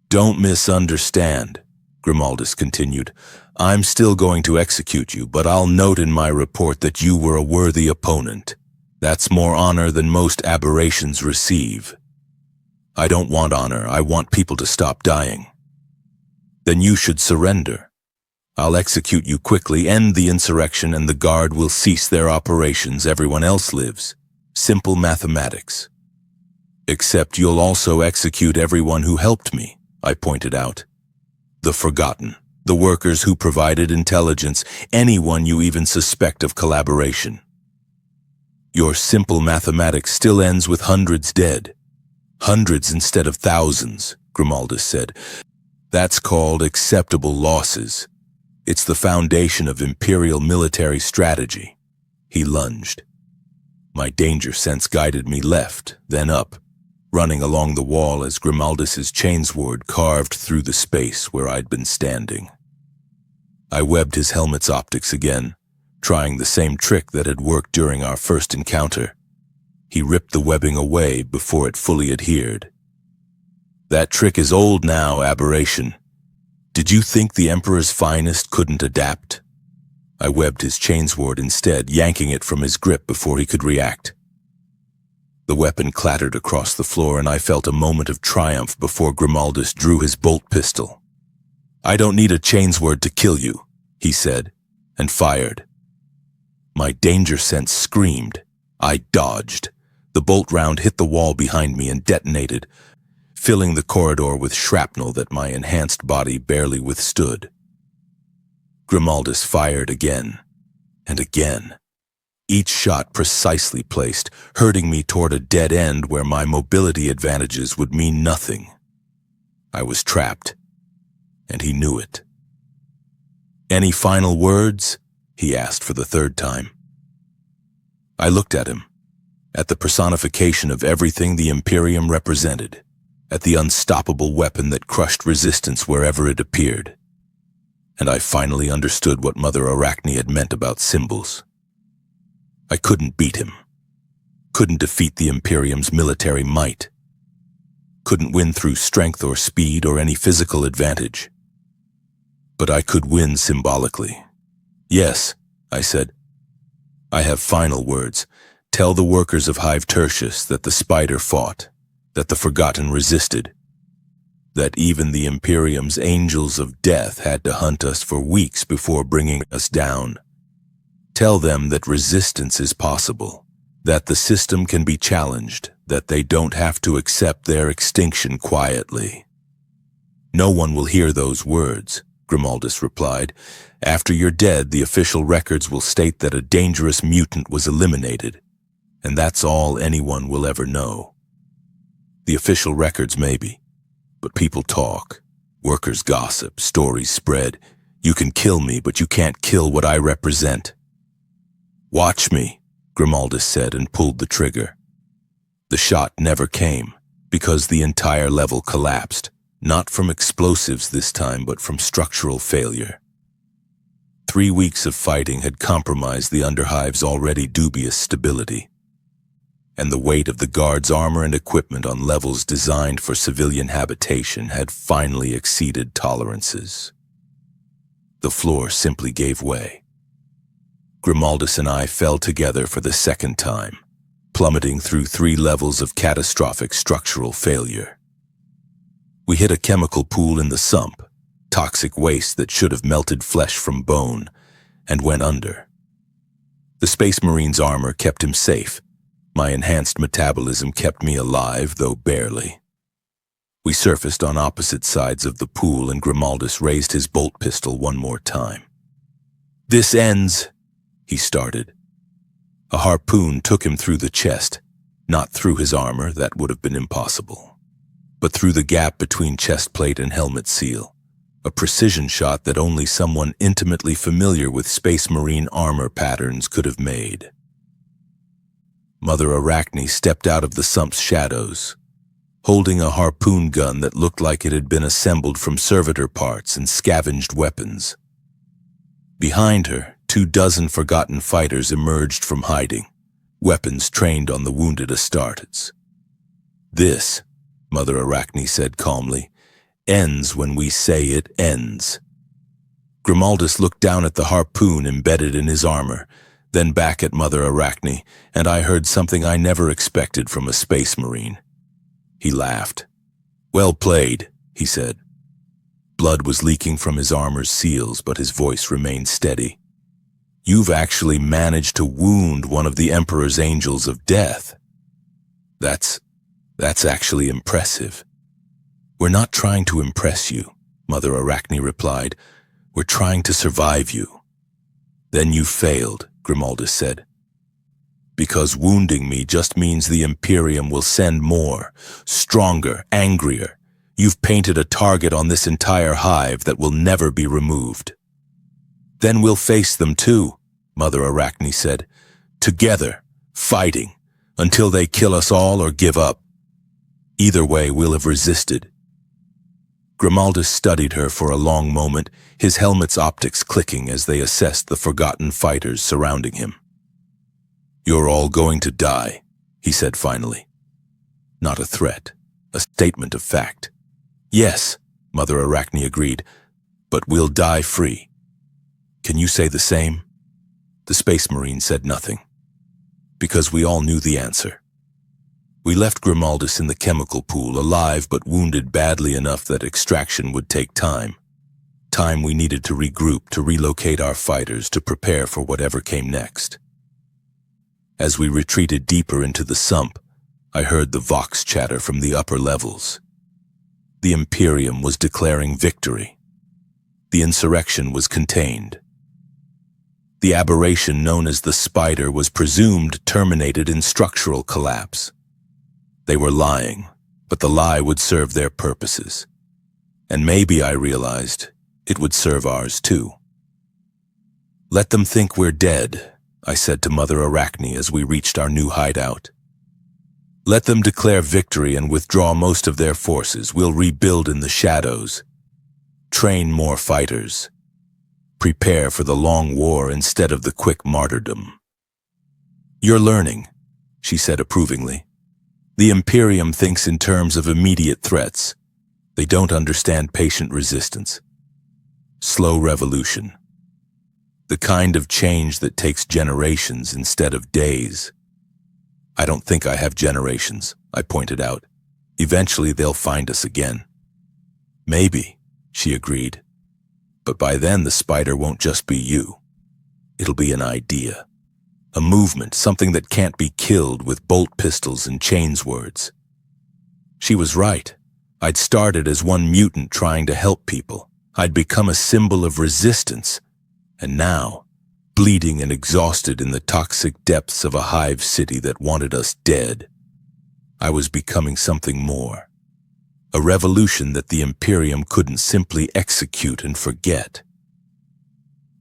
"Don't misunderstand," Grimaldus continued. "I'm still going to execute you, but I'll note in my report that you were a worthy opponent. That's more honor than most aberrations receive." "I don't want honor, I want people to stop dying." "Then you should surrender. I'll execute you quickly, end the insurrection, and the guard will cease their operations. Everyone else lives. Simple mathematics." "Except you'll also execute everyone who helped me," I pointed out. "The forgotten, the workers who provided intelligence, anyone you even suspect of collaboration." "Your simple mathematics still ends with hundreds dead." "Hundreds instead of thousands," Grimaldus said. "That's called acceptable losses. It's the foundation of imperial military strategy." He lunged. My danger sense guided me left, then up, running along the wall as Grimaldus's chainsword carved through the space where I'd been standing. I webbed his helmet's optics again, trying the same trick that had worked during our first encounter. He ripped the webbing away before it fully adhered. "That trick is old now, aberration. Did you think the Emperor's finest couldn't adapt?" I webbed his chainsword instead, yanking it from his grip before he could react. The weapon clattered across the floor, and I felt a moment of triumph before Grimaldus drew his bolt pistol. "I don't need a chainsword to kill you," he said, and fired. My danger sense screamed. I dodged. The bolt round hit the wall behind me and detonated, filling the corridor with shrapnel that my enhanced body barely withstood. Grimaldus fired again, and again, each shot precisely placed, hurting me toward a dead end where my mobility advantages would mean nothing. I was trapped, and he knew it. "Any final words?" he asked for the third time. I looked at him, at the personification of everything the Imperium represented, at the unstoppable weapon that crushed resistance wherever it appeared. And I finally understood what Mother Arachne had meant about symbols. I couldn't beat him, couldn't defeat the Imperium's military might, couldn't win through strength or speed or any physical advantage. But I could win symbolically. "Yes," I said. "I have final words. Tell the workers of Hive Tertius that the spider fought, that the forgotten resisted, that even the Imperium's angels of death had to hunt us for weeks before bringing us down. Tell them that resistance is possible, that the system can be challenged, that they don't have to accept their extinction quietly." "No one will hear those words," Grimaldus replied. "After you're dead, the official records will state that a dangerous mutant was eliminated, and that's all anyone will ever know. The official records maybe, but people talk, workers gossip, stories spread. You can kill me, but you can't kill what I represent." "Watch me," Grimaldus said and pulled the trigger. The shot never came, because the entire level collapsed, not from explosives this time, but from structural failure. 3 weeks of fighting had compromised the underhive's already dubious stability, and the weight of the guard's armor and equipment on levels designed for civilian habitation had finally exceeded tolerances. The floor simply gave way. Grimaldus and I fell together for the second time, plummeting through 3 levels of catastrophic structural failure. We hit a chemical pool in the sump, toxic waste that should have melted flesh from bone, and went under. The Space Marine's armor kept him safe. My enhanced metabolism kept me alive, though barely. We surfaced on opposite sides of the pool, and Grimaldus raised his bolt pistol one more time. "This ends," he started. A harpoon took him through the chest, not through his armor, that would have been impossible, but through the gap between chest plate and helmet seal, a precision shot that only someone intimately familiar with Space Marine armor patterns could have made. Mother Arachne stepped out of the sump's shadows, holding a harpoon gun that looked like it had been assembled from servitor parts and scavenged weapons. Behind her, 24 forgotten fighters emerged from hiding, weapons trained on the wounded Astartes. "This," Mother Arachne said calmly, "ends when we say it ends." Grimaldus looked down at the harpoon embedded in his armor, then back at Mother Arachne, and I heard something I never expected from a Space Marine. He laughed. "Well played," he said. Blood was leaking from his armor's seals, but his voice remained steady. "You've actually managed to wound one of the Emperor's angels of death. That's actually impressive." "We're not trying to impress you," Mother Arachne replied. "We're trying to survive you." "Then you failed," Grimaldus said. "Because wounding me just means the Imperium will send more, stronger, angrier. You've painted a target on this entire hive that will never be removed." "Then we'll face them too," Mother Arachne said. "Together, fighting, until they kill us all or give up. Either way, we'll have resisted." Grimaldus studied her for a long moment, his helmet's optics clicking as they assessed the forgotten fighters surrounding him. "You're all going to die," he said finally. Not a threat, a statement of fact. "Yes," Mother Arachne agreed, "but we'll die free. Can you say the same?" The Space Marine said nothing, because we all knew the answer. We left Grimaldus in the chemical pool, alive but wounded badly enough that extraction would take time. Time we needed to regroup, to relocate our fighters, to prepare for whatever came next. As we retreated deeper into the sump, I heard the vox chatter from the upper levels. The Imperium was declaring victory. The insurrection was contained. The aberration known as the Spider was presumed terminated in structural collapse. They were lying, but the lie would serve their purposes. And maybe, I realized, it would serve ours too. "Let them think we're dead," I said to Mother Arachne as we reached our new hideout. "Let them declare victory and withdraw most of their forces. We'll rebuild in the shadows. Train more fighters. Prepare for the long war instead of the quick martyrdom." "You're learning," she said approvingly. "The Imperium thinks in terms of immediate threats. They don't understand patient resistance. Slow revolution. The kind of change that takes generations instead of days." "I don't think I have generations," I pointed out. "Eventually they'll find us again." "Maybe," she agreed. "But by then the Spider won't just be you. It'll be an idea. A movement, something that can't be killed with bolt pistols and chains words." She was right. I'd started as one mutant trying to help people. I'd become a symbol of resistance. And now, bleeding and exhausted in the toxic depths of a hive city that wanted us dead, I was becoming something more. A revolution that the Imperium couldn't simply execute and forget.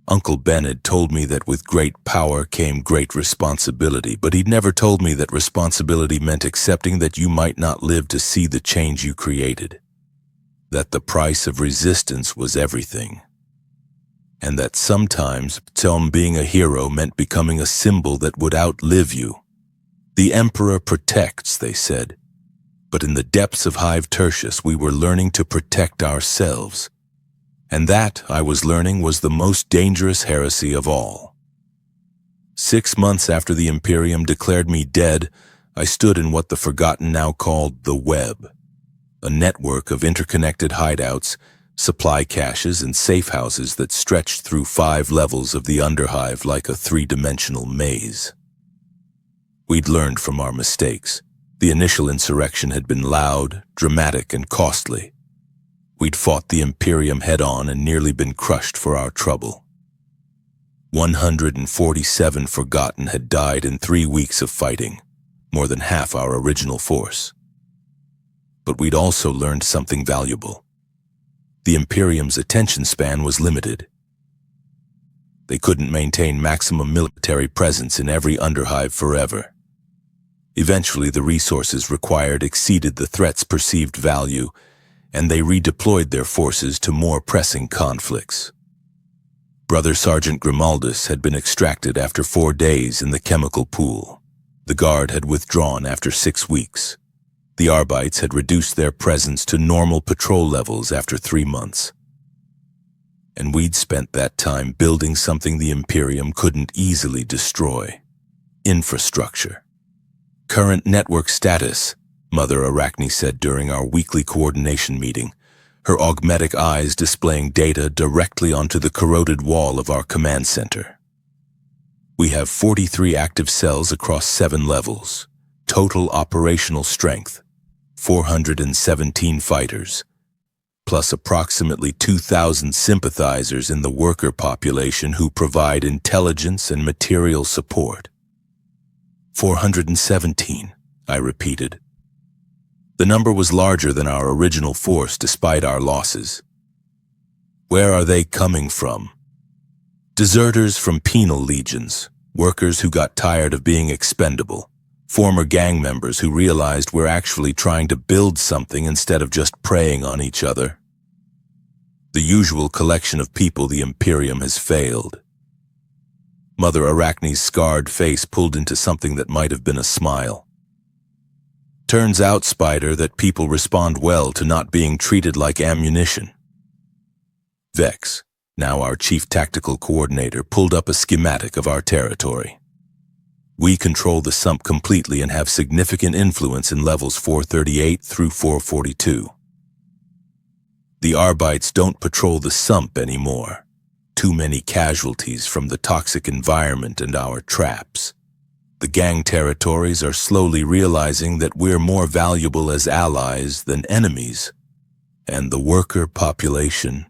Uncle Ben had told me that with great power came great responsibility, but he'd never told me that responsibility meant accepting that you might not live to see the change you created. That the price of resistance was everything. And that sometimes being a hero meant becoming a symbol that would outlive you. The Emperor protects, they said. But in the depths of Hive Tertius, we were learning to protect ourselves. And that, I was learning, was the most dangerous heresy of all. 6 months after the Imperium declared me dead, I stood in what the Forgotten now called the Web, a network of interconnected hideouts, supply caches and safe houses that stretched through 5 levels of the underhive like a 3-dimensional maze. We'd learned from our mistakes. The initial insurrection had been loud, dramatic, and costly. We'd fought the Imperium head-on and nearly been crushed for our trouble. 147 Forgotten had died in 3 weeks of fighting, more than half our original force. But we'd also learned something valuable. The Imperium's attention span was limited. They couldn't maintain maximum military presence in every underhive forever. Eventually, the resources required exceeded the threat's perceived value, and they redeployed their forces to more pressing conflicts. Brother Sergeant Grimaldus had been extracted after 4 days in the chemical pool. The guard had withdrawn after 6 weeks. The Arbites had reduced their presence to normal patrol levels after 3 months. And we'd spent that time building something the Imperium couldn't easily destroy: infrastructure. Current network status, Mother Arachne said during our weekly coordination meeting, her augmetic eyes displaying data directly onto the corroded wall of our command center. We have 43 active cells across 7 levels. Total operational strength, 417 fighters, plus approximately 2,000 sympathizers in the worker population who provide intelligence and material support. 417, I repeated. The number was larger than our original force despite our losses. Where are they coming from? Deserters from penal legions, workers who got tired of being expendable, former gang members who realized we're actually trying to build something instead of just preying on each other. The usual collection of people the Imperium has failed. Mother Arachne's scarred face pulled into something that might have been a smile. Turns out, Spider, that people respond well to not being treated like ammunition. Vex, now our chief tactical coordinator, pulled up a schematic of our territory. We control the sump completely and have significant influence in levels 438 through 442. The Arbites don't patrol the sump anymore. Too many casualties from the toxic environment and our traps. The gang territories are slowly realizing that we're more valuable as allies than enemies. And the worker population.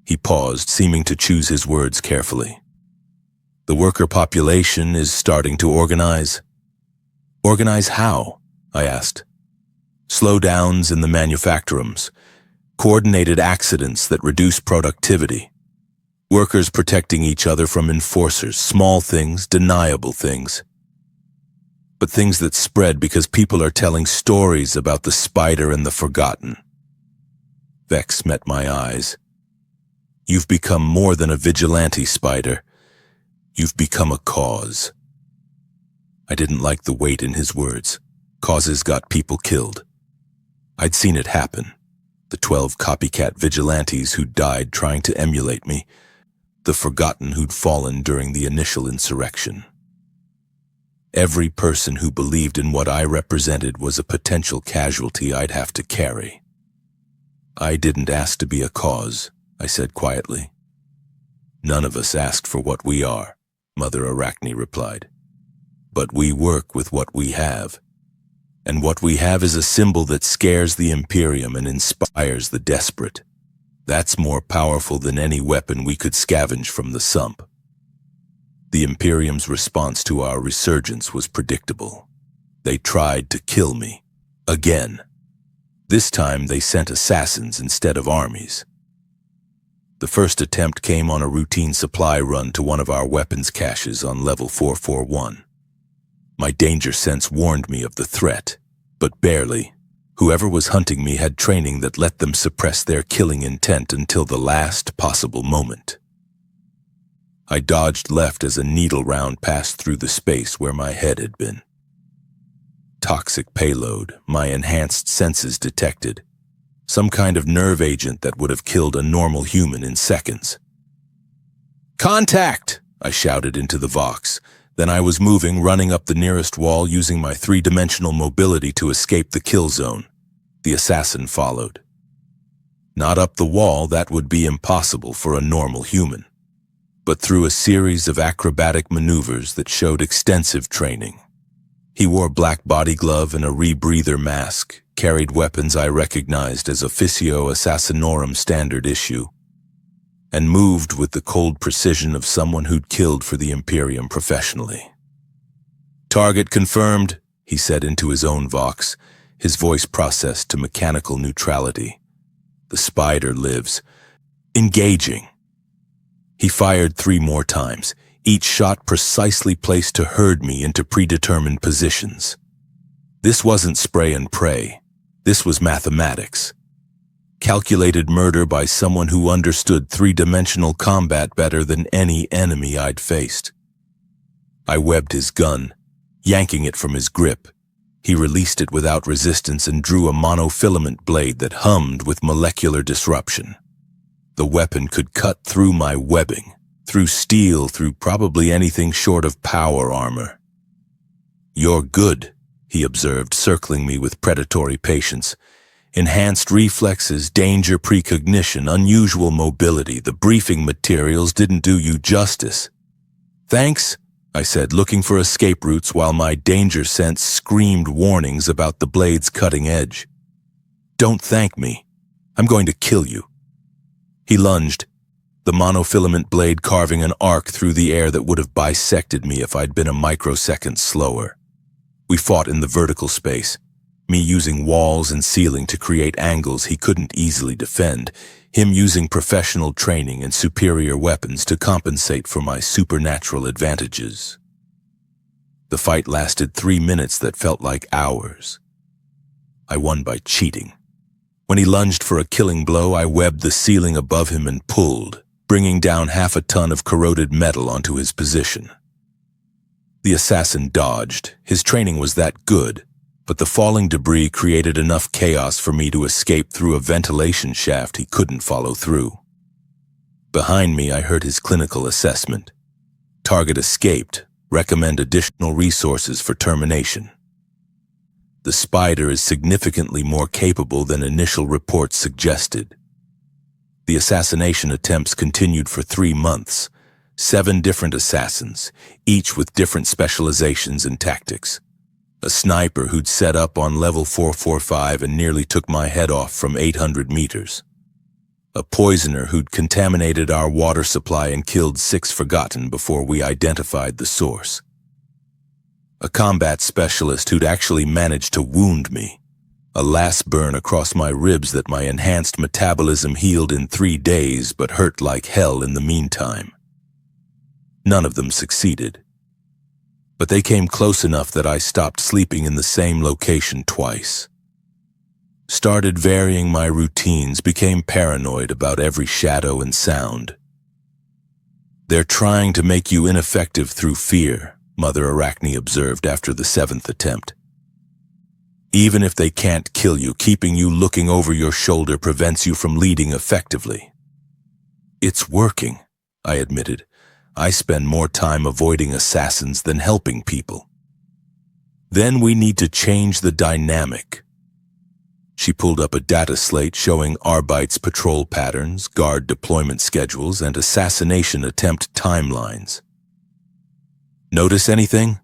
He paused, seeming to choose his words carefully. The worker population is starting to organize. Organize how? I asked. Slowdowns in the manufactorums, coordinated accidents that reduce productivity, workers protecting each other from enforcers, small things, deniable things. But things that spread because people are telling stories about the Spider and the Forgotten. Vex met my eyes. You've become more than a vigilante, Spider. You've become a cause. I didn't like the weight in his words. Causes got people killed. I'd seen it happen. The 12 copycat vigilantes who'd died trying to emulate me. The Forgotten who'd fallen during the initial insurrection. Every person who believed in what I represented was a potential casualty I'd have to carry. I didn't ask to be a cause, I said quietly. None of us asked for what we are, Mother Arachne replied. But we work with what we have. And what we have is a symbol that scares the Imperium and inspires the desperate. That's more powerful than any weapon we could scavenge from the sump. The Imperium's response to our resurgence was predictable. They tried to kill me. Again. This time they sent assassins instead of armies. The first attempt came on a routine supply run to one of our weapons caches on level 441. My danger sense warned me of the threat, but barely. Whoever was hunting me had training that let them suppress their killing intent until the last possible moment. I dodged left as a needle round passed through the space where my head had been. Toxic payload, my enhanced senses detected. Some kind of nerve agent that would have killed a normal human in seconds. "Contact!" I shouted into the Vox. Then I was moving, running up the nearest wall using my 3-dimensional mobility to escape the kill zone. The assassin followed. Not up the wall, that would be impossible for a normal human, but through a series of acrobatic maneuvers that showed extensive training. He wore black body glove and a rebreather mask, carried weapons I recognized as Officio Assassinorum standard issue, and moved with the cold precision of someone who'd killed for the Imperium professionally. "Target confirmed," he said into his own vox, his voice processed to mechanical neutrality. "The spider lives." "Engaging." He fired 3 more times, each shot precisely placed to herd me into predetermined positions. This wasn't spray and pray. This was mathematics. Calculated murder by someone who understood 3-dimensional combat better than any enemy I'd faced. I webbed his gun, yanking it from his grip. He released it without resistance and drew a monofilament blade that hummed with molecular disruption. The weapon could cut through my webbing, through steel, through probably anything short of power armor. "You're good," he observed, circling me with predatory patience. "Enhanced reflexes, danger precognition, unusual mobility. The briefing materials didn't do you justice." "Thanks," I said, looking for escape routes while my danger sense screamed warnings about the blade's cutting edge. "Don't thank me. I'm going to kill you." He lunged, the monofilament blade carving an arc through the air that would have bisected me if I'd been a microsecond slower. We fought in the vertical space, me using walls and ceiling to create angles he couldn't easily defend, him using professional training and superior weapons to compensate for my supernatural advantages. The fight lasted 3 minutes that felt like hours. I won by cheating. When he lunged for a killing blow, I webbed the ceiling above him and pulled, bringing down 1/2 ton of corroded metal onto his position. The assassin dodged. His training was that good, but the falling debris created enough chaos for me to escape through a ventilation shaft he couldn't follow through. Behind me, I heard his clinical assessment. "Target escaped. Recommend additional resources for termination." The spider is significantly more capable than initial reports suggested. The assassination attempts continued for 3 months. 7 different assassins, each with different specializations and tactics. A sniper who'd set up on level 445 and nearly took my head off from 800 meters. A poisoner who'd contaminated our water supply and killed 6 forgotten before we identified the source. A combat specialist who'd actually managed to wound me. A last burn across my ribs that my enhanced metabolism healed in 3 days but hurt like hell in the meantime. None of them succeeded. But they came close enough that I stopped sleeping in the same location twice. Started varying my routines, became paranoid about every shadow and sound. "They're trying to make you ineffective through fear," Mother Arachne observed after the 7th attempt. "Even if they can't kill you, keeping you looking over your shoulder prevents you from leading effectively." "It's working," I admitted. "I spend more time avoiding assassins than helping people." "Then we need to change the dynamic." She pulled up a data slate showing Arbites patrol patterns, guard deployment schedules, and assassination attempt timelines. "Notice anything?"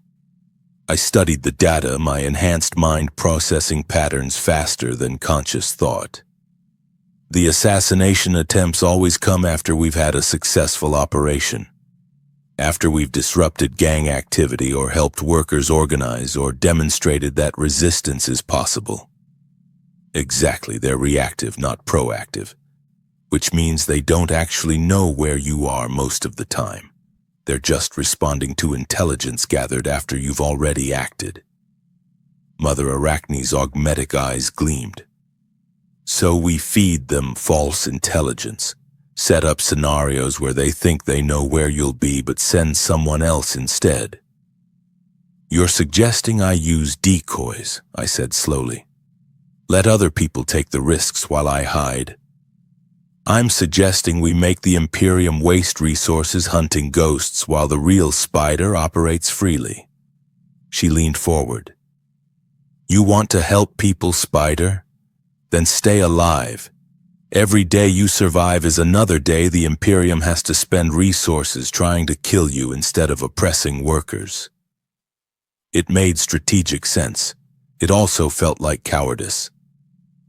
I studied the data, my enhanced mind processing patterns faster than conscious thought. "The assassination attempts always come after we've had a successful operation. After we've disrupted gang activity or helped workers organize or demonstrated that resistance is possible." "Exactly, they're reactive, not proactive. Which means they don't actually know where you are most of the time. They're just responding to intelligence gathered after you've already acted." Mother Arachne's augmetic eyes gleamed. "So we feed them false intelligence, set up scenarios where they think they know where you'll be but send someone else instead." "You're suggesting I use decoys," I said slowly. "Let other people take the risks while I hide." "I'm suggesting we make the Imperium waste resources hunting ghosts while the real spider operates freely." She leaned forward. "You want to help people, Spider? Then stay alive. Every day you survive is another day the Imperium has to spend resources trying to kill you instead of oppressing workers. It made strategic sense. It also felt like cowardice.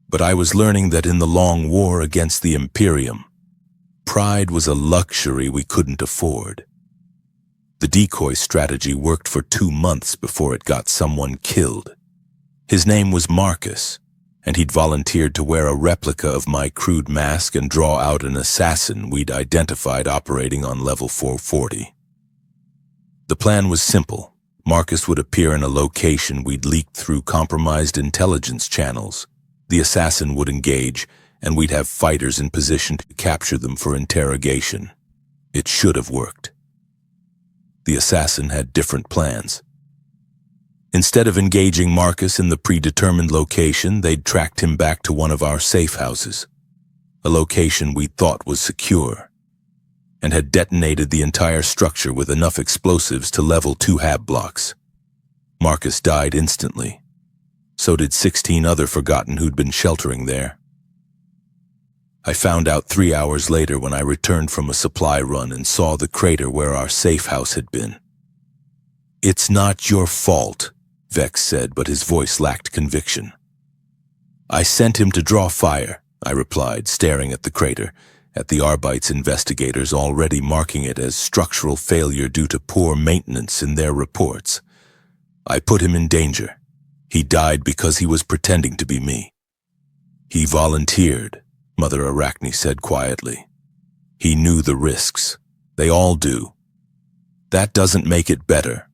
But I was learning that in the long war against the Imperium, pride was a luxury we couldn't afford. The decoy strategy worked for 2 months before it got someone killed. His name was Marcus, and he'd volunteered to wear a replica of my crude mask and draw out an assassin we'd identified operating on level 440. The plan was simple. Marcus would appear in a location we'd leaked through compromised intelligence channels. The assassin would engage, and we'd have fighters in position to capture them for interrogation. It should have worked. The assassin had different plans. Instead of engaging Marcus in the predetermined location, they'd tracked him back to one of our safe houses, a location we thought was secure, and had detonated the entire structure with enough explosives to level 2 hab blocks. Marcus died instantly. So did 16 other Forgotten who'd been sheltering there. I found out 3 hours later when I returned from a supply run and saw the crater where our safe house had been. "It's not your fault," Vex said, but his voice lacked conviction. "I sent him to draw fire," I replied, staring at the crater, at the Arbites investigators already marking it as structural failure due to poor maintenance in their reports. "I put him in danger. He died because he was pretending to be me." "He volunteered," Mother Arachne said quietly. "He knew the risks. They all do. That doesn't make it better."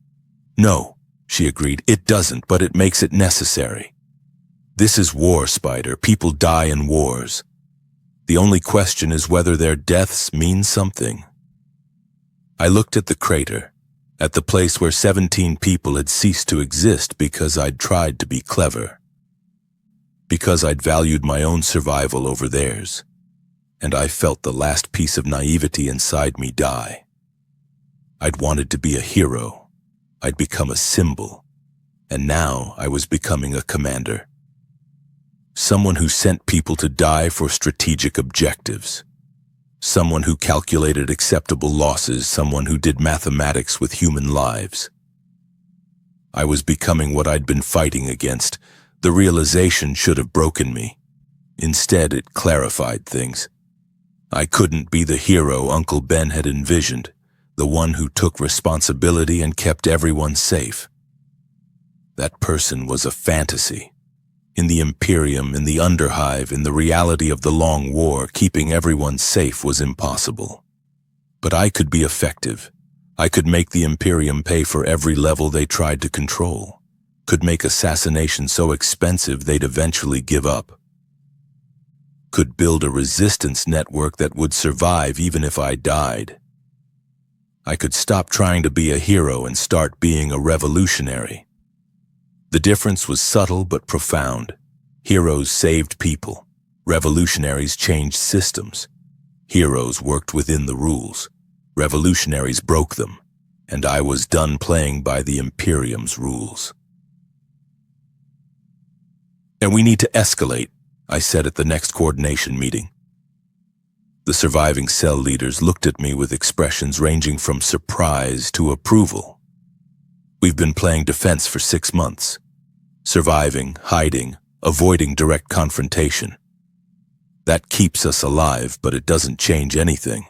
"No," she agreed, "it doesn't, but it makes it necessary. This is war, Spider. People die in wars. The only question is whether their deaths mean something." I looked at the crater, at the place where 17 people had ceased to exist because I'd tried to be clever, because I'd valued my own survival over theirs, and I felt the last piece of naivety inside me die. I'd wanted to be a hero. I'd become a symbol, and now I was becoming a commander. Someone who sent people to die for strategic objectives. Someone who calculated acceptable losses, someone who did mathematics with human lives. I was becoming what I'd been fighting against. The realization should have broken me. Instead, it clarified things. I couldn't be the hero Uncle Ben had envisioned, the one who took responsibility and kept everyone safe. That person was a fantasy. In the Imperium, in the underhive, in the reality of the long war, keeping everyone safe was impossible. But I could be effective. I could make the Imperium pay for every level they tried to control. Could make assassination so expensive they'd eventually give up. Could build a resistance network that would survive even if I died. I could stop trying to be a hero and start being a revolutionary. The difference was subtle but profound. Heroes saved people. Revolutionaries changed systems. Heroes worked within the rules. Revolutionaries broke them. And I was done playing by the Imperium's rules. "And we need to escalate," I said at the next coordination meeting. The surviving cell leaders looked at me with expressions ranging from surprise to approval. "We've been playing defense for 6 months. Surviving, hiding, avoiding direct confrontation. That keeps us alive, but it doesn't change anything."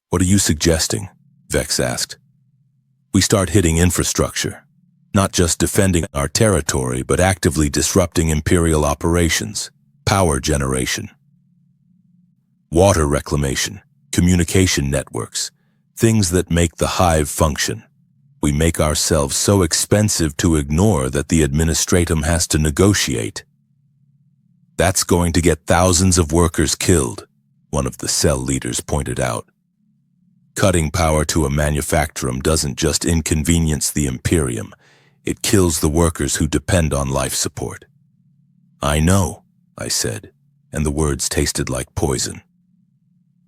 "What are you suggesting?" Vex asked. "We start hitting infrastructure, not just defending our territory, but actively disrupting Imperial operations, power generation, water reclamation, communication networks, things that make the Hive function. We make ourselves so expensive to ignore that the administratum has to negotiate. That's going to get thousands of workers killed," one of the cell leaders pointed out. "Cutting power to a manufactorum doesn't just inconvenience the Imperium, it kills the workers who depend on life support." "I know," I said, and the words tasted like poison.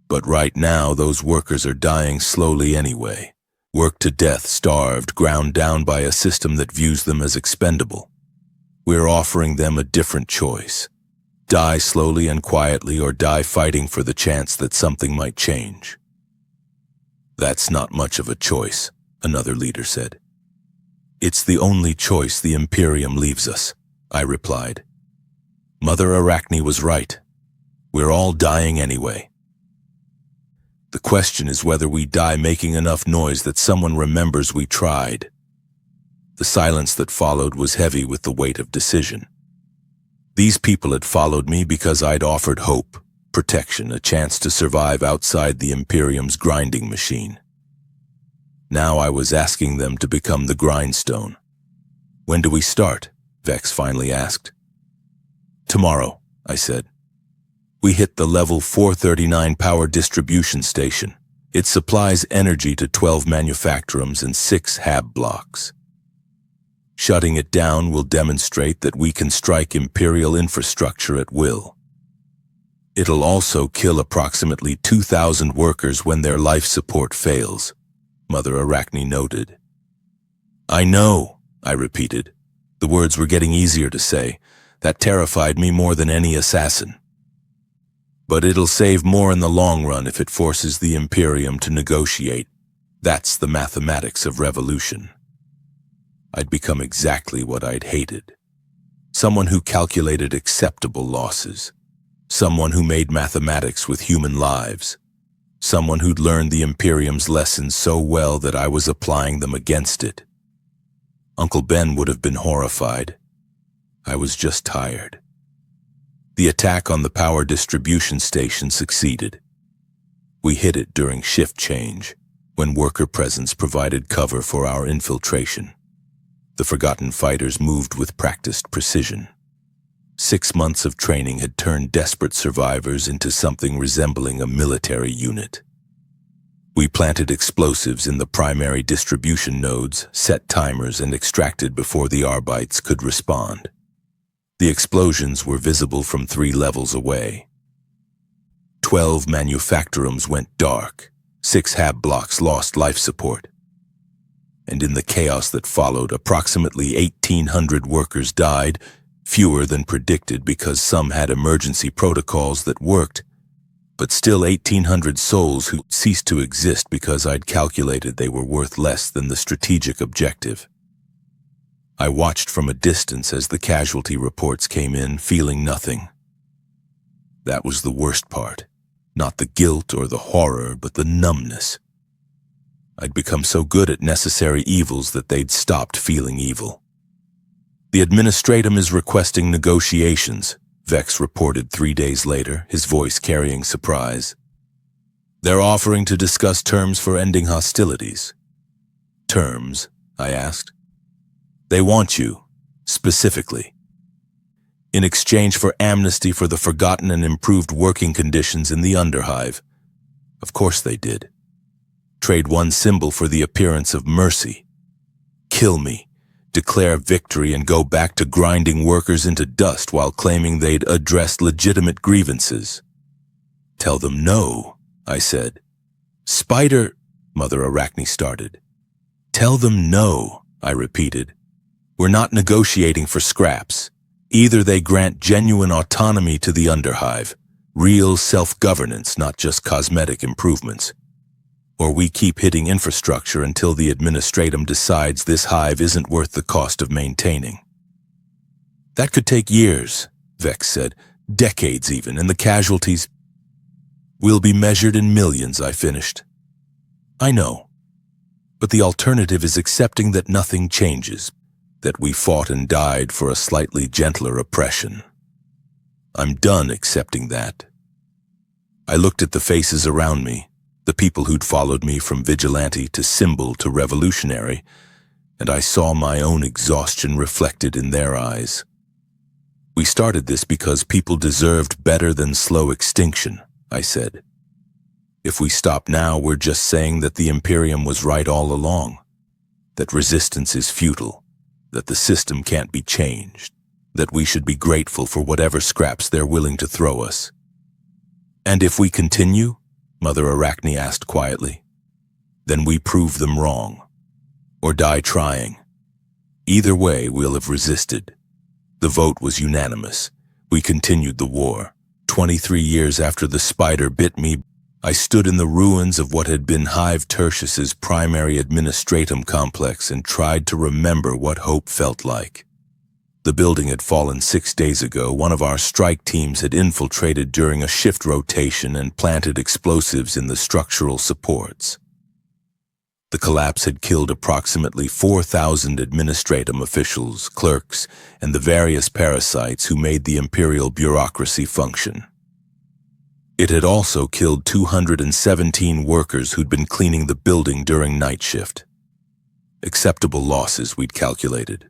"But right now those workers are dying slowly anyway. Worked to death, starved, ground down by a system that views them as expendable. We're offering them a different choice. Die slowly and quietly, or die fighting for the chance that something might change. That's not much of a choice, another leader said. It's the only choice the Imperium leaves us, I replied. Mother Arachne was right. We're all dying anyway. The question is whether we die making enough noise that someone remembers we tried. The silence that followed was heavy with the weight of decision. These people had followed me because I'd offered hope, protection, a chance to survive outside the Imperium's grinding machine. Now I was asking them to become the grindstone. When do we start? Vex finally asked. Tomorrow, I said. We hit the level 439 power distribution station. It supplies energy to 12 manufactorums and 6 hab blocks. Shutting it down will demonstrate that we can strike Imperial infrastructure at will. It'll also kill approximately 2,000 workers when their life support fails, Mother Arachne noted. I know, I repeated. The words were getting easier to say. That terrified me more than any assassin. But it'll save more in the long run if it forces the Imperium to negotiate. That's the mathematics of revolution. I'd become exactly what I'd hated. Someone who calculated acceptable losses. Someone who made mathematics with human lives. Someone who'd learned the Imperium's lessons so well that I was applying them against it. Uncle Ben would have been horrified. I was just tired. The attack on the power distribution station succeeded. We hit it during shift change, when worker presence provided cover for our infiltration. The forgotten fighters moved with practiced precision. 6 months of training had turned desperate survivors into something resembling a military unit. We planted explosives in the primary distribution nodes, set timers, and extracted before the Arbites could respond. The explosions were visible from 3 levels away. 12 manufactorums went dark. 6 hab blocks lost life support. And in the chaos that followed, approximately 1,800 workers died, fewer than predicted because some had emergency protocols that worked, but still 1,800 souls who ceased to exist because I'd calculated they were worth less than the strategic objective. I watched from a distance as the casualty reports came in, feeling nothing. That was the worst part. Not the guilt or the horror, but the numbness. I'd become so good at necessary evils that they'd stopped feeling evil. The Administratum is requesting negotiations, Vex reported 3 days later, his voice carrying surprise. They're offering to discuss terms for ending hostilities. Terms? I asked. They want you, specifically. In exchange for amnesty for the forgotten and improved working conditions in the underhive. Of course they did. Trade one symbol for the appearance of mercy. Kill me, declare victory, and go back to grinding workers into dust while claiming they'd addressed legitimate grievances. Tell them no, I said. Spider, Mother Arachne started. Tell them no, I repeated. We're not negotiating for scraps. Either they grant genuine autonomy to the underhive, real self-governance, not just cosmetic improvements, or we keep hitting infrastructure until the Administratum decides this hive isn't worth the cost of maintaining. That could take years, Vex said, decades even, and the casualties will be measured in millions, I finished. I know, but the alternative is accepting that nothing changes, that we fought and died for a slightly gentler oppression. I'm done accepting that. I looked at the faces around me, the people who'd followed me from vigilante to symbol to revolutionary, and I saw my own exhaustion reflected in their eyes. We started this because people deserved better than slow extinction, I said. If we stop now, we're just saying that the Imperium was right all along, that resistance is futile, that the system can't be changed, that we should be grateful for whatever scraps they're willing to throw us. And if we continue, Mother Arachne asked quietly, then we prove them wrong, or die trying. Either way, we'll have resisted. The vote was unanimous. We continued the war. 23 years after the spider bit me, I stood in the ruins of what had been Hive Tertius's primary administratum complex and tried to remember what hope felt like. The building had fallen 6 days ago. One of our strike teams had infiltrated during a shift rotation and planted explosives in the structural supports. The collapse had killed approximately 4,000 administratum officials, clerks, and the various parasites who made the imperial bureaucracy function. It had also killed 217 workers who'd been cleaning the building during night shift. Acceptable losses, we'd calculated.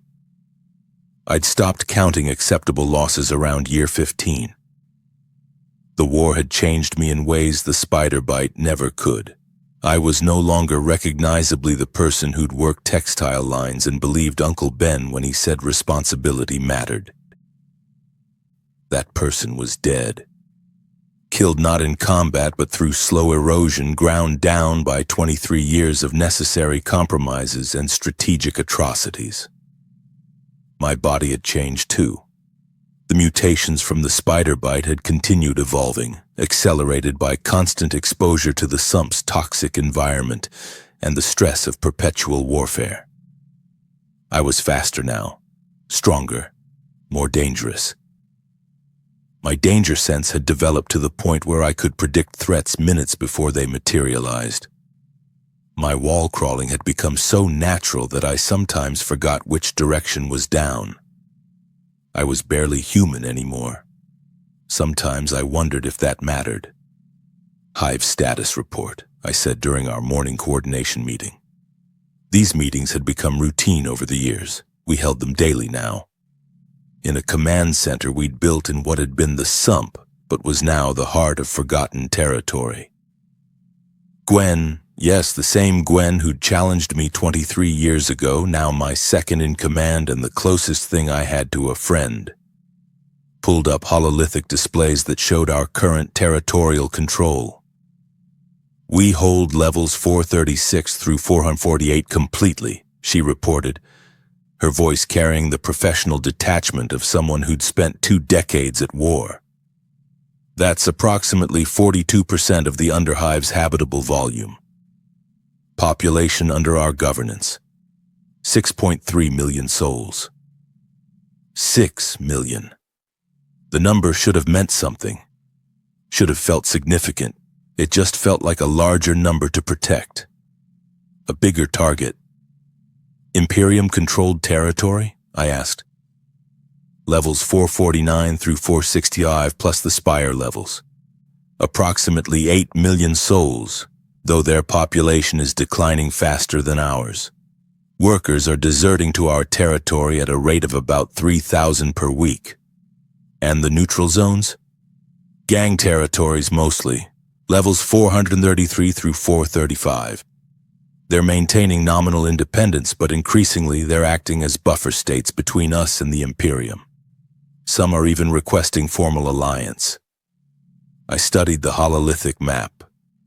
I'd stopped counting acceptable losses around year 15. The war had changed me in ways the spider bite never could. I was no longer recognizably the person who'd worked textile lines and believed Uncle Ben when he said responsibility mattered. That person was dead. Killed not in combat but through slow erosion, ground down by 23 years of necessary compromises and strategic atrocities. My body had changed too. The mutations from the spider bite had continued evolving, accelerated by constant exposure to the sump's toxic environment and the stress of perpetual warfare. I was faster now, stronger, more dangerous. My danger sense had developed to the point where I could predict threats minutes before they materialized. My wall crawling had become so natural that I sometimes forgot which direction was down. I was barely human anymore. Sometimes I wondered if that mattered. Hive status report, I said during our morning coordination meeting. These meetings had become routine over the years. We held them daily now. In a command center we'd built in what had been the sump, but was now the heart of forgotten territory. Gwen, yes, the same Gwen who'd challenged me 23 years ago, now my second in command and the closest thing I had to a friend. Pulled up hololithic displays that showed our current territorial control. We hold levels 436 through 448 completely, she reported, her voice carrying the professional detachment of someone who'd spent 2 decades at war. That's approximately 42% of the underhive's habitable volume. Population under our governance, 6.3 million souls. 6 million. The number should have meant something, should have felt significant. It just felt like a larger number to protect, a bigger target. Imperium-controlled territory? I asked. Levels 449 through 465 plus the Spire levels. Approximately 8 million souls, though their population is declining faster than ours. Workers are deserting to our territory at a rate of about 3,000 per week. And the neutral zones? Gang territories mostly, levels 433 through 435. They're maintaining nominal independence, but increasingly they're acting as buffer states between us and the Imperium. Some are even requesting formal alliance. I studied the hololithic map,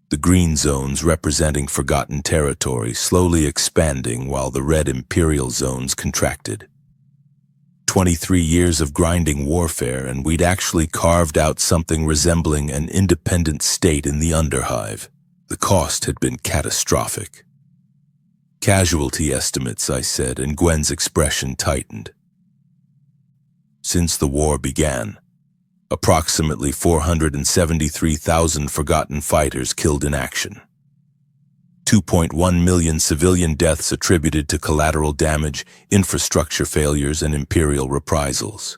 the green zones representing forgotten territory slowly expanding while the red Imperial zones contracted. 23 years of grinding warfare and we'd actually carved out something resembling an independent state in the underhive. The cost had been catastrophic. Casualty estimates, I said, and Gwen's expression tightened. Since the war began, approximately 473,000 forgotten fighters killed in action. 2.1 million civilian deaths attributed to collateral damage, infrastructure failures, and imperial reprisals.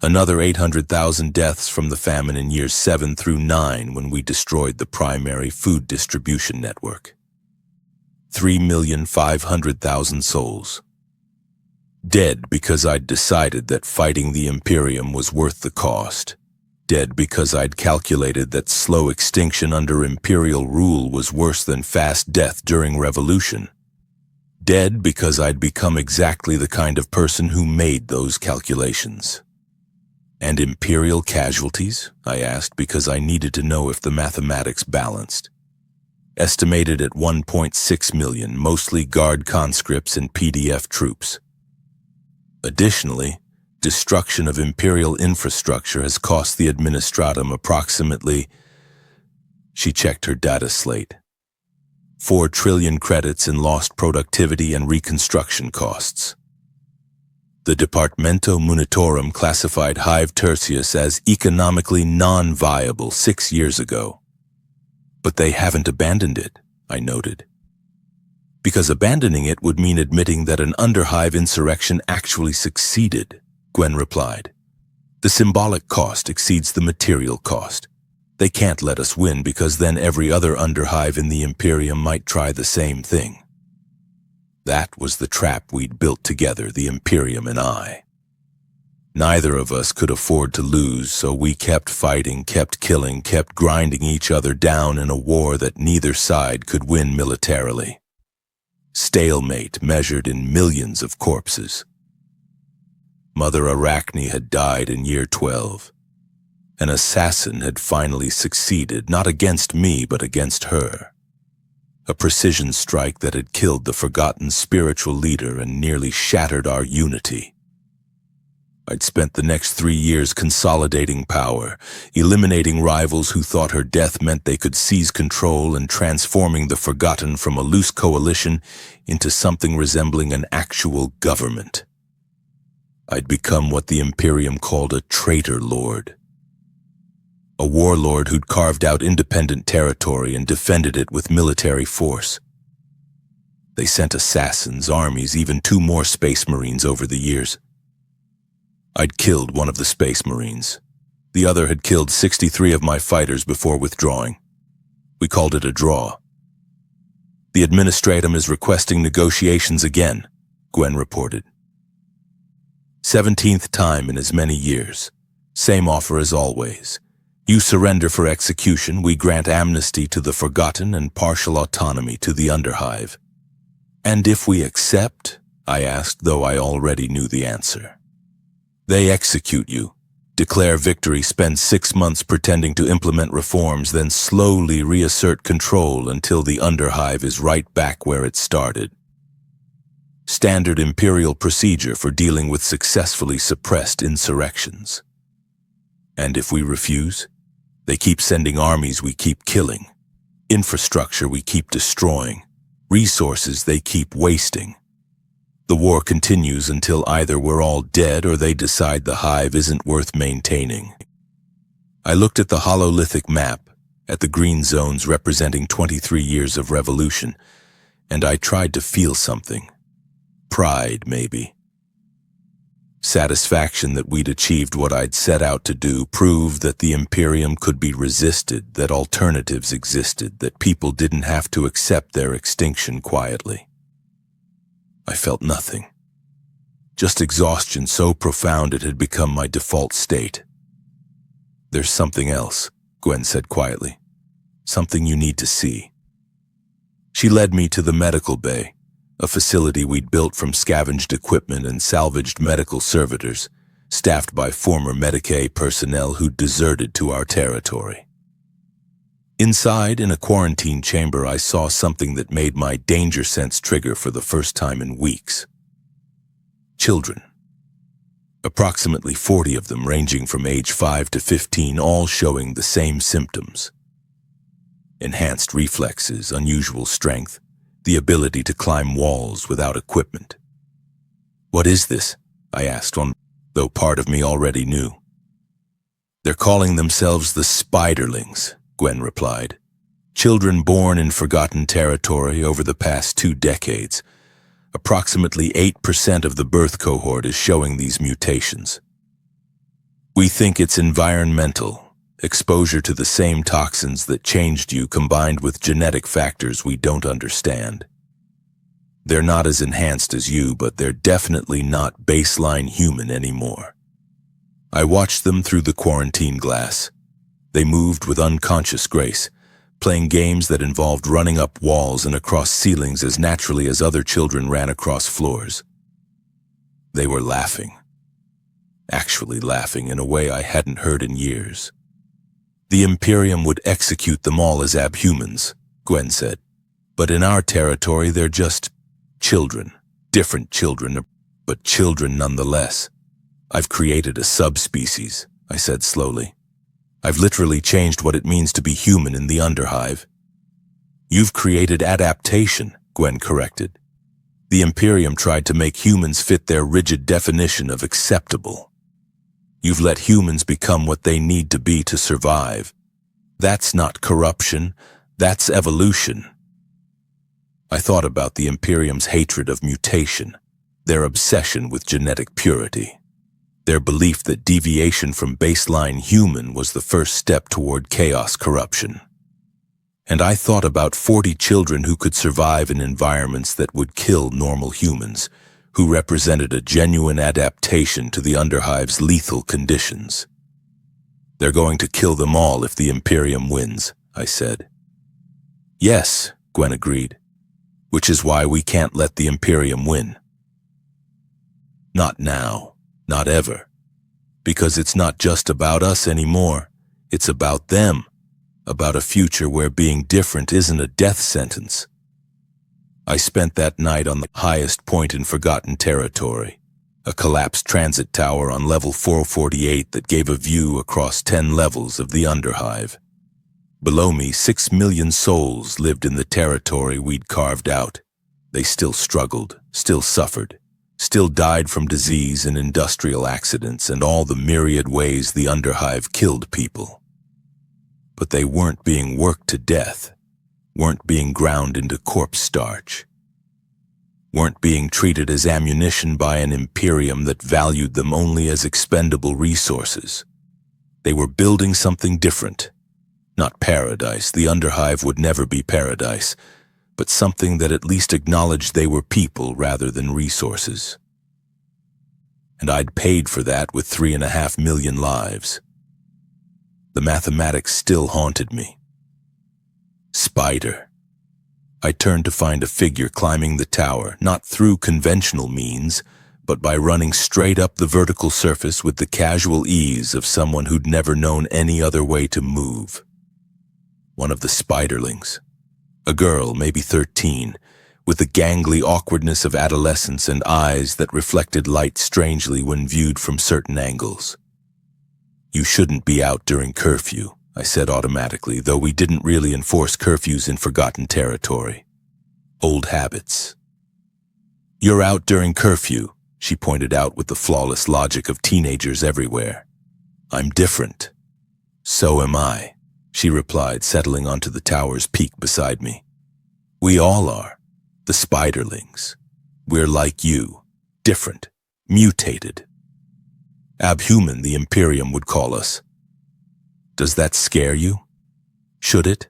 Another 800,000 deaths from the famine in years 7 through 9 when we destroyed the primary food distribution network. 3,500,000 souls. Dead because I'd decided that fighting the Imperium was worth the cost. Dead because I'd calculated that slow extinction under Imperial rule was worse than fast death during revolution. Dead because I'd become exactly the kind of person who made those calculations. And Imperial casualties? I asked because I needed to know if the mathematics balanced. Estimated at 1.6 million, mostly Guard conscripts and PDF troops. Additionally, destruction of Imperial infrastructure has cost the Administratum approximately, she checked her data slate, 4 trillion credits in lost productivity and reconstruction costs. The Departamento Munitorum classified Hive Tertius as economically non-viable 6 years ago. But they haven't abandoned it, I noted. Because abandoning it would mean admitting that an underhive insurrection actually succeeded, Gwen replied. The symbolic cost exceeds the material cost. They can't let us win because then every other underhive in the Imperium might try the same thing. That was the trap we'd built together, the Imperium and I. Neither of us could afford to lose, so we kept fighting, kept killing, kept grinding each other down in a war that neither side could win militarily. Stalemate measured in millions of corpses. Mother Arachne had died in year 12. An assassin had finally succeeded, not against me, but against her. A precision strike that had killed the forgotten spiritual leader and nearly shattered our unity. I'd spent the next 3 years consolidating power, eliminating rivals who thought her death meant they could seize control and transforming the Forgotten from a loose coalition into something resembling an actual government. I'd become what the Imperium called a traitor lord. A warlord who'd carved out independent territory and defended it with military force. They sent assassins, armies, even 2 more Space Marines over the years. I'd killed one of the Space Marines. The other had killed 63 of my fighters before withdrawing. We called it a draw. The Administratum is requesting negotiations again, Gwen reported. 17th time in as many years. Same offer as always. You surrender for execution, we grant amnesty to the Forgotten and partial autonomy to the underhive. And if we accept? I asked, though I already knew the answer. They execute you, declare victory, spend 6 months pretending to implement reforms, then slowly reassert control until the underhive is right back where it started. Standard Imperial procedure for dealing with successfully suppressed insurrections. And if we refuse? They keep sending armies we keep killing, infrastructure we keep destroying, resources they keep wasting. The war continues until either we're all dead or they decide the hive isn't worth maintaining. I looked at the hololithic map, at the green zones representing 23 years of revolution, and I tried to feel something. Pride, maybe. Satisfaction that we'd achieved what I'd set out to do, proved that the Imperium could be resisted, that alternatives existed, that people didn't have to accept their extinction quietly. I felt nothing. Just exhaustion so profound it had become my default state. There's something else, Gwen said quietly. Something you need to see. She led me to the medical bay, a facility we'd built from scavenged equipment and salvaged medical servitors, staffed by former Medicaid personnel who'd deserted to our territory. Inside, in a quarantine chamber, I saw something that made my danger sense trigger for the first time in weeks. Children. Approximately 40 of them, ranging from age 5 to 15, all showing the same symptoms. Enhanced reflexes, unusual strength, the ability to climb walls without equipment. What is this? I asked, though part of me already knew. They're calling themselves the Spiderlings, Gwen replied. Children born in forgotten territory over the past 2 decades. Approximately 8% of the birth cohort is showing these mutations. We think it's environmental, exposure to the same toxins that changed you combined with genetic factors we don't understand. They're not as enhanced as you, but they're definitely not baseline human anymore. I watched them through the quarantine glass. They moved with unconscious grace, playing games that involved running up walls and across ceilings as naturally as other children ran across floors. They were laughing. Actually laughing in a way I hadn't heard in years. The Imperium would execute them all as abhumans, Gwen said. But in our territory, they're just children. Different children, but children nonetheless. I've created a subspecies, I said slowly. I've literally changed what it means to be human in the underhive. You've created adaptation, Gwen corrected. The Imperium tried to make humans fit their rigid definition of acceptable. You've let humans become what they need to be to survive. That's not corruption, that's evolution. I thought about the Imperium's hatred of mutation, their obsession with genetic purity, their belief that deviation from baseline human was the first step toward chaos corruption. And I thought about 40 children who could survive in environments that would kill normal humans, who represented a genuine adaptation to the underhive's lethal conditions. They're going to kill them all if the Imperium wins, I said. Yes, Gwen agreed, which is why we can't let the Imperium win. Not now, not ever, because it's not just about us anymore, it's about them. About a future where being different isn't a death sentence. I spent that night on the highest point in Forgotten Territory, a collapsed transit tower on level 448 that gave a view across 10 levels of the underhive. Below me, 6 million souls lived in the territory we'd carved out. They still struggled, still suffered, still died from disease and industrial accidents and all the myriad ways the underhive killed people. But they weren't being worked to death, weren't being ground into corpse starch, weren't being treated as ammunition by an Imperium that valued them only as expendable resources. They were building something different. Not paradise, the underhive would never be paradise, but something that at least acknowledged they were people rather than resources. And I'd paid for that with 3.5 million lives. The mathematics still haunted me. Spider. I turned to find a figure climbing the tower, not through conventional means, but by running straight up the vertical surface with the casual ease of someone who'd never known any other way to move. One of the spiderlings. A girl, maybe 13, with the gangly awkwardness of adolescence and eyes that reflected light strangely when viewed from certain angles. You shouldn't be out during curfew, I said automatically, though we didn't really enforce curfews in Forgotten Territory. Old habits. You're out during curfew, she pointed out with the flawless logic of teenagers everywhere. I'm different. So am I, she replied, settling onto the tower's peak beside me. We all are, the spiderlings. We're like you, different, mutated. Abhuman, the Imperium would call us. Does that scare you? Should it?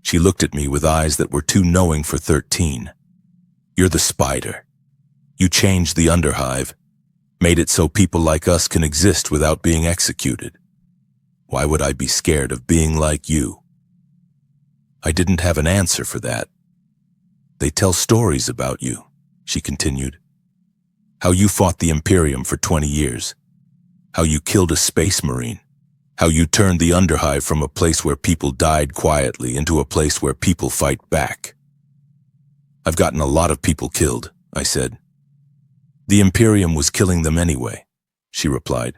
She looked at me with eyes that were too knowing for 13. You're the spider. You changed the underhive, made it so people like us can exist without being executed. Why would I be scared of being like you? I didn't have an answer for that. They tell stories about you, she continued. How you fought the Imperium for 20 years. How you killed a space marine. How you turned the underhive from a place where people died quietly into a place where people fight back. I've gotten a lot of people killed, I said. The Imperium was killing them anyway, she replied.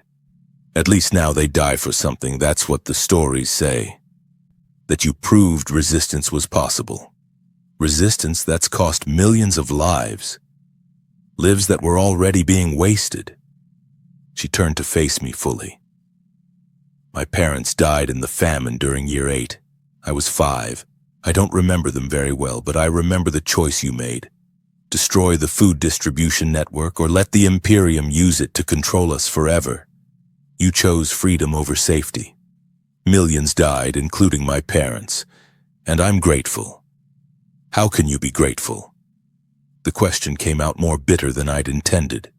At least now they die for something, that's what the stories say. That you proved resistance was possible. Resistance that's cost millions of lives. Lives that were already being wasted. She turned to face me fully. My parents died in the famine during year 8. I was 5. I don't remember them very well, but I remember the choice you made. Destroy the food distribution network or let the Imperium use it to control us forever. You chose freedom over safety. Millions died, including my parents, and I'm grateful. How can you be grateful? The question came out more bitter than I'd intended.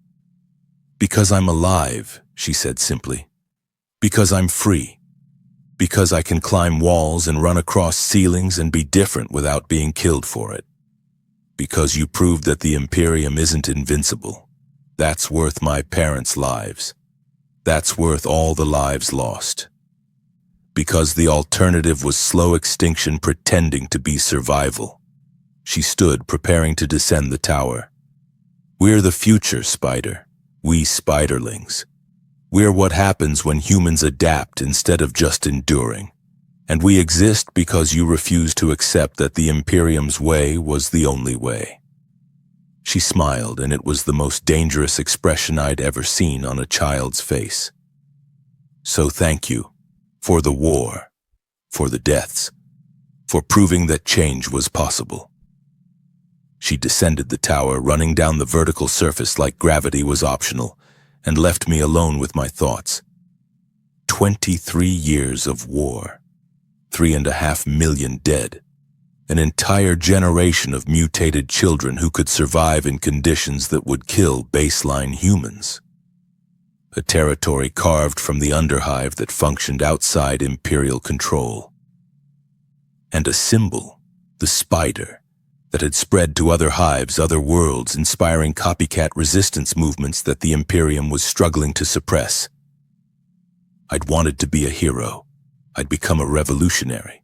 Because I'm alive, she said simply. Because I'm free. Because I can climb walls and run across ceilings and be different without being killed for it. Because you proved that the Imperium isn't invincible. That's worth my parents' lives. That's worth all the lives lost. Because the alternative was slow extinction pretending to be survival. She stood, preparing to descend the tower. We're the future, Spider. We spiderlings. We're what happens when humans adapt instead of just enduring. And we exist because you refuse to accept that the Imperium's way was the only way. She smiled, and it was the most dangerous expression I'd ever seen on a child's face. So thank you for the war, for the deaths, for proving that change was possible. She descended the tower, running down the vertical surface like gravity was optional, and left me alone with my thoughts. 23 years of war, 3.5 million dead, an entire generation of mutated children who could survive in conditions that would kill baseline humans. A territory carved from the underhive that functioned outside Imperial control. And a symbol, the spider, that had spread to other hives, other worlds, inspiring copycat resistance movements that the Imperium was struggling to suppress. I'd wanted to be a hero. I'd become a revolutionary.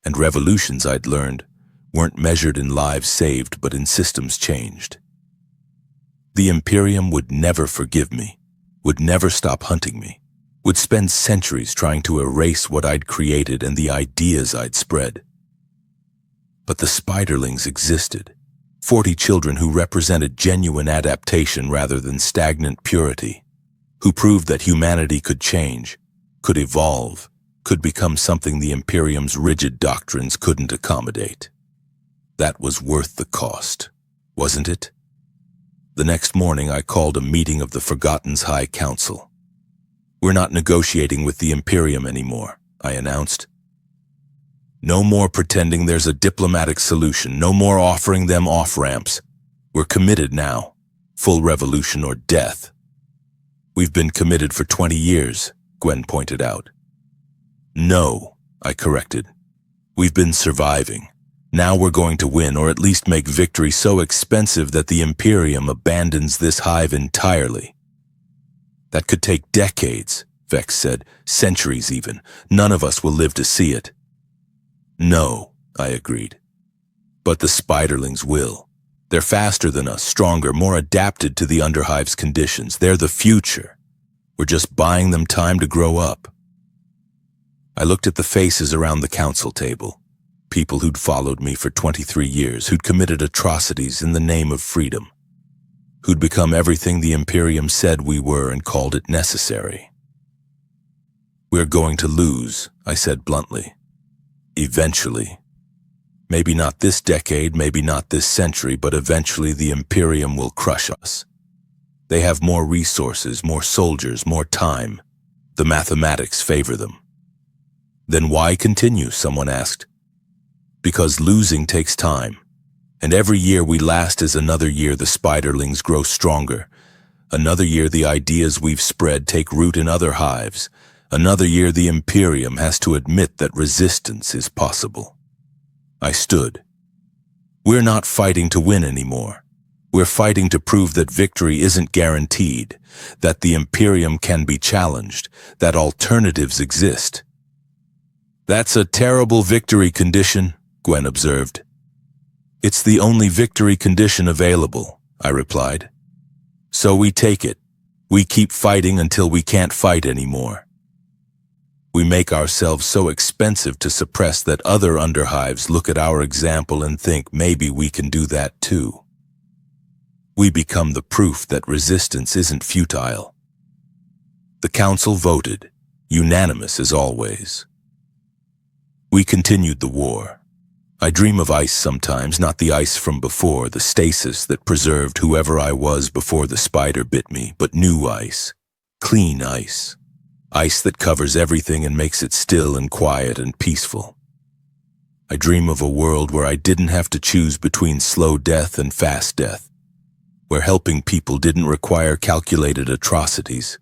And revolutions, I'd learned, weren't measured in lives saved but in systems changed. The Imperium would never forgive me, would never stop hunting me, would spend centuries trying to erase what I'd created and the ideas I'd spread. But the spiderlings existed, 40 children who represented genuine adaptation rather than stagnant purity, who proved that humanity could change, could evolve, could become something the Imperium's rigid doctrines couldn't accommodate. That was worth the cost, wasn't it? The next morning I called a meeting of the Forgotten's High Council. We're not negotiating with the Imperium anymore, I announced. No more pretending there's a diplomatic solution, no more offering them off-ramps. We're committed now, full revolution or death. We've been committed for 20 years, Gwen pointed out. No, I corrected. We've been surviving. Now we're going to win, or at least make victory so expensive that the Imperium abandons this hive entirely. That could take decades, Vex said, centuries even. None of us will live to see it. No, I agreed. But the spiderlings will. They're faster than us, stronger, more adapted to the underhive's conditions. They're the future. We're just buying them time to grow up. I looked at the faces around the council table. People who'd followed me for 23 years, who'd committed atrocities in the name of freedom, who'd become everything the Imperium said we were and called it necessary. We're going to lose, I said bluntly. Eventually. Maybe not this decade, maybe not this century, but eventually the Imperium will crush us. They have more resources, more soldiers, more time. The mathematics favor them. Then why continue, someone asked. Because losing takes time, and every year we last is another year the spiderlings grow stronger. Another year the ideas we've spread take root in other hives. Another year the Imperium has to admit that resistance is possible. I stood. We're not fighting to win anymore. We're fighting to prove that victory isn't guaranteed, that the Imperium can be challenged, that alternatives exist. That's a terrible victory condition, Gwen observed. It's the only victory condition available, I replied. So we take it. We keep fighting until we can't fight anymore. We make ourselves so expensive to suppress that other underhives look at our example and think maybe we can do that too. We become the proof that resistance isn't futile. The council voted, unanimous as always. We continued the war. I dream of ice sometimes, not the ice from before, the stasis that preserved whoever I was before the spider bit me, but new ice, clean ice. Ice that covers everything and makes it still and quiet and peaceful. I dream of a world where I didn't have to choose between slow death and fast death, where helping people didn't require calculated atrocities,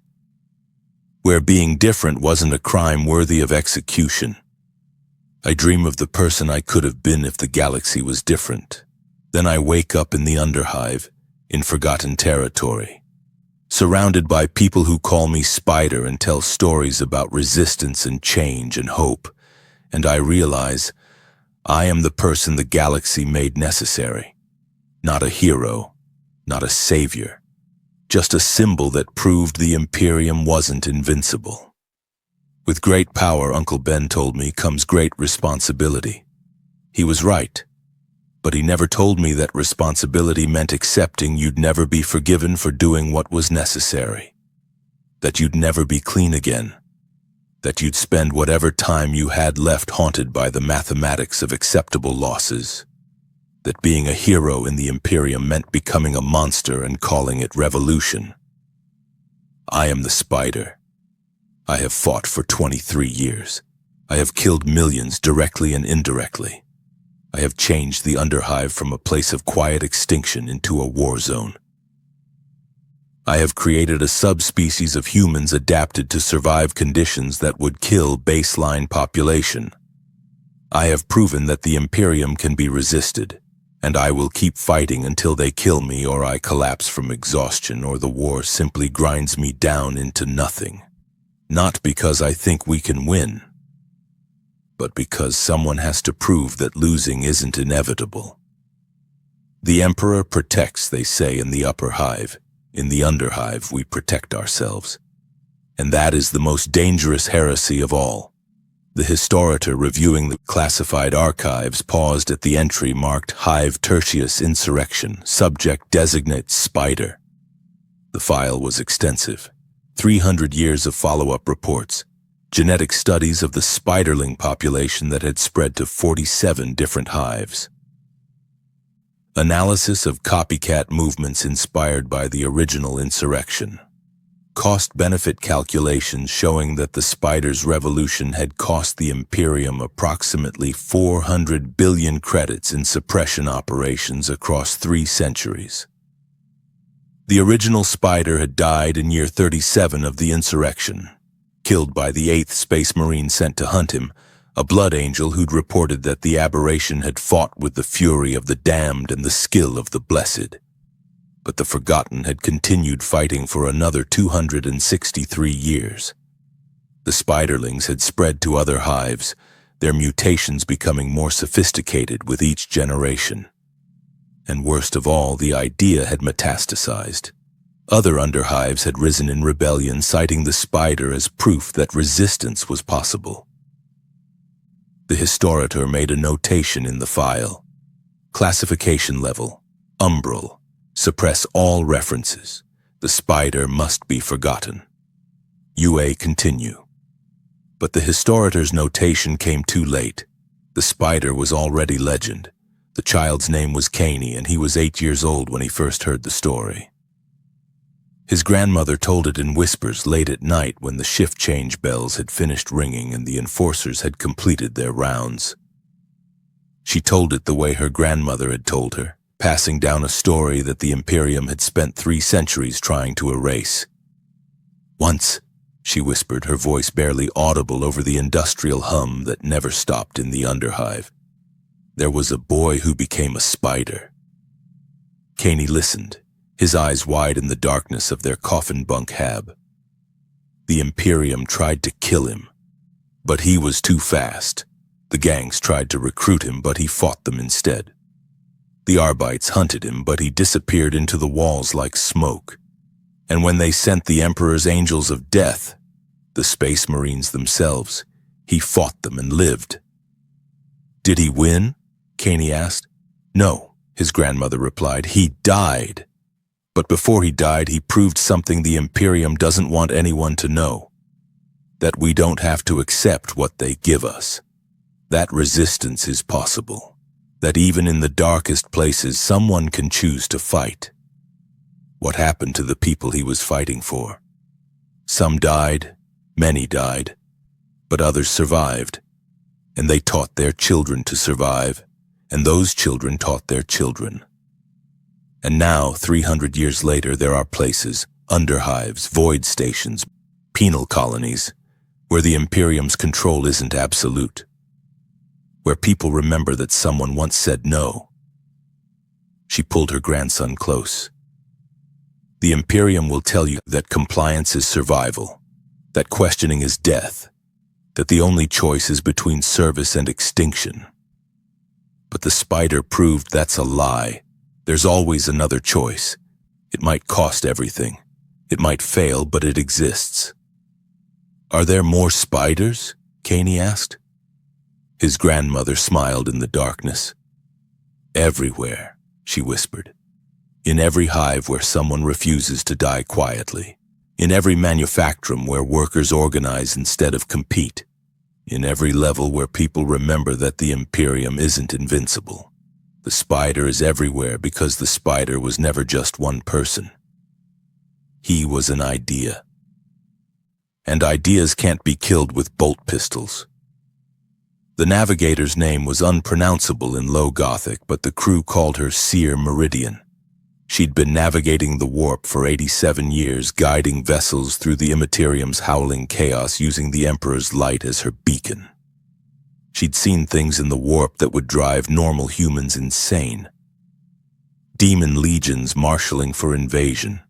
where being different wasn't a crime worthy of execution. I dream of the person I could have been if the galaxy was different. Then I wake up in the underhive, in forgotten territory, surrounded by people who call me Spider and tell stories about resistance and change and hope, and I realize I am the person the galaxy made necessary. Not a hero, not a savior, just a symbol that proved the Imperium wasn't invincible. With great power, Uncle Ben told me, comes great responsibility. He was right, but he never told me that responsibility meant accepting you'd never be forgiven for doing what was necessary, that you'd never be clean again, that you'd spend whatever time you had left haunted by the mathematics of acceptable losses, that being a hero in the Imperium meant becoming a monster and calling it revolution. I am the Spider. I have fought for 23 years. I have killed millions directly and indirectly. I have changed the underhive from a place of quiet extinction into a war zone. I have created a subspecies of humans adapted to survive conditions that would kill baseline population. I have proven that the Imperium can be resisted, and I will keep fighting until they kill me or I collapse from exhaustion or the war simply grinds me down into nothing. Not because I think we can win, but because someone has to prove that losing isn't inevitable. The Emperor protects, they say, in the upper hive. In the underhive, we protect ourselves. And that is the most dangerous heresy of all. The historiator reviewing the classified archives paused at the entry marked Hive Tertius Insurrection, subject designates Spider. The file was extensive. 300 years of follow-up reports, genetic studies of the spiderling population that had spread to 47 different hives. Analysis of copycat movements inspired by the original insurrection. Cost-benefit calculations showing that the Spider's revolution had cost the Imperium approximately 400 billion credits in suppression operations across 3 centuries. The original Spider had died in year 37 of the insurrection, killed by the 8th Space Marine sent to hunt him, a blood angel who'd reported that the aberration had fought with the fury of the damned and the skill of the blessed. But the Forgotten had continued fighting for another 263 years. The Spiderlings had spread to other hives, their mutations becoming more sophisticated with each generation. And worst of all, the idea had metastasized. Other underhives had risen in rebellion, citing the Spider as proof that resistance was possible. The historiator made a notation in the file. Classification level, umbral, suppress all references. The Spider must be forgotten. UA continue. But the historiator's notation came too late. The Spider was already legend. The child's name was Caney, and he was 8 years old when he first heard the story. His grandmother told it in whispers late at night when the shift change bells had finished ringing and the enforcers had completed their rounds. She told it the way her grandmother had told her, passing down a story that the Imperium had spent 3 centuries trying to erase. Once, she whispered, her voice barely audible over the industrial hum that never stopped in the underhive. There was a boy who became a spider. Caney listened, his eyes wide in the darkness of their coffin bunk hab. The Imperium tried to kill him, but he was too fast. The gangs tried to recruit him, but he fought them instead. The Arbites hunted him, but he disappeared into the walls like smoke. And when they sent the Emperor's angels of death, the Space Marines themselves, he fought them and lived. Did he win? Caney asked. No, his grandmother replied. He died. But before he died, he proved something the Imperium doesn't want anyone to know. That we don't have to accept what they give us. That resistance is possible. That even in the darkest places, someone can choose to fight. What happened to the people he was fighting for? Some died, many died, but others survived. And they taught their children to survive. And those children taught their children. And now, 300 years later, there are places, underhives, void stations, penal colonies, where the Imperium's control isn't absolute, where people remember that someone once said no. She pulled her grandson close. The Imperium will tell you that compliance is survival, that questioning is death, that the only choice is between service and extinction. But the Spider proved that's a lie. There's always another choice. It might cost everything. It might fail, but it exists. Are there more spiders? Caney asked. His grandmother smiled in the darkness. Everywhere, she whispered. In every hive where someone refuses to die quietly. In every manufactorum where workers organize instead of compete. In every level where people remember that the Imperium isn't invincible. The spider is everywhere because the spider was never just one person. He was an idea. And ideas can't be killed with bolt pistols. The navigator's name was unpronounceable in Low Gothic, but the crew called her Seer Meridian. She'd been navigating the warp for 87 years, guiding vessels through the Imperium's howling chaos using the Emperor's light as her beacon. She'd seen things in the warp that would drive normal humans insane. Demon legions marshaling for invasion.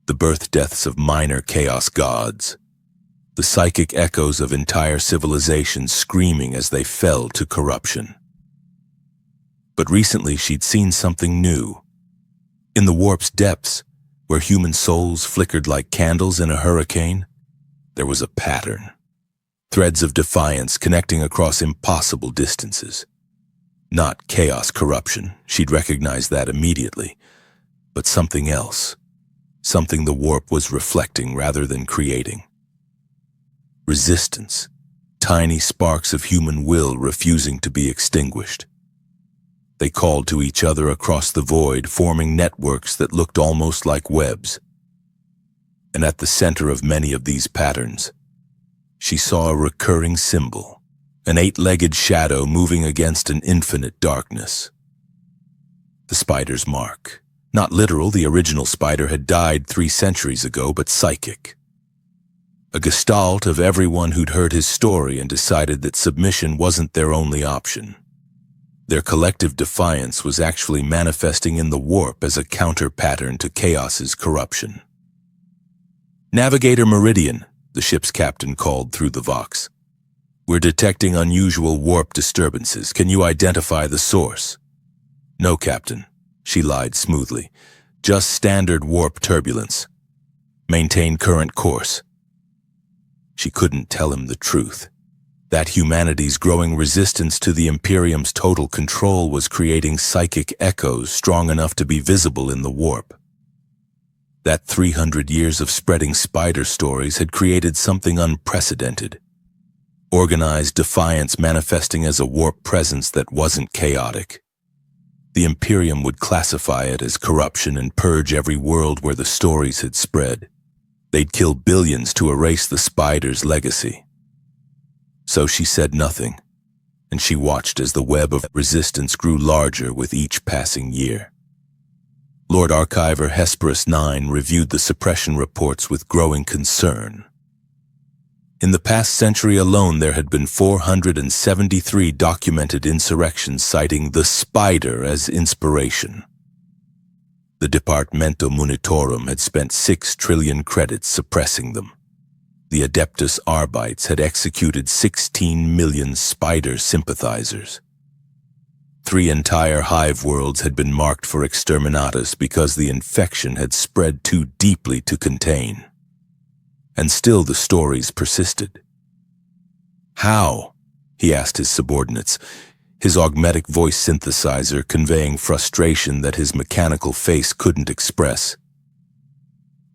The birth-deaths of minor chaos gods. The psychic echoes of entire civilizations screaming as they fell to corruption. But recently she'd seen something new. In the warp's depths, where human souls flickered like candles in a hurricane, there was a pattern. Threads of defiance connecting across impossible distances. Not chaos corruption, she'd recognize that immediately, but something else. Something the warp was reflecting rather than creating. Resistance, tiny sparks of human will refusing to be extinguished. They called to each other across the void, forming networks that looked almost like webs. And at the center of many of these patterns, she saw a recurring symbol, an 8-legged shadow moving against an infinite darkness. The spider's mark. Not literal, the original spider had died 3 centuries ago, but psychic. A gestalt of everyone who'd heard his story and decided that submission wasn't their only option. Their collective defiance was actually manifesting in the warp as a counter-pattern to chaos's corruption. Navigator Meridian, the ship's captain called through the Vox. We're detecting unusual warp disturbances. Can you identify the source? No, Captain, she lied smoothly. Just standard warp turbulence. Maintain current course. She couldn't tell him the truth. That humanity's growing resistance to the Imperium's total control was creating psychic echoes strong enough to be visible in the warp. That 300 years of spreading spider stories had created something unprecedented. Organized defiance manifesting as a warp presence that wasn't chaotic. The Imperium would classify it as corruption and purge every world where the stories had spread. They'd kill billions to erase the spider's legacy. So she said nothing, and she watched as the web of resistance grew larger with each passing year. Lord Archiver Hesperus IX reviewed the suppression reports with growing concern. In the past century alone, there had been 473 documented insurrections citing the spider as inspiration. The Departamento Munitorum had spent 6 trillion credits suppressing them. The Adeptus Arbites had executed 16 million spider sympathizers. 3 entire hive worlds had been marked for exterminatus because the infection had spread too deeply to contain. And still the stories persisted. How? He asked his subordinates, his augmetic voice synthesizer conveying frustration that his mechanical face couldn't express.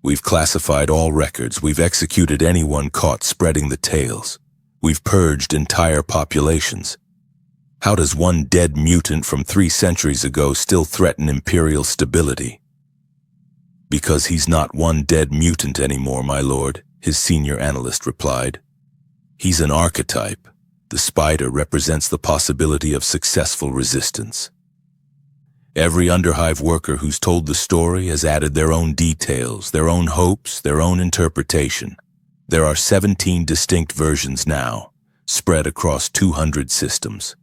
We've classified all records. We've executed anyone caught spreading the tales. We've purged entire populations. How does one dead mutant from 3 centuries ago still threaten Imperial stability? Because he's not one dead mutant anymore, my lord, his senior analyst replied. He's an archetype. The spider represents the possibility of successful resistance. Every underhive worker who's told the story has added their own details, their own hopes, their own interpretation. There are 17 distinct versions now, spread across 200 systems.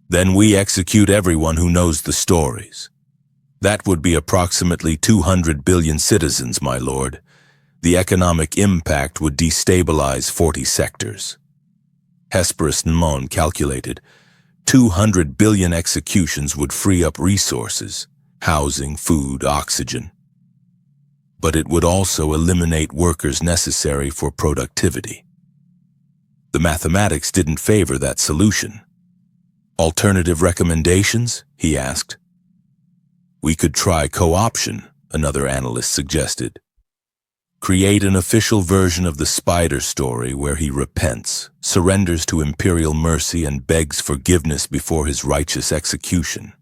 Then we execute everyone who knows the stories. That would be approximately 200 billion citizens, my lord. The economic impact would destabilize 40 sectors. Hesperus IX calculated 200 billion executions would free up resources, housing, food, oxygen. But it would also eliminate workers necessary for productivity. The mathematics didn't favor that solution. Alternative recommendations? He asked. We could try co-option, another analyst suggested. Create an official version of the spider story where he repents, surrenders to imperial mercy, and begs forgiveness before his righteous execution.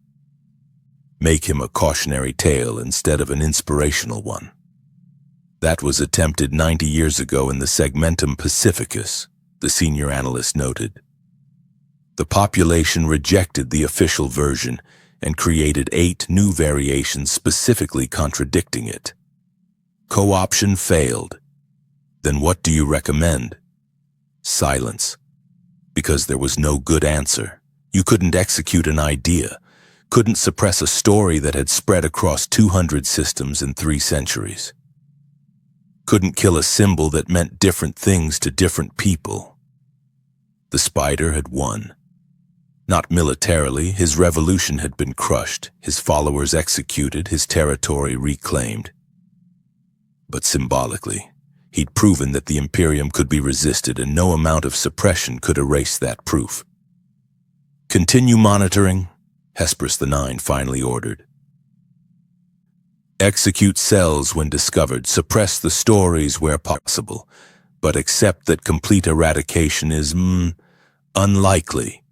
Make him a cautionary tale instead of an inspirational one. That was attempted 90 years ago in the Segmentum Pacificus, the senior analyst noted. The population rejected the official version and created 8 new variations specifically contradicting it. Co-option failed. Then what do you recommend? Silence. Because there was no good answer. You couldn't execute an idea, couldn't suppress a story that had spread across 200 systems in 3 centuries. Couldn't kill a symbol that meant different things to different people. The spider had won. Not militarily, his revolution had been crushed, his followers executed, his territory reclaimed. But symbolically, he'd proven that the Imperium could be resisted, and no amount of suppression could erase that proof. Continue monitoring, Hesperus the Nine finally ordered. Execute cells when discovered, suppress the stories where possible, but accept that complete eradication is, unlikely.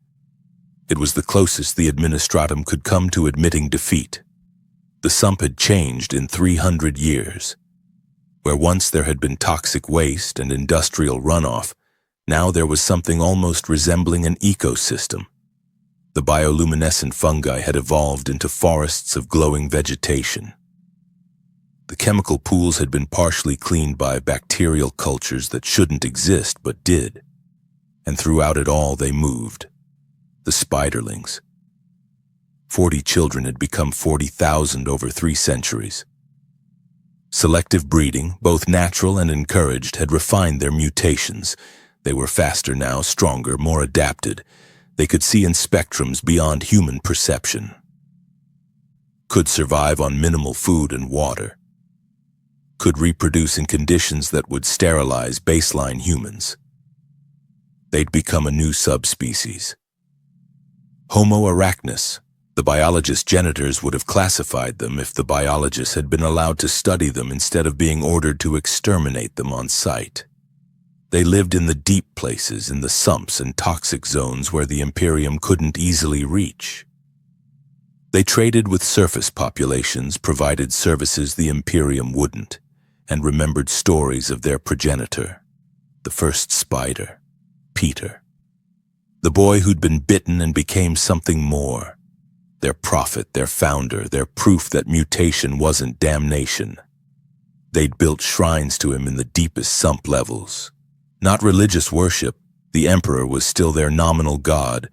It was the closest the Administratum could come to admitting defeat. The sump had changed in 300 years. Where once there had been toxic waste and industrial runoff, now there was something almost resembling an ecosystem. The bioluminescent fungi had evolved into forests of glowing vegetation. The chemical pools had been partially cleaned by bacterial cultures that shouldn't exist but did. And throughout it all they moved. The spiderlings. 40 children had become 40,000 over 3 centuries. Selective breeding, both natural and encouraged, had refined their mutations. They were faster now, stronger, more adapted. They could see in spectrums beyond human perception. Could survive on minimal food and water. Could reproduce in conditions that would sterilize baseline humans. They'd become a new subspecies. Homo arachnus. The biologist genitors would have classified them if the biologists had been allowed to study them instead of being ordered to exterminate them on sight. They lived in the deep places, in the sumps and toxic zones where the Imperium couldn't easily reach. They traded with surface populations, provided services the Imperium wouldn't, and remembered stories of their progenitor, the first spider, Peter. The boy who'd been bitten and became something more. Their prophet, their founder, their proof that mutation wasn't damnation. They'd built shrines to him in the deepest sump levels. Not religious worship, the Emperor was still their nominal god,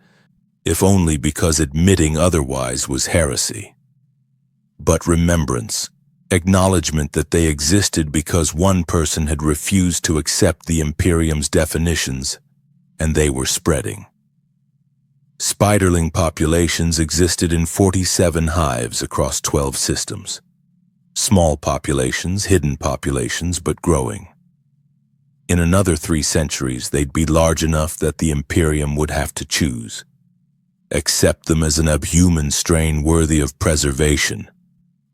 if only because admitting otherwise was heresy. But remembrance, acknowledgement that they existed because one person had refused to accept the Imperium's definitions, and they were spreading. Spiderling populations existed in 47 hives across 12 systems. Small populations, hidden populations, but growing. In another 3 centuries, they'd be large enough that the Imperium would have to choose. Accept them as an abhuman strain worthy of preservation,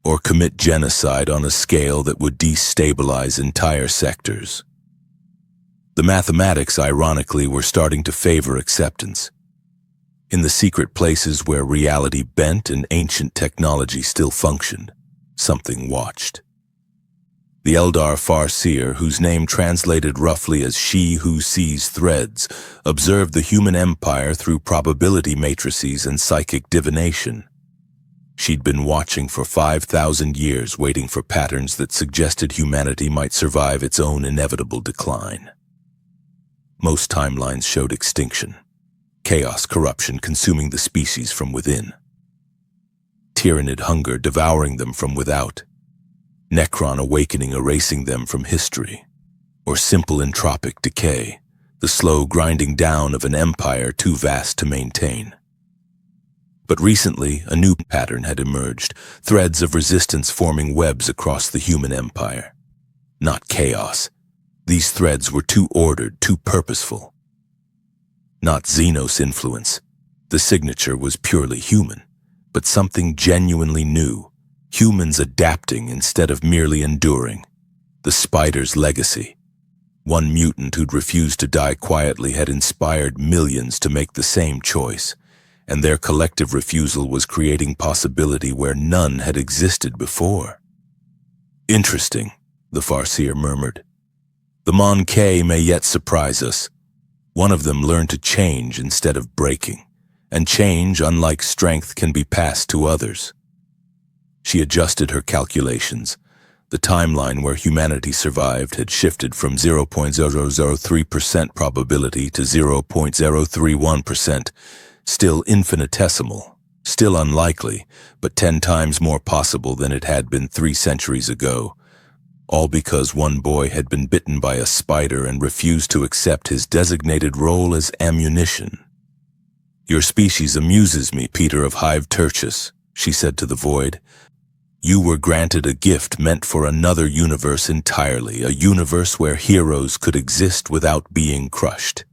or commit genocide on a scale that would destabilize entire sectors. The mathematics, ironically, were starting to favor acceptance. In the secret places where reality bent and ancient technology still functioned, something watched. The Eldar Farseer, whose name translated roughly as she who sees threads, observed the human empire through probability matrices and psychic divination. She'd been watching for 5,000 years, waiting for patterns that suggested humanity might survive its own inevitable decline. Most timelines showed extinction. Chaos, corruption consuming the species from within. Tyrannid hunger devouring them from without. Necron awakening erasing them from history. Or simple entropic decay, the slow grinding down of an empire too vast to maintain. But recently, a new pattern had emerged, threads of resistance forming webs across the human empire. Not chaos. These threads were too ordered, too purposeful. Not Xenos influence. The signature was purely human, but something genuinely new. Humans adapting instead of merely enduring. The spider's legacy. One mutant who'd refused to die quietly had inspired millions to make the same choice, and their collective refusal was creating possibility where none had existed before. Interesting, the Farseer murmured. The Mon-K may yet surprise us. One of them learned to change instead of breaking, and change, unlike strength, can be passed to others. She adjusted her calculations. The timeline where humanity survived had shifted from 0.003% probability to 0.031%, still infinitesimal, still unlikely, but 10 times more possible than it had been 3 centuries ago, all because one boy had been bitten by a spider and refused to accept his designated role as ammunition. "Your species amuses me, Peter of Hive Tertius," she said to the void. "You were granted a gift meant for another universe entirely, a universe where heroes could exist without being crushed.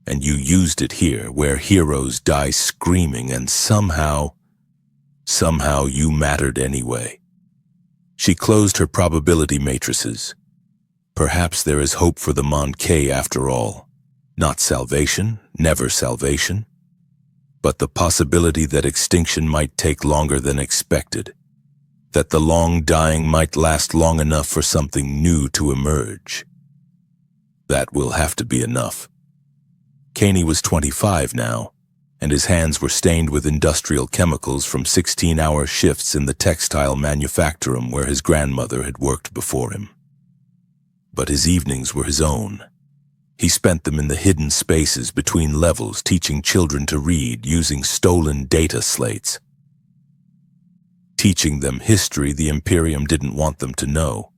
And you used it here, where heroes die screaming, and somehow you mattered anyway." She closed her probability matrices. Perhaps there is hope for the Mon-K after all. Not salvation, never salvation, but the possibility that extinction might take longer than expected, that the long dying might last long enough for something new to emerge. That will have to be enough. Caney was 25 now, and his hands were stained with industrial chemicals from 16-hour shifts in the textile manufactorum where his grandmother had worked before him. But his evenings were his own. He spent them in the hidden spaces between levels, teaching children to read using stolen data slates. Teaching them history the Imperium didn't want them to know.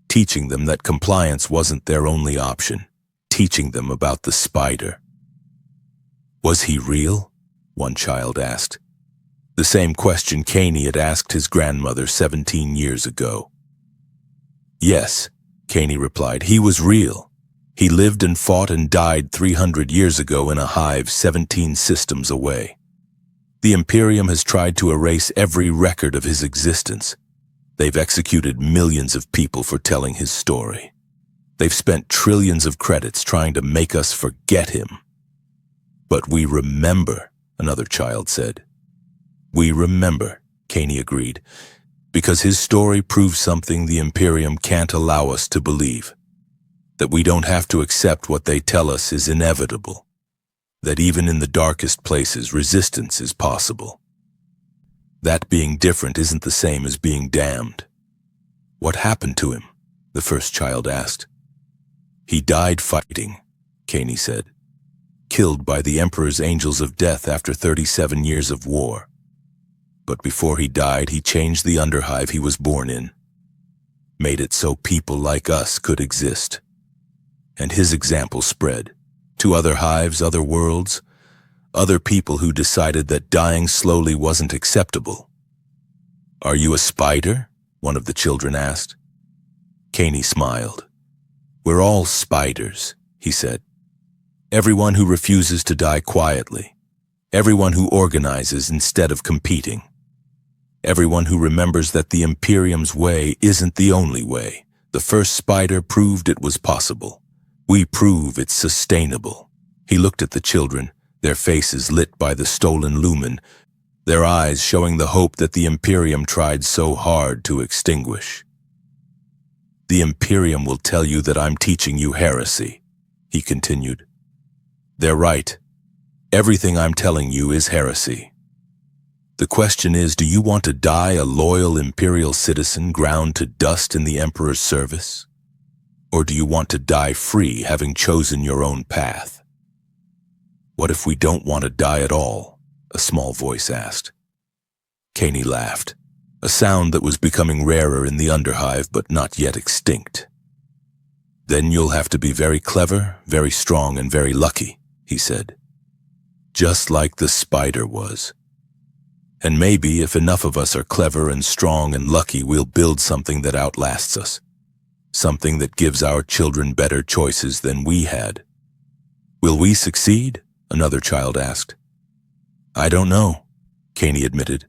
Teaching them that compliance wasn't their only option. Teaching them about the spider. "Was he real?" one child asked. The same question Caney had asked his grandmother 17 years ago. "Yes," Caney replied, "he was real. He lived and fought and died 300 years ago in a hive 17 systems away. The Imperium has tried to erase every record of his existence. They've executed millions of people for telling his story. They've spent trillions of credits trying to make us forget him. But we remember," another child said. "We remember," Caney agreed, "because his story proves something the Imperium can't allow us to believe. That we don't have to accept what they tell us is inevitable. That even in the darkest places, resistance is possible. That being different isn't the same as being damned." "What happened to him?" the first child asked. "He died fighting," Caney said. "Killed by the Emperor's Angels of Death after 37 years of war. But before he died, he changed the underhive he was born in. Made it so people like us could exist. And his example spread to other hives, other worlds, other people who decided that dying slowly wasn't acceptable." "Are you a spider?" one of the children asked. Caney smiled. "We're all spiders," he said. "Everyone who refuses to die quietly. Everyone who organizes instead of competing. Everyone who remembers that the Imperium's way isn't the only way. The first spider proved it was possible. We prove it's sustainable." He looked at the children, their faces lit by the stolen lumen, their eyes showing the hope that the Imperium tried so hard to extinguish. "The Imperium will tell you that I'm teaching you heresy," he continued. "They're right. Everything I'm telling you is heresy. The question is, do you want to die a loyal Imperial citizen ground to dust in the Emperor's service? Or do you want to die free, having chosen your own path?" "What if we don't want to die at all?" a small voice asked. Caney laughed, a sound that was becoming rarer in the underhive but not yet extinct. "Then you'll have to be very clever, very strong, and very lucky," he said. "Just like the spider was." And maybe if enough of us are clever and strong and lucky, we'll build something that outlasts us. Something that gives our children better choices than we had. Will we succeed? Another child asked. I don't know, Caney admitted.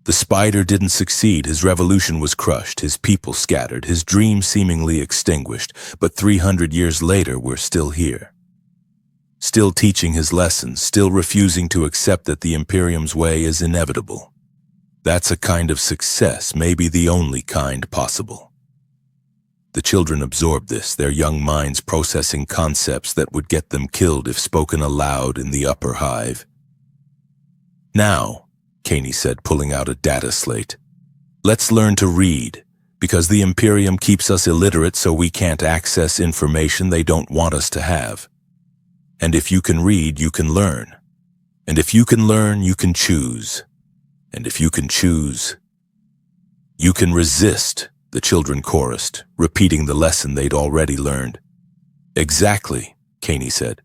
The spider didn't succeed. His revolution was crushed, his people scattered, his dreams seemingly extinguished, but 300 years later we're still here. Still teaching his lessons, still refusing to accept that the Imperium's way is inevitable. That's a kind of success, maybe the only kind possible. The children absorbed this, their young minds processing concepts that would get them killed if spoken aloud in the upper hive. Now, Caney said, pulling out a data slate, let's learn to read, because the Imperium keeps us illiterate so we can't access information they don't want us to have. And if you can read, you can learn. And if you can learn, you can choose. And if you can choose, you can resist, the children chorused, repeating the lesson they'd already learned. Exactly, Caney said.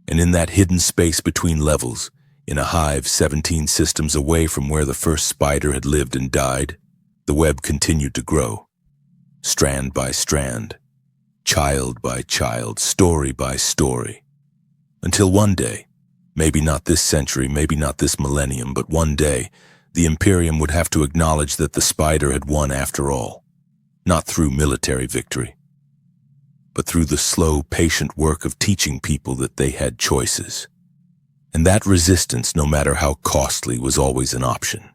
And in that hidden space between levels, in a hive 17 systems away from where the first spider had lived and died, the web continued to grow, strand by strand, child by child, story by story, until one day, maybe not this century, maybe not this millennium, but one day, the Imperium would have to acknowledge that the spider had won after all, not through military victory, but through the slow, patient work of teaching people that they had choices. And that resistance, no matter how costly, was always an option.